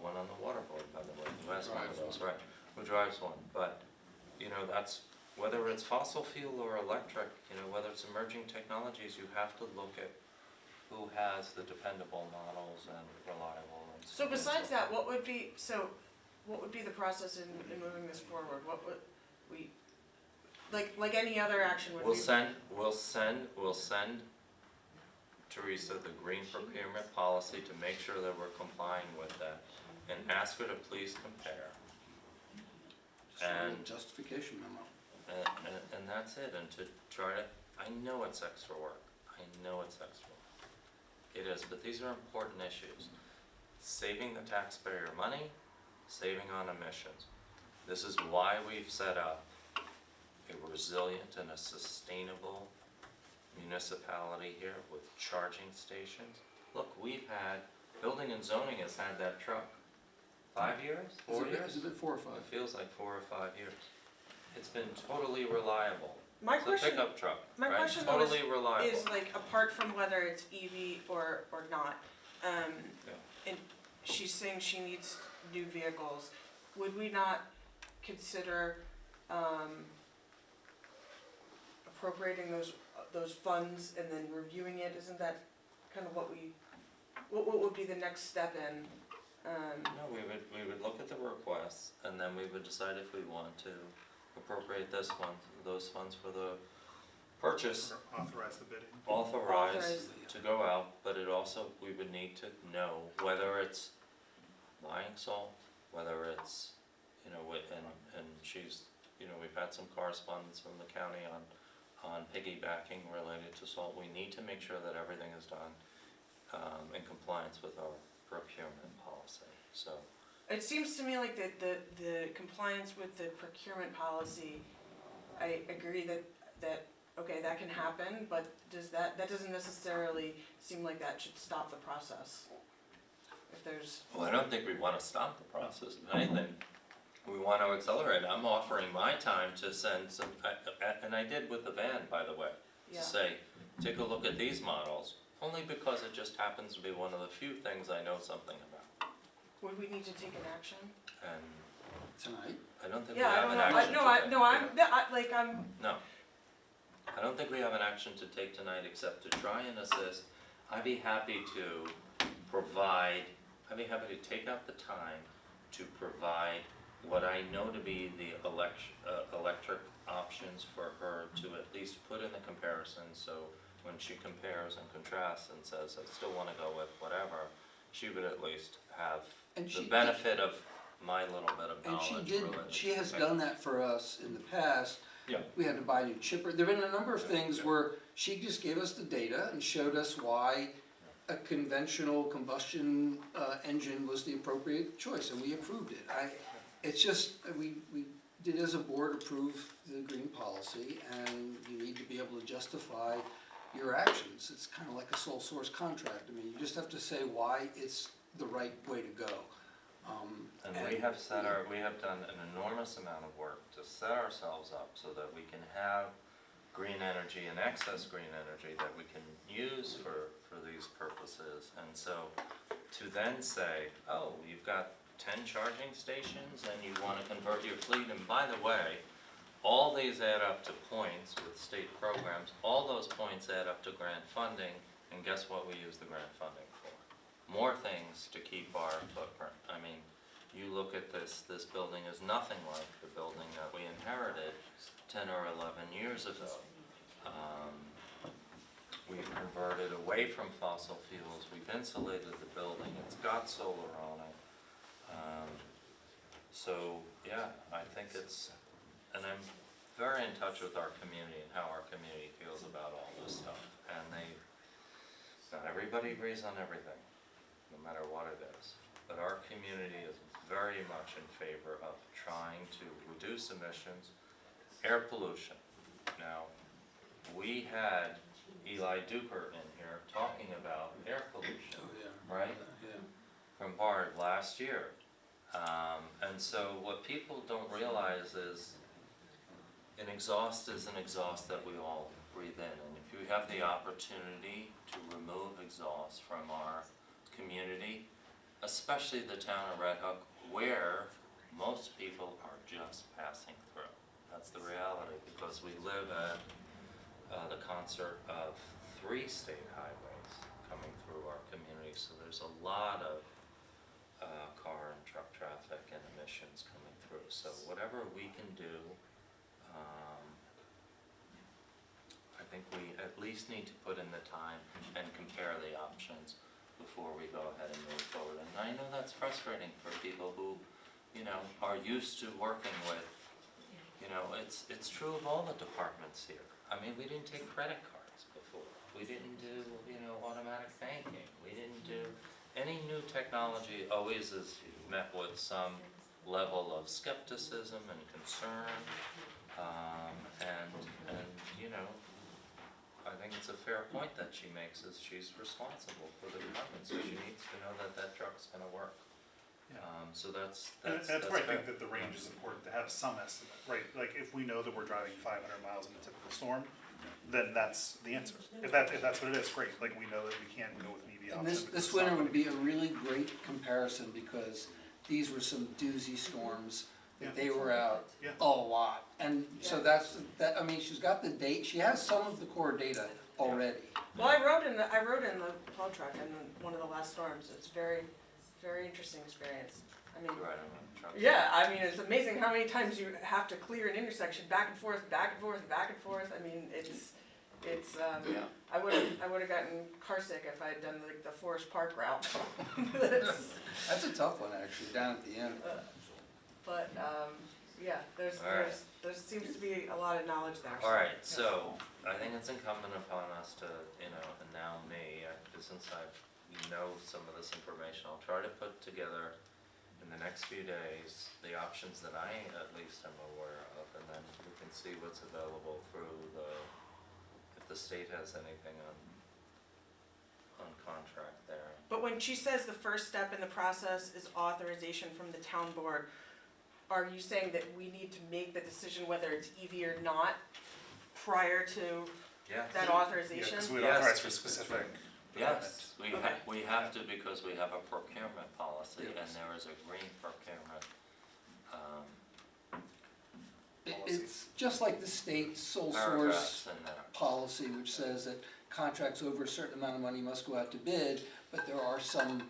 One on the water board, by the way, who has one of those, right, who drives one, but, that's, whether it's fossil fuel or electric, whether it's emerging technologies, you have to look at who has the dependable models and reliable and So besides that, what would be the process in moving this forward? What would we, like any other action would We'll we? send Teresa the green procurement policy to make sure that we're complying with that, and ask her to please compare. And Justification memo. And that's it, and to try to, I know it's extra work, it is, but these are important issues. Saving the taxpayer money, saving on emissions. This is why we've set up a resilient and a sustainable municipality here with charging stations. Look, building and zoning has had that truck 5 years, 4 years? Has it been 4 or 5? It feels like 4 or 5 years. It's been totally reliable. My It's a question, pickup truck, my right? question though Totally reliable. is like, apart from whether it's EV or not, and she's saying she needs new vehicles, would we not consider, appropriating those funds and then reviewing it? Isn't that kind of what would be the next step in? No, we would look at the requests, and then we would decide if we want to appropriate those funds for the purchase, Or authorize the bidding. authorized Authorize. to go out, but it also, we would need to know whether it's buying salt, whether it's, and she's, we've had some correspondence from the county on piggybacking related to salt. We need to make sure that everything is done in compliance with our procurement policy, so. It seems to me like the compliance with the procurement policy, I agree that okay, that can happen, but that doesn't necessarily seem like that should stop the process. If there's, Well, I don't think we wanna stop the process, if anything, we wanna accelerate. I'm offering my time to send some, and I did with the van, by the way, yeah. to say, take a look at these models, only because it just happens to be one of the few things I know something about. Would we need to take an action? And Tonight? I don't think we Yeah, I have don't an know, action to take. No, I don't think we have an action to take tonight except to try and assist. I'd be happy to take out the time to provide what I know to be the electric options for her to at least put in the comparison, so when she compares and contrasts and says, I still wanna go with whatever, she would at least have And the she- benefit of my little bit of And knowledge she related. she has done that for us in the past. Yeah. We had to buy a new chipper. There've been a number of things where she just gave us the data and showed us why a conventional combustion engine was the appropriate choice, and we approved it. It's just, we did as a board approve the green policy, and you need to be able to justify your actions. It's kind of like a sole source contract. I mean, you just have to say why it's the right way to go. And we have done an enormous amount of work to set ourselves up so that we can have green energy and excess green energy that we can use for these purposes. And so to then say, oh, you've got 10 charging stations and you wanna convert your fleet, and by the way, all these add up to points with state programs, all those points add up to grant funding, and guess what we use the grant funding for? More things to keep our footprint. I mean, you look at this building is nothing like the building that we inherited 10 or 11 years ago. We've converted away from fossil fuels, we've insulated the building, it's got solar on it. So, yeah, I think it's, and I'm very in touch with our community and how our community feels about all this stuff. And not everybody agrees on everything, no matter what it is. But our community is very much in favor of trying to reduce emissions, air pollution. Now, we had Eli Duker in here talking about air pollution, right? Yeah. From BARD last year. And so what people don't realize is an exhaust is an exhaust that we all breathe in. And if you have the opportunity to remove exhaust from our community, especially the town of Red Hook, where most people are just passing through. That's the reality, because we live at the concert of 3 state highways coming through our community, so there's a lot of car and truck traffic and emissions coming through. So whatever we can do, I think we at least need to put in the time and compare the options before we go ahead and move forward. And I know that's frustrating for people who, are used to working with, it's true of all the departments here. I mean, we didn't take credit cards before. We didn't do, automatic banking. We didn't do, any new technology always is met with some level of skepticism and concern. I think it's a fair point that she makes, is she's responsible for the department, so she needs to know that that truck's gonna work. So that's And that's where I fair. think that the range is important, to have some estimate, right? Like, if we know that we're driving 500 miles in a typical storm, then that's the answer. If that's what it is, great, like, we know that we can't go with an EV And option. this because it's winter not would gonna be a really great comparison, because these were some doozy storms that they were out Yeah. a lot. And so I mean, she's got the date, she has some of the core data already. Well, I rode in the plow truck in one of the last storms. It's very, very interesting experience. I mean, Right on the truck. yeah, I mean, it's amazing how many times you have to clear an intersection back and forth, back and forth, back and forth. I mean, it's Yeah. I would have gotten car sick if I had done like the Forest Park route. That's a tough one, actually, down at the end. But yeah, there seems to be a lot of knowledge there. All right, so I think it's incumbent upon us to, and now me, since I know some of this information, I'll try to put together in the next few days the options that I at least am aware of, and then we can see what's available through if the state has anything on contract there. But when she says the first step in the process is authorization from the town board, are you saying that we need to make the decision whether it's EV or not prior to Yes. that Yeah, authorization? because we Yes. authorize for specific. Yes, we Okay. we have to, because we have a procurement policy, and Yes. there is a green procurement. It's just like the state sole source Paragraphs in there. policy, which says that contracts over a certain amount of money must go out to bid, but there are some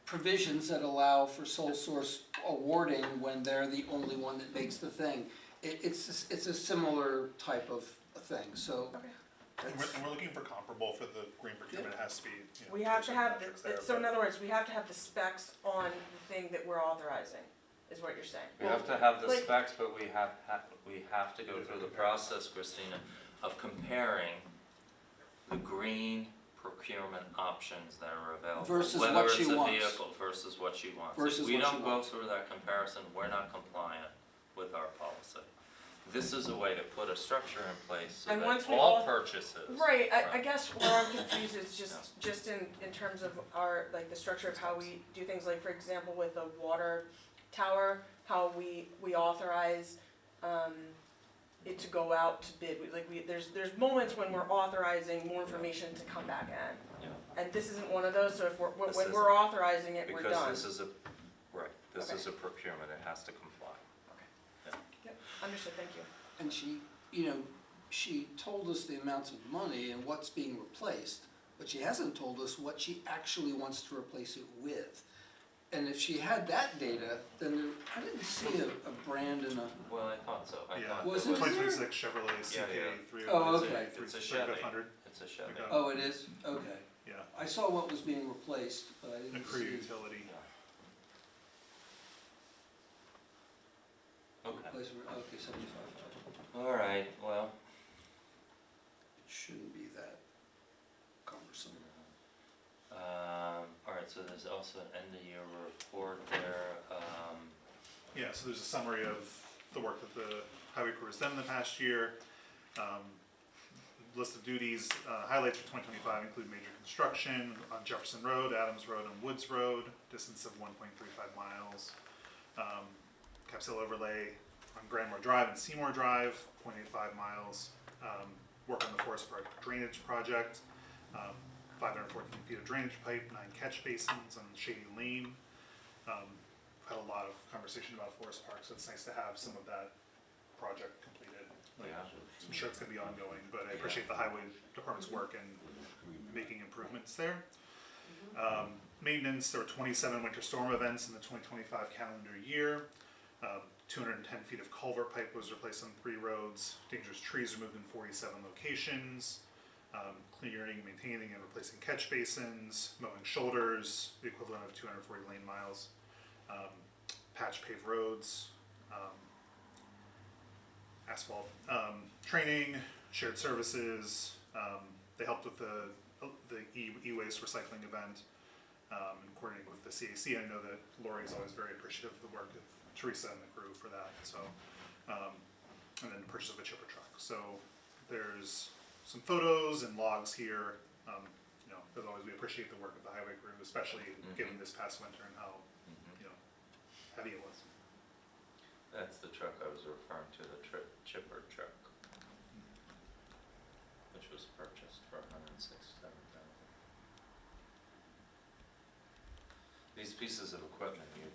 provisions that allow for sole source awarding when they're the only one that makes the thing. It's a similar type of thing, so. Okay. And we're looking for comparable for the green procurement, it has to be, We have to certain have, metrics there, so in but- other words, we have to have the specs on the thing that we're authorizing, is what you're saying? We have to have the Like- specs, but we have to go through the process, Christina, of comparing the green procurement options that are available. Versus what she wants. Whether it's a vehicle versus what she wants. Versus If we what she don't go wants. through that comparison, we're not compliant with our policy. This is a way to put a structure in place so And once that we all all- purchases. Right, I guess where I'm confused is just in terms of our, like, the structure of how we do things, like, for example, with the water tower, how we authorize, it to go out to bid, there's moments when we're authorizing more information to come back in. Yeah. And this isn't one of those, so if This when isn't. we're authorizing it, we're done. Because this is this Okay. is a procurement, it has to comply. Yep, understood, thank you. And she, you know, she told us the amounts of money and what's being replaced, but she hasn't told us what she actually wants to replace it with. And if she had that data, then there, I didn't see a brand and a, Well, I thought so, I Yeah, thought Was there it twenty there? twenty-six Chevrolet CK yeah. Oh, 300. okay. It's a Chevy, 3500, it's a Chevy. Okay. oh, it is? Okay. yeah, I saw what was being replaced, but I a didn't crew see. utility. Okay, Replacement, okay, 75,000. all right, well, it shouldn't be that cumbersome. all right, so there's also an end of year report there, Yeah, so there's a summary of the work that the highway crew has done in the past year. List of duties, highlights for 2025 include major construction on Jefferson Road, Adams Road, and Woods Road, distance of 1.35 miles. Capsule overlay on Granmore Drive and Seymour Drive, 0.85 miles. Work on the Forest Park drainage project, 514 feet of drainage pipe, 9 catch basins on Shady Lane. Had a lot of conversation about Forest Park, so it's nice to have some of that project completed. Like, yeah. I'm sure it's gonna be ongoing, but I appreciate the highway department's work in making improvements there. Maintenance, there were 27 winter storm events in the 2025 calendar year. 210 feet of culvert pipe was replaced on 3 roads. Dangerous trees removed in 47 locations. Clearing, maintaining, and replacing catch basins, mowing shoulders, the equivalent of 240 lane miles. Patch paved roads, asphalt, training, shared services. They helped with the e-waste recycling event, and coordinating with the CAC. I know that Lori's always very appreciative of the work of Teresa and the crew for that, so, and then the purchase of a chipper truck. So there's some photos and logs here. You know, as always, we appreciate the work of the highway crew, especially given this past winter and how, you know, heavy it was. That's the truck I was referring to, the chipper truck, which was purchased for $167,000. These pieces of equipment you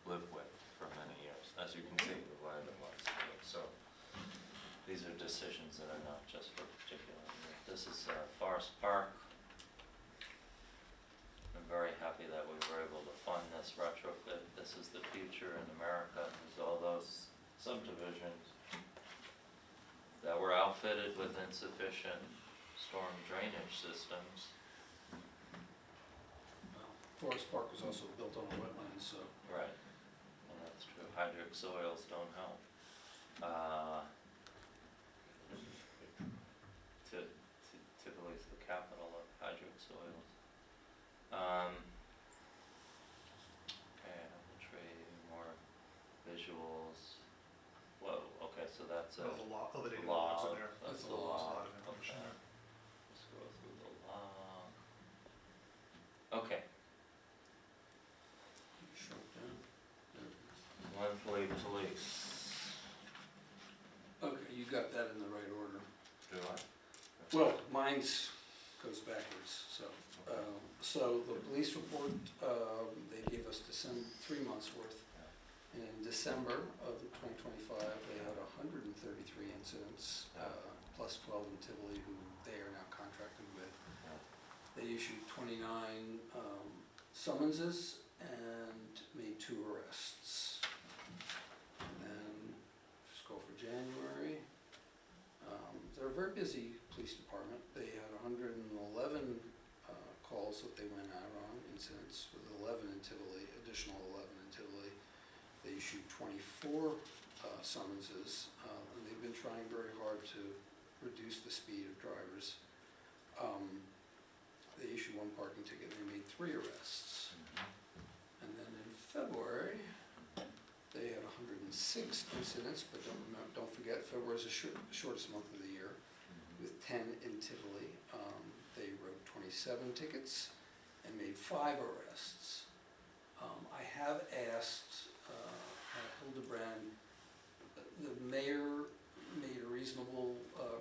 live with for many years, as you can see, the way it was. So these are decisions that are not just for particular year. This is Forest Park. I'm very happy that we were able to fund this retrofit. This is the future in America. There's all those subdivisions that were outfitted with insufficient storm drainage systems. Forest Park was also built on a wetland, so. Right, and that's true. Hydric soils don't help. Tivoli is the capital of hydric soils. Okay, tree, more visuals. Whoa, okay, so that's a All the dated logs log. are there. That's the There's a lot log. of information Okay. there. Let's go through the log. Okay, Shrunk down. monthly police. Okay, you got that in the right order. Do I? Well, mine's goes backwards, so. So the police report, they gave us 3 months worth. In December of 2025, they had 133 incidents, plus 12 in Tivoli, who they are now contracted with. They issued 29 summonses and made 2 arrests. And then, just go for January. They're a very busy police department. They had 111 calls that they went out on, incidents, with 11 in Tivoli, additional 11 in Tivoli. They issued 24 summonses, and they've been trying very hard to reduce the speed of drivers. They issued 1 parking ticket and they made 3 arrests. And then in February, they had 106 incidents, but don't forget, February is the shortest month of the year, with 10 in Tivoli. They wrote 27 tickets and made 5 arrests. I have asked Hildebrand, the mayor made a reasonable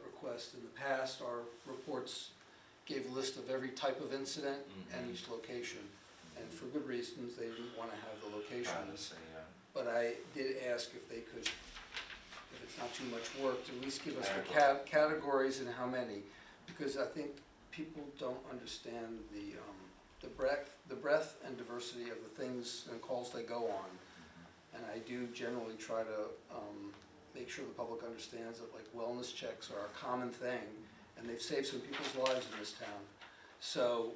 request in the past. Our reports gave a list of every type of incident and each location. And for good reasons, they didn't want to have the locations. Privacy, yeah. But I did ask if they could, if it's it's not too much work, to at least give us the categories and how many. Because I think people don't understand the breadth and diversity of the things and calls they go on. And I do generally try to make sure the public understands that like wellness checks are a common thing, and they've saved some people's lives in this town. So,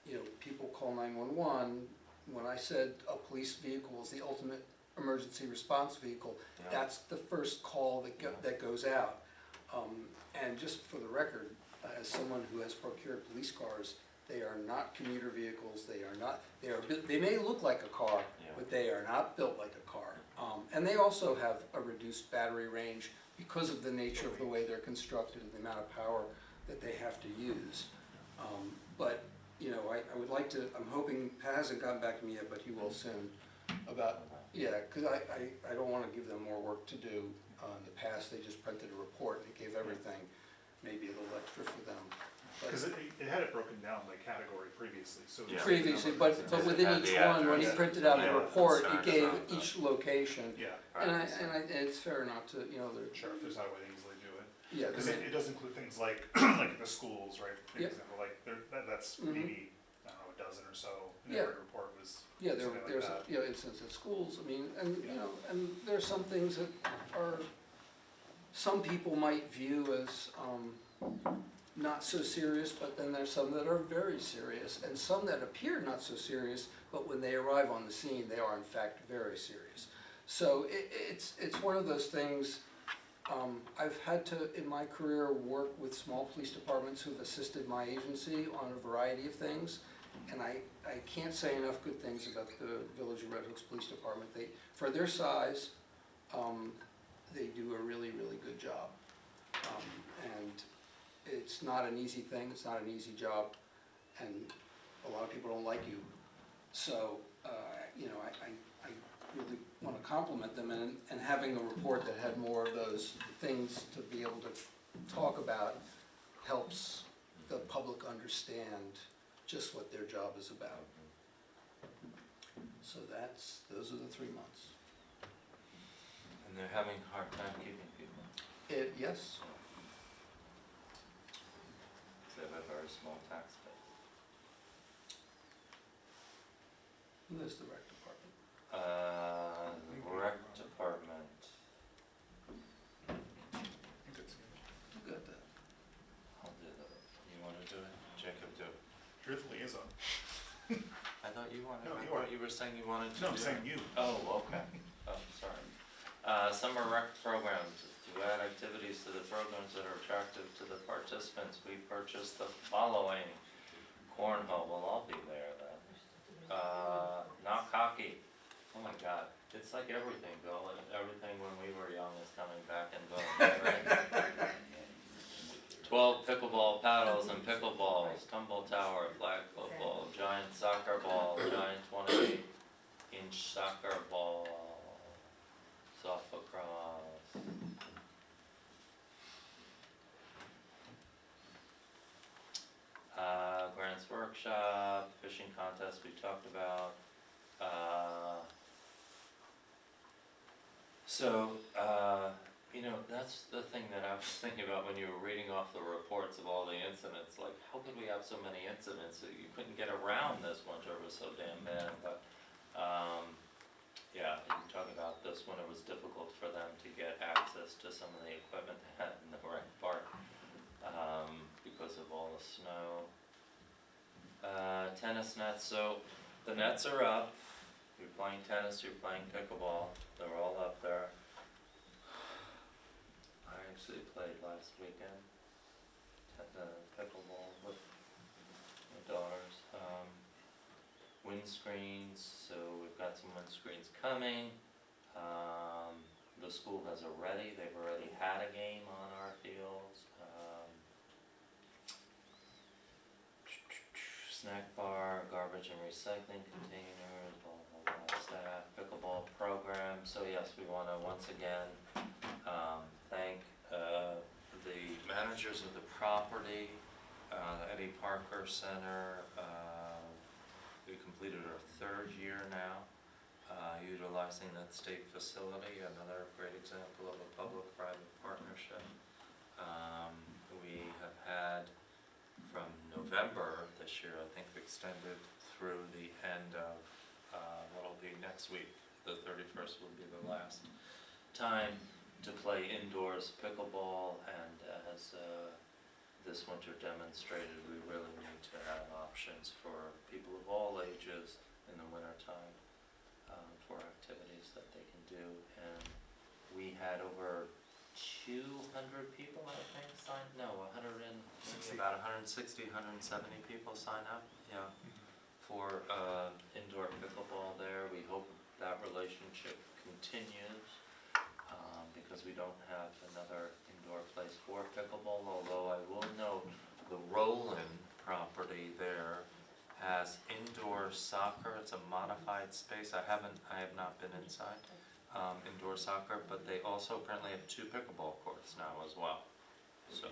you know, people call 911. When I said a police vehicle is the ultimate emergency response vehicle, that's the first call that goes out. And just for the record, as someone who has procured police cars, they are not commuter vehicles. They may look like a car, but they are not built like a car. And they also have a reduced battery range because of the nature of the way they're constructed and the amount of power that they have to use. But, you know, I would like to, I'm hoping, Pat hasn't gotten back to me yet, but he will soon, about, because I don't want to give them more work to do. In the past, they just printed a report, and it gave everything, maybe a little extra for them. Because it had it broken down by category previously, so. Previously, but within each one, when he printed out the report, it gave each location. Yeah, And it's fair not to, you know, sure, if there's not a way to easily do it. yeah. Because it does include things like, like the schools, right? For Yeah. example, like, that's maybe, I don't know, a dozen or so. And Yeah. every report was Yeah, something like there's, that. you know, instances of schools, I mean, and, you know, and there's some things that are, some people might view as, not so serious, but then there's some that are very serious, and some that appear not so serious, but when they arrive on the scene, they are in fact very serious. So it's one of those things, I've had to, in my career, work with small police departments who've assisted my agency on a variety of things, and I can't say enough good things about the Village of Red Hook's Police Department. For their size, they do a really, really good job. And it's not an easy thing, it's not an easy job, and a lot of people don't like you. So, you know, I really want to compliment them, and having a report that had more of those things to be able to talk about helps the public understand just what their job is about. So those are the 3 months. And they're having a hard time keeping people. Yes, They have a very small tax base. who is the rec department? The rec department, I think it's, Who got that? I'll do that. You wanna do it? Jacob, do it. you're the liaison. I thought you wanted, No, I you thought are. you were saying you wanted to do No, I'm it. saying you. Oh, okay. Oh, sorry. Summer rec programs. To add activities to the programs that are attractive to the participants, we purchased the following. Cornhole, we'll all be there then. Knock hockey. Oh my God, it's like everything, Bill. Everything when we were young is coming back and going, right? 12 pickleball paddles and pickleballs, tumble tower, flag football, giant soccer ball, giant 28-inch soccer ball, soft lacrosse. Grants workshop, fishing contest we talked about. You know, that's the thing that I was thinking about when you were reading off the reports of all the incidents, like, how could we have so many incidents that you couldn't get around this winter, it was so damn bad, but, yeah, you talk about this when it was difficult for them to get access to some of the equipment they had in the rec park, because of all the snow. Tennis nets, so the nets are up, you're playing tennis, you're playing pickleball, they're all up there. I actually played last weekend, pickleball with my daughters. Windscreens, so we've got some windscreens coming. The school has they've already had a game on our fields. Snack bar, garbage and recycling containers, blah, blah, blah, staff, pickleball program. So yes, we wanna once again, thank, the managers of the property, Eddie Parker Center, we completed our 3rd year now. utilizing that state facility, another great example of a public-private partnership. We have had from November this year, I think extended through the end of, what'll be next week, the 31st will be the last time to play indoors pickleball, and as this winter demonstrated, we really need to have options for people of all ages in the wintertime for activities that they can do. And we had over 200 people, I think, about 160, 170 people sign up, yeah, for indoor pickleball there. We hope that relationship continues, because we don't have another indoor place for pickleball, although I will note the Roland property there has indoor soccer. It's a modified space. I have not been inside indoor soccer, but they also apparently have 2 pickleball courts now as well. So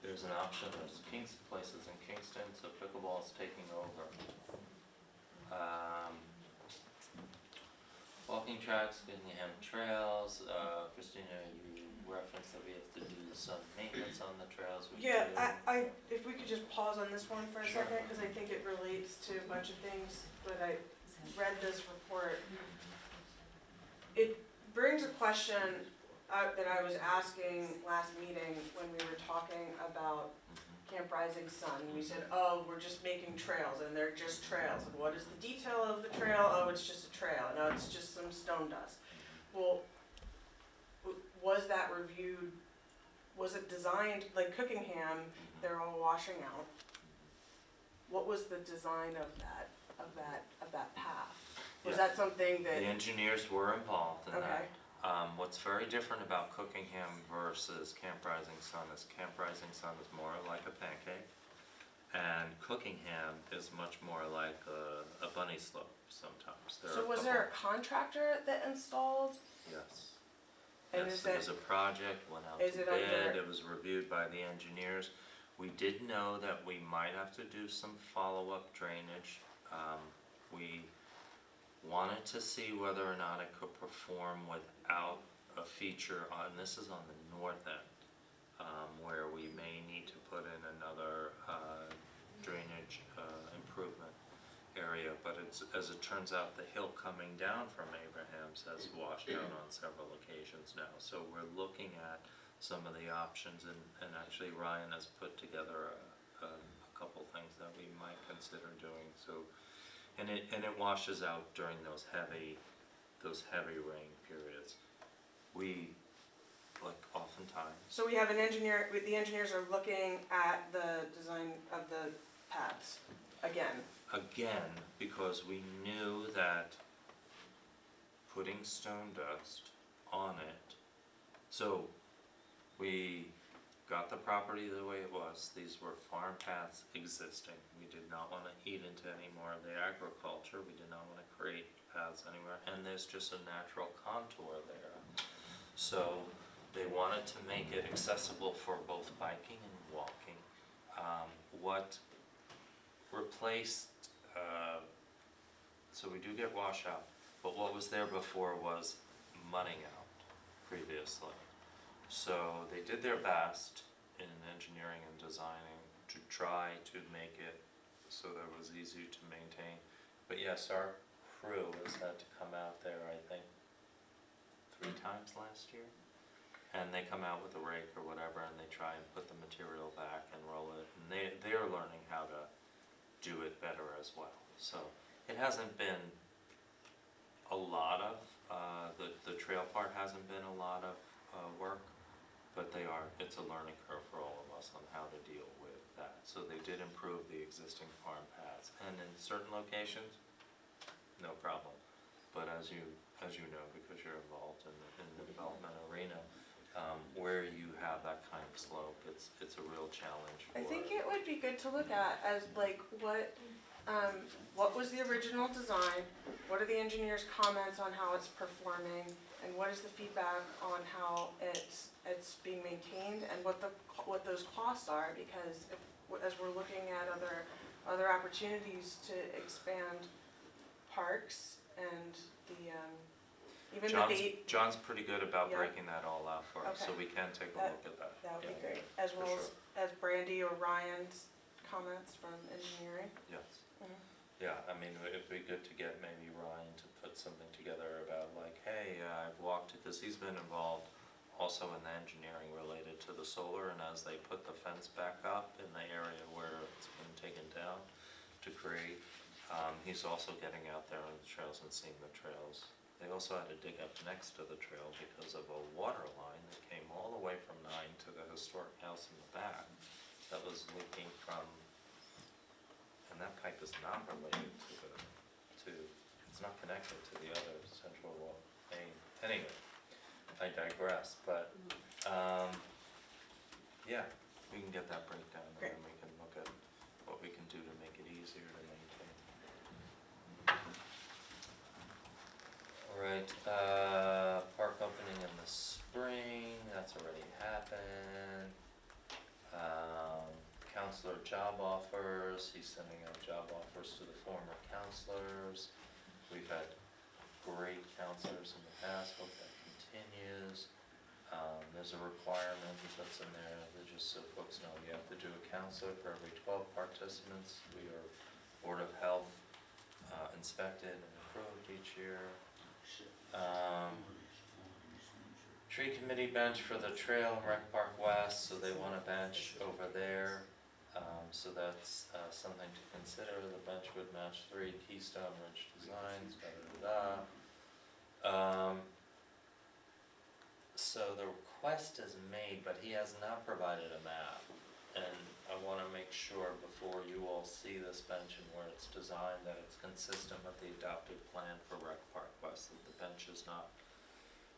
there's an option. There's places in Kingston, so pickleball is taking over. Walking tracks, Gillingham trails. Christina, you referenced that we have to do some maintenance on the trails. We Yeah, do. if we could just pause on this one for a Sure. second, because I think it relates to a bunch of things, but I read this report. It brings a question that I was asking last meeting when we were talking about Camp Rising Sun. We said, oh, we're just making trails, and they're just trails. And what is the detail of the trail? Oh, it's just a trail. No, it's just some stone dust. Well, was that reviewed? Was it designed, like Cookingham, they're all washing out. What was the design of that path? Was Yeah. that something The that, engineers were involved in that. okay, What's very different about Cookingham versus Camp Rising Sun is Camp Rising Sun is more like a pancake, and Cookingham is much more like a bunny slope sometimes. There are so a was couple- there a contractor that installed? Yes. And Yes, is it was it, a project, went out is to it bid, under- it was reviewed by the engineers. We did know that we might have to do some follow-up drainage. We wanted to see whether or not it could perform without a feature on, this is on the north end, where we may need to put in another drainage improvement area, but it's, as it turns out, the hill coming down from Abraham's has washed out on several occasions now. So we're looking at some of the options, and actually Ryan has put together a couple things that we might consider doing. So, and it washes out during those heavy rain periods. We, like oftentimes, so we have an engineer, the engineers are looking at the design of the paths again. again, because we knew that putting stone dust on it, so we got the property the way it was. These were farm paths existing. We did not want to eat into any more of the agriculture. We did not want to create paths anywhere, and there's just a natural contour there. So they wanted to make it accessible for both biking and walking. What replaced, so we do get washout, but what was there before was mudding out previously. So they did their best in engineering and designing to try to make it so that it was easy to maintain. But yes, our crew has had to come out there, I think, 3 times last year. And they come out with a rake or whatever, and they try and put the material back and roll it. And they're learning how to do it better as well. So it hasn't been a lot of, the trail part hasn't been a lot of work, but it's a learning curve for all of us on how to deal with that. So they did improve the existing farm paths, and in certain locations, no problem. But as you know, because you're involved in the development arena, where you have that kind of slope, it's a real challenge for. I think it would be good to look at as like what was the original design, what are the engineers' comments on how it's performing, and what is the feedback on how it's being maintained, and what those costs are, because as we're looking at other opportunities to expand parks and the, even the John's, bait, John's pretty good about Yeah. breaking that all out for us, so Okay. we can take a That- look at that. that would be Yeah. great, as for well sure. as Brandy or Ryan's comments from engineering. Yes. Mhm. Yeah, I mean, it'd be good to get maybe Ryan to put something together about like, hey, I've walked, because he's been involved also in the engineering related to the solar, and as they put the fence back up in the area where it's been taken down to create, he's also getting out there on the trails and seeing the trails. They also had to dig up next to the trail because of a water line that came all the way from 9 to the historic house in the back that was leaking from, and that pipe is not related it's not connected to the other central main. Anyway, I digress, but, yeah, we can get that breakdown and Great. then we can look at what we can do to make it easier to maintain. Alright, park opening in the spring, that's already happened. Counselor job offers, he's sending out job offers to the former counselors. We've had great counselors in the past, hope that continues. There's a requirement he puts in there, that just so folks know, you have to do a counselor for every 12 participants. We are Board of Health inspected and approved each year. Tree committee bench for the trail in Rec Park West, so they want a bench over there. So that's something to consider. The bench would match 3 Keystone Ridge designs, So the request is made, but he has not provided a map. And I wanna make sure before you all see this bench and where it's designed, that it's consistent with the adopted plan for Rec Park West, that the bench is not.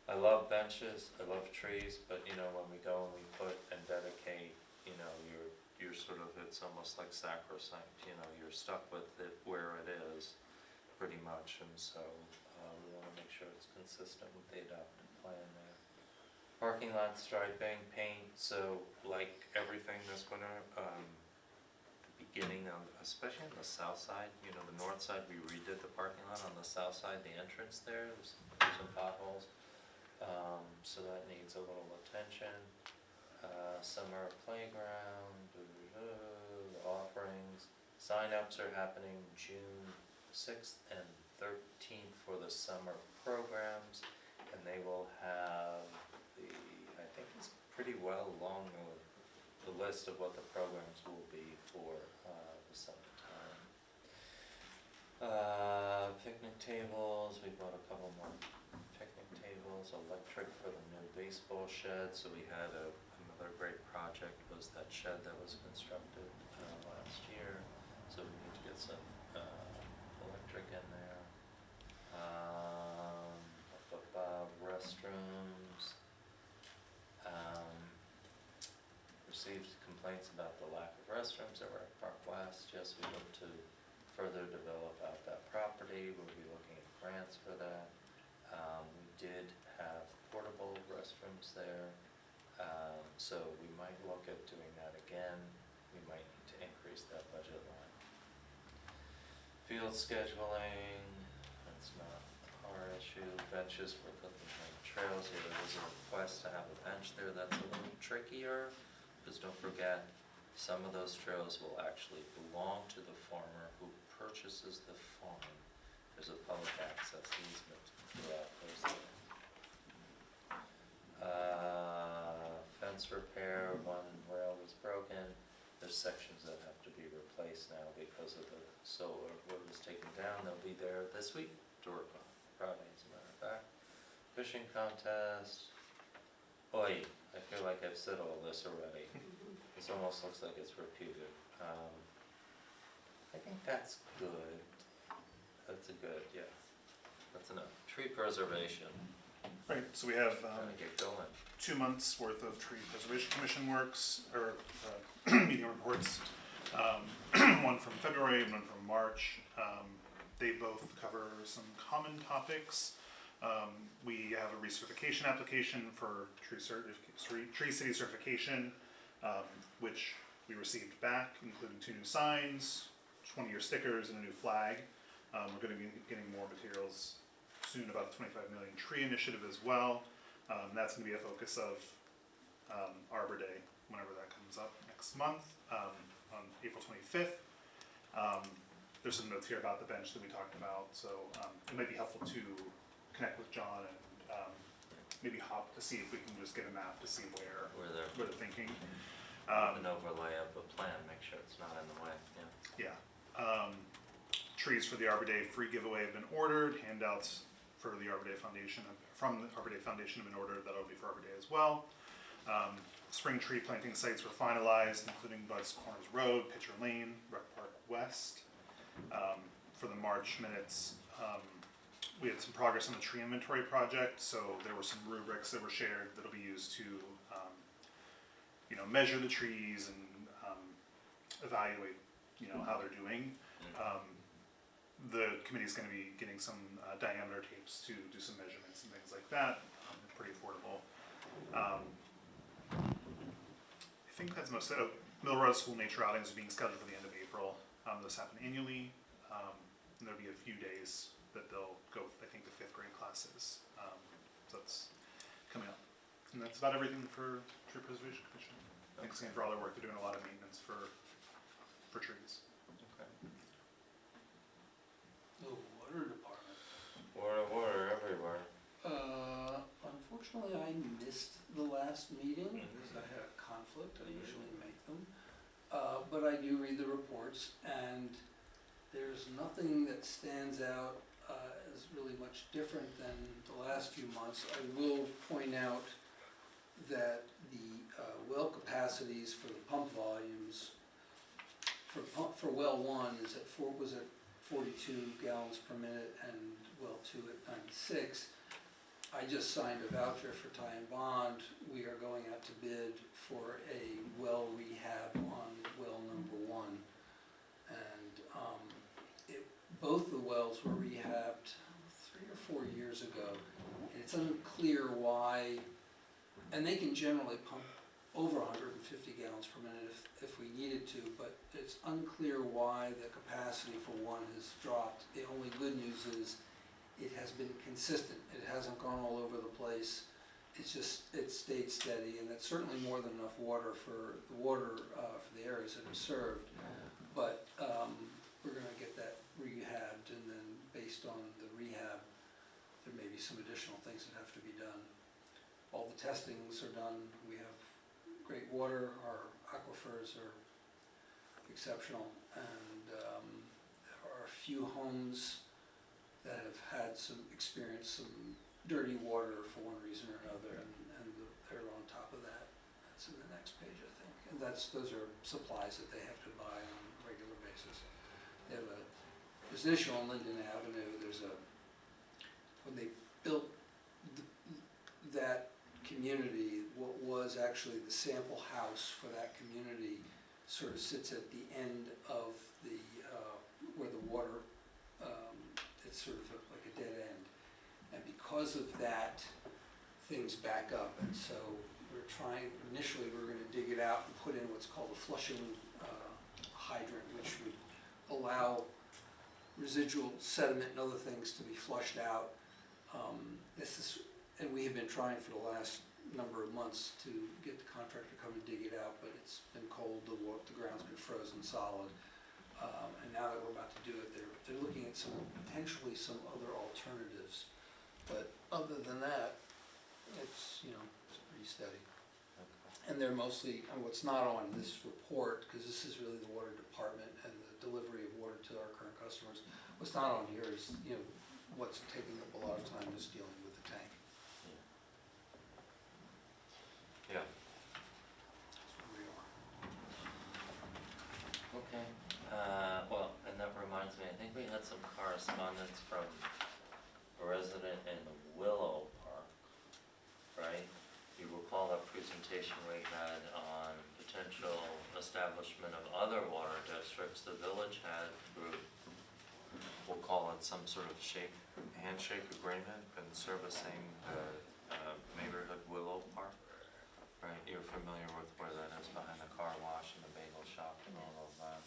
I love benches, I love trees, but you know, when we go and we put and dedicate, you know, you're sort of, it's almost like sacrosanct, you know, you're stuck with it where it is, pretty much, and so, we wanna make sure it's consistent with the adopted plan there. Parking lot striping, paint, so like everything this winter, the beginning of, especially on the south side, you know, the north side, we redid the parking lot. On the south side, the entrance there's some potholes, so that needs a little attention. Summer playground, the offerings, sign-ups are happening June 6th and 13th for the summer programs, and they will have I think it's pretty well along the list of what the programs will be for the summertime. Picnic tables, we bought a couple more picnic tables, electric for the new baseball shed, so we had another great project was that shed that was constructed last year, so we need to get some electric in there. Restrooms. Received complaints about the lack of restrooms at Rec Park West. Yes, we look to further develop out that property. We'll be looking at grants for that. We did have portable restrooms there, so we might look at doing that again. We might need to increase that budget line. Field scheduling, that's not our issue. Benches for Clifton Lake Trails, yeah, there was a request to have a bench there. That's a little trickier, because don't forget, some of those trails will actually belong to the farmer who purchases the farm. There's a public access easement throughout those there. Fence repair, one rail was broken. There's sections that have to be replaced now because of the solar. What was taken down, they'll be there this week to work on Friday, as a matter of fact. Fishing contest. Oy, I feel like I've said all this already. This almost looks like it's repeated. I think that's good. That's a good, yeah. That's enough. Tree preservation, Right, so we have, gonna get going. 2 months worth of tree preservation commission works, or, meeting reports. One from February and one from March. They both cover some common topics. We have a recertification application for Tree City certification, which we received back, including 2 new signs, 20-year stickers, and a new flag. We're gonna be getting more materials soon about the 25 million tree initiative as well. That's gonna be a focus of Arbor Day, whenever that comes up next month, on April 25th. There's some notes here about the bench that we talked about, so it might be helpful to connect with John and maybe hop to see if we can just get a map to see where Where they're thinking. an overlay of the plan, make sure it's not in the way, yeah. Yeah. Trees for the Arbor Day free giveaway have been ordered. Handouts for the Arbor Day Foundation, from the Arbor Day Foundation have been ordered. That'll be for Arbor Day as well. Spring tree planting sites were finalized, including Bud's Corners Road, Pitcher Lane, Rec Park West. For the March minutes, we had some progress on the tree inventory project, so there were some rubrics that were shared that'll be used to, measure the trees and evaluate, how they're doing. The committee's gonna be getting some diameter tapes to do some measurements and things like that. They're pretty affordable. I think that's most of it. Milrose School nature outings are being scheduled for the end of April. Those happen annually. And there'll be a few days that they'll go, I think, the 5th grade classes. So that's coming up. And that's about everything for Tree Preservation Commission. Thanks again for all their work. They're doing a lot of maintenance for trees. Okay. The water department. Water everywhere. Unfortunately, I missed the last meeting because I had a conflict. I usually make them. But I do read the reports, and there's nothing that stands out as really much different than the last few months. I will point out that the well capacities for the pump volumes for well 1 was at 42 gallons per minute, and well 2 at 96. I just signed a voucher for Ty and Bond. We are going out to bid for a well rehab on well number 1. And both the wells were rehabbed 3 or 4 years ago. And it's unclear why, and they can generally pump over 150 gallons per minute if we needed to, but it's unclear why the capacity for one has dropped. The only good news is it has been consistent. It hasn't gone all over the place. It stayed steady, and that's certainly more than enough water for the areas that are served. But we're going to get that rehabbed, and then based on the rehab, there may be some additional things that have to be done. All the testings are done. We have great water. Our aquifers are exceptional, and there are a few homes that have had experienced some dirty water for one reason or another, and they're on top of that. That's in the next page, I think. And those are supplies that they have to buy on a regular basis. There's an issue on Linden Avenue. When they built that community, what was actually the sample house for that community sort of sits at the end of where the water, it's sort of like a dead end. And because of that, things back up. And so initially we were going to dig it out and put in what's called a flushing hydrant, which would allow residual sediment and other things to be flushed out. And we have been trying for the last number of months to get the contractor to come and dig it out, but it's been cold, the ground's been frozen solid. And now that we're about to do it, they're looking at potentially some other alternatives. But other than that, it's pretty steady. And they're mostly, what's not on this report, because this is really the water department and the delivery of water to our current customers, what's not on here is, what's taking up a lot of time is dealing with the tank. Yeah. That's where we are. Okay. Well, and that reminds me, I think we had some correspondence from a resident in Willow Park, right? You recall that presentation we had on potential establishment of other water districts. The village had through, we'll call it some sort of handshake agreement, been servicing the neighborhood Willow Park, right? You're familiar with where that is, behind the car wash and the bagel shop and all of that.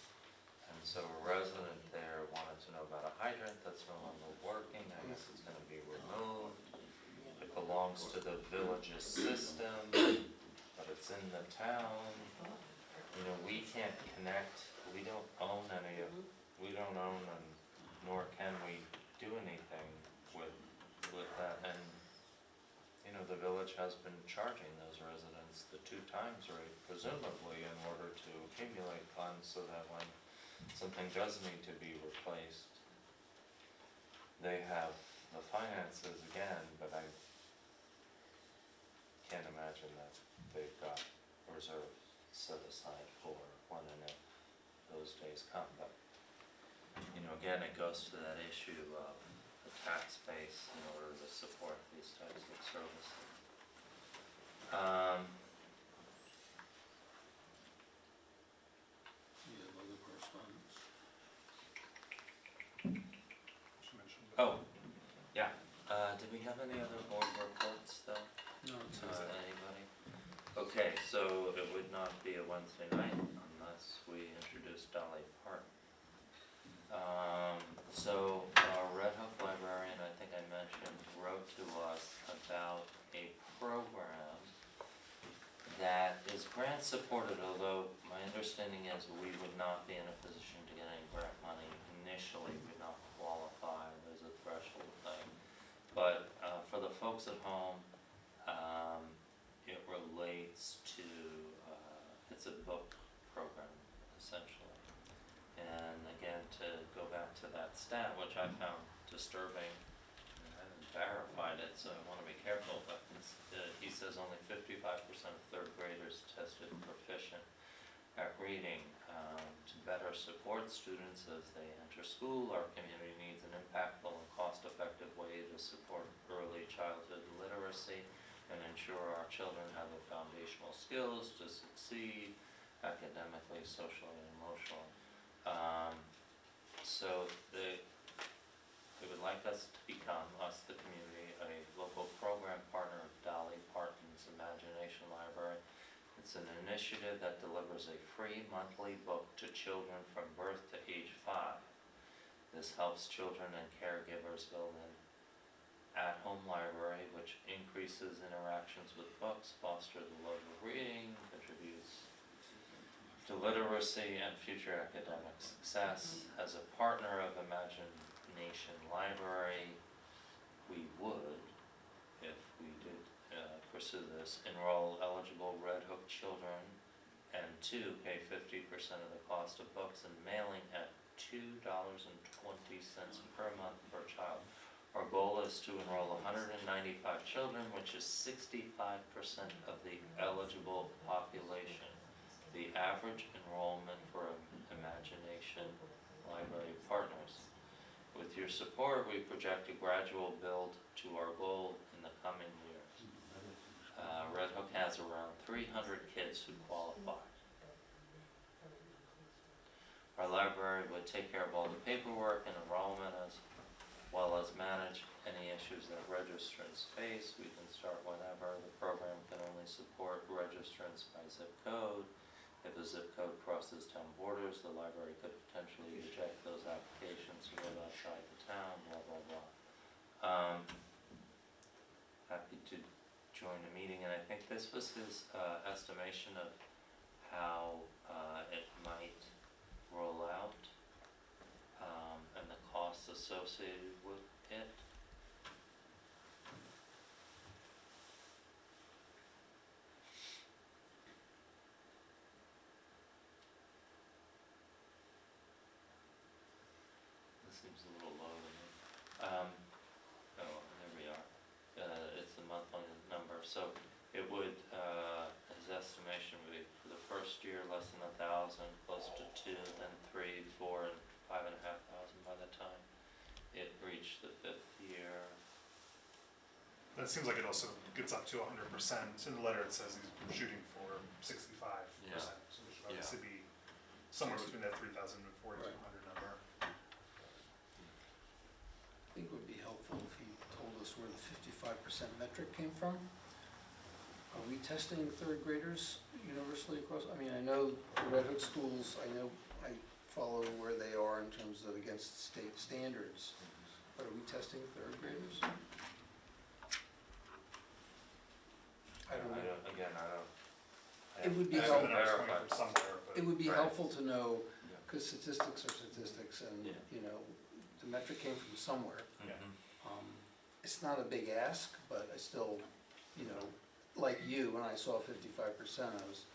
And so a resident there wanted to know about a hydrant belongs to the village's system, but it's in the town. You know, we can't connect, we don't own any of, we don't own and nor can we do anything with that. And, you know, the village has been charging those residents the 2 times rate, presumably in order to accumulate funds so that when something does need to be replaced, they have the finances again, but I can't imagine that they've got reserves set aside for when and if those days come. But, you know, again, it goes to that issue of the tax base in order to support these types of services. You have other correspondence? She mentioned. Oh, yeah, did we have any other board reports though? No, it's not. Anybody? Okay, so it would not be a Wednesday night unless we introduce Dolly Parton. So our Red Hook librarian, I think I mentioned, wrote to us about a program that is grant supported, although my understanding is we would not be in a position to get any grant money initially, would not qualify, there's a threshold thing. But for the folks at home, it relates to, it's a book program essentially. And again, to go back to that stat, which I found disturbing, and I haven't verified it, so I want to be careful, but he says only 55% of 3rd graders tested proficient at reading. To better support students as they enter school, our community needs an impactful and cost-effective way to support early childhood literacy and ensure our children have the foundational skills to succeed academically, socially, and emotionally. So they would like us to become, us the community, a local program partner of Dolly Parton's Imagination Library. It's an initiative that delivers a free monthly book to children from birth to age 5. This helps children and caregivers build an at-home library, which increases interactions with books, fosters the love of reading, contributes to literacy and future academic success. As a partner of Imagination Library, we would, if we did pursue this, enroll eligible Red Hook children and pay 50% of the cost of books and mailing at $2.20 per month per child. Our goal is to enroll 195 children, which is 65% of the eligible population. The average enrollment for Imagination Library partners. With your support, we project a gradual build to our goal in the coming years. Red Hook has around 300 kids who qualify. Our library would take care of all the paperwork and enrollment as well as manage any issues that registrants face. We can start whenever. The program can only support registrants by zip code. If a zip code crosses town borders, the library could potentially reject those applications who live outside the town, blah, blah, blah. Happy to join the meeting, and I think this was his estimation of how it might roll out, and the costs associated with it. Seems a little low to me. Oh, there we are. It's the monthly number. So it would, his estimation would be for the first year less than 1,000, close to 2, then 3, 4, and 5,500 by the time it reached the 5th year. That seems like it also gets up to 100%. In the letter it says he's shooting for 65%. Yeah. So we should obviously be somewhere between that 3,000 and 4,200 number. I think it would be helpful if he told us where the 55% metric came from. Are we testing 3rd graders universally across? I mean, I know the Red Hook schools, I follow where they are in terms of against state standards. But are we testing 3rd graders? I don't know. Again, I don't. It would be I helpful. haven't I was coming verified from somewhere, but. It would be Right. helpful to know, Yeah. because statistics are statistics, and, Yeah. you know, the metric came from somewhere. Yeah. It's not a big ask, but I still, you know, like you, when I saw 55%, I was,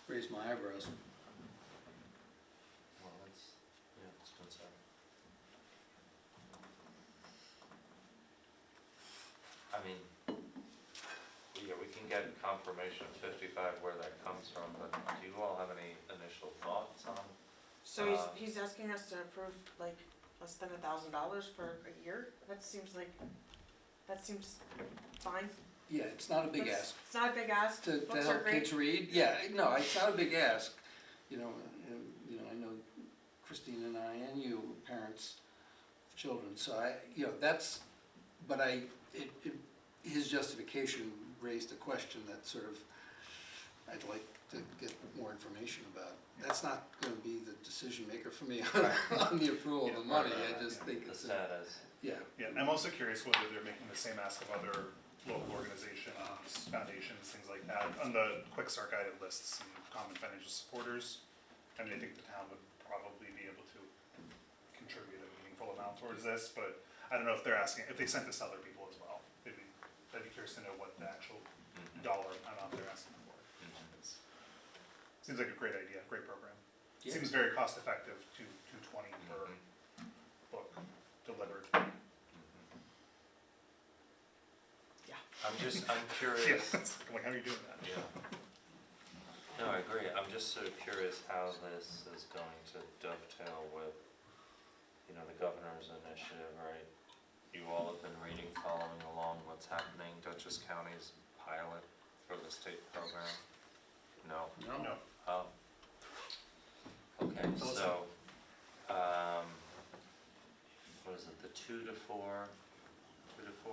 raised my eyebrows. Well, that's, yeah, it's concerning. I mean, yeah, we can get confirmation of 55 where that comes from, but do you all have any initial thoughts on? So he's asking us to approve like less than $1,000 for a year? That seems fine. Yeah, it's not a big That's- ask. It's not a big ask, To books are help great. kids read, yeah, no, it's not a big ask. You know, I know Christine and I and you are parents of children, so that's, but his justification raised a question that sort of, I'd like to get more information about. That's not gonna be the decision maker for me on the approval of the money, I just think The it's, status. yeah. Yeah, I'm also curious whether they're making the same ask of other local organizations, foundations, things like that. On the quick start guide, it lists some common financial supporters. I mean, I think the town would probably be able to contribute a meaningful amount towards this, but I don't know if they're asking, if they sent this to other people as well. I'd be curious to know what the actual dollar amount they're asking for. It's- Seems like a great idea, great program. Yeah. Seems very cost effective, $220 per book delivered. I'm curious. Yeah, it's like, how are you doing that? Yeah. No, I agree. I'm just sort of curious how this is going to dovetail with, you know, the governor's initiative, right? You all have been reading, following along what's happening, Dutchess County's pilot for the state program? No? No. Oh. Okay, Tell us so, what is it, the 2 to 4? 2 to 4?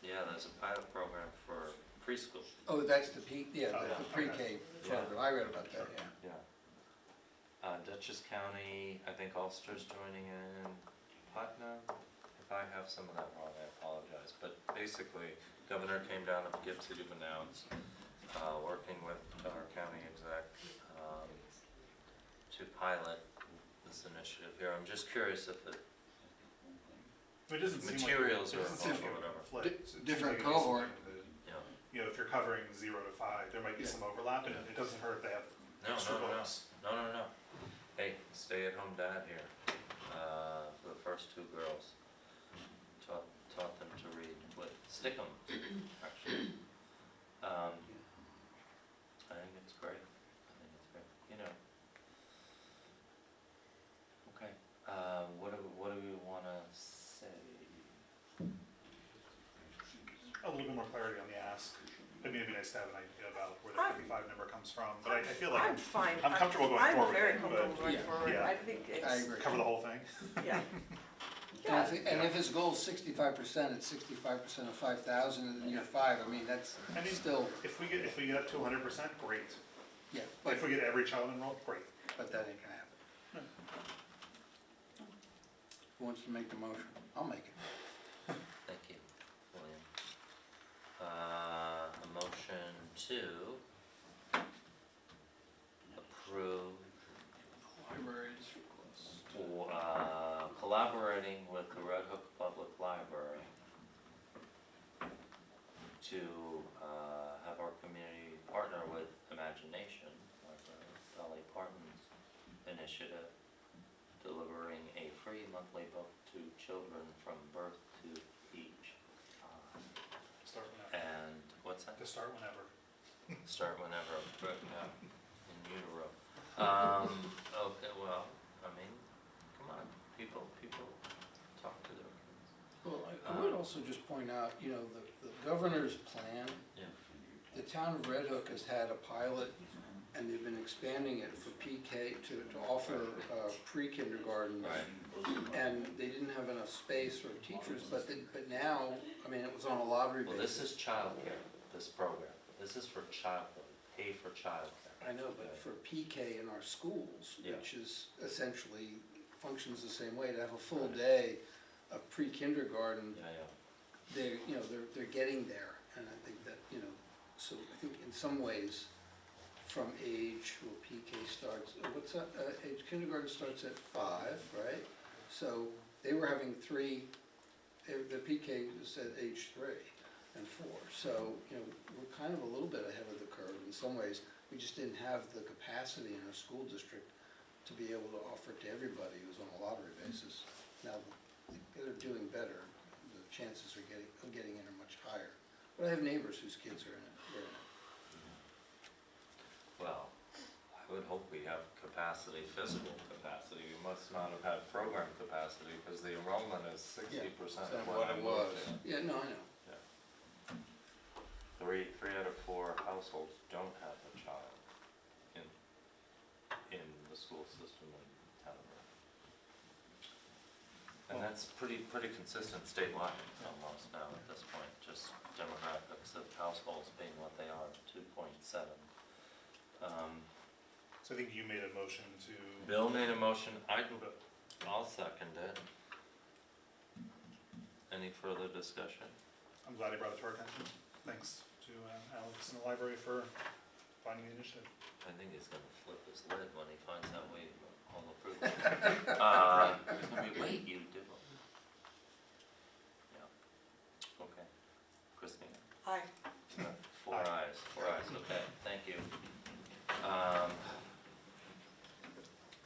Yeah, there's a pilot program for preschool. Oh, that's the the Oh, pre-K program, I read about that, yeah. Yeah. Dutchess County, I think Ulster's joining in, Putnam. If I have some of that wrong, I apologize. But basically, Governor came down to Poughkeepsie to announce, working with our county exec, to pilot this initiative here. I'm just curious if it, It doesn't seem like, Materials it are doesn't seem like or it would whatever. conflict. It seems Different like it'd be cohort. something that, you know, you know, if you're covering 0 to 5, there might be Yeah. some overlap, and it doesn't hurt if they have no, extra no, no, books. no. Hey, stay-at-home dad here, for the first 2 girls. Taught them to read with Stickum, actually. I think it's great. You know. Okay, what do we wanna say? A little bit more clarity on the ask. I mean, it'd be nice to have an idea about where the I'm- 55 number comes from, but I feel like I'm fine. I'm comfortable going forward I'm very with it, comfortable but- going Yeah. forward. Yeah. I think I it's, agree. cover the whole thing. yeah. And if his goal is 65%, it's 65% of 5,000 in year 5, I mean, that's I mean, still, If we get up to 100%, great. yeah, If we get every child enrolled, great. but that ain't gonna happen. Who wants to make the motion? I'll make it. Thank you, William. A motion to approve Libraries request. collaborating with the Red Hook Public Library to have our community partner with Imagination, Dolly Parton's initiative, delivering a free monthly book to children from birth to age 5. Start whenever. And what's that? To start whenever. Start whenever, but in utero. Okay, well, I mean, come on, people talk to their kids. Well, I would also just point out, you know, the governor's plan, Yeah. the town of Red Hook has had a pilot, and they've been expanding it for PK to offer pre-kindergarten. And they didn't have enough space or teachers, but now, I mean, it was on a lottery Well, basis. this is childcare, this program. This is for childcare, pay for childcare. I know, but for PK in our schools, Yeah. which is essentially functions the same way, to have a full day of pre-kindergarten, Yeah, they're getting there. and I think that, you know, so I think in some ways, from age, well, PK starts, what's that, age, kindergarten starts at 5, right? So they were having 3, the PK was at age 3 and 4. So, you know, we're kind of a little bit ahead of the curve in some ways. We just didn't have the capacity in our school district to be able to offer it to everybody who's on a lottery basis. Now, they're doing better, the chances of getting in are much higher. But I have neighbors whose kids are in it, they're in it. Well, I would hope we have capacity, physical capacity. We must not have had program capacity because the enrollment is 60% of what I moved in. Yeah, no, I know. Three out of 4 households don't have a child in the school system in Attleboro. And that's pretty consistent statewide almost now at this point, just demographics of households being what they are, 2.7. So I think you made a motion to. Bill made a motion, I'll second it. Any further discussion? I'm glad he brought it to our attention. Thanks to Alex in the library for finding the initiative. I think he's gonna flip his lid when he finds out we all approve it. He's gonna be, wait, you did one. Yeah. Okay. Christine? Aye. 4 ayes, okay, thank you.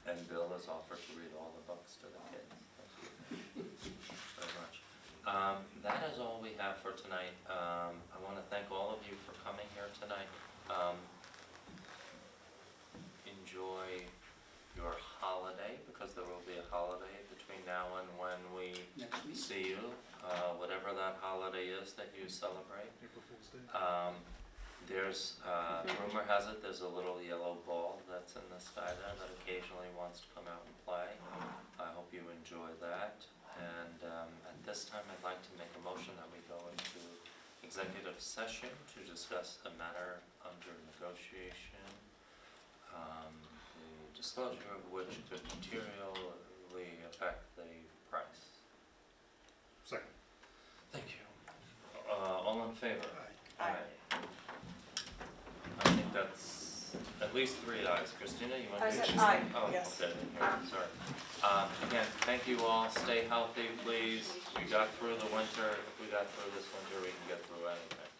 And Bill has offered to read all the books to the kids. Thank you very much. That is all we have for tonight. I want to thank all of you for coming here tonight. Enjoy your holiday, because there will be a holiday between now and when we Next week. see you, whatever that holiday is that you celebrate. April Fool's Day. There's, rumor has it, there's a little yellow ball that's in the sky there that occasionally wants to come out and play. I hope you enjoy that. And at this time, I'd like to make a motion that we go into executive session to discuss a matter under negotiation, the disclosure of which could materially affect the price. Second. Thank you. All in favor? Aye. I think that's at least 3 ayes. Christina, you want to? I said aye, Oh, yes. okay, sorry. Again, thank you all. Stay healthy, please. We got through the winter. If we got through this winter, we can get through anything.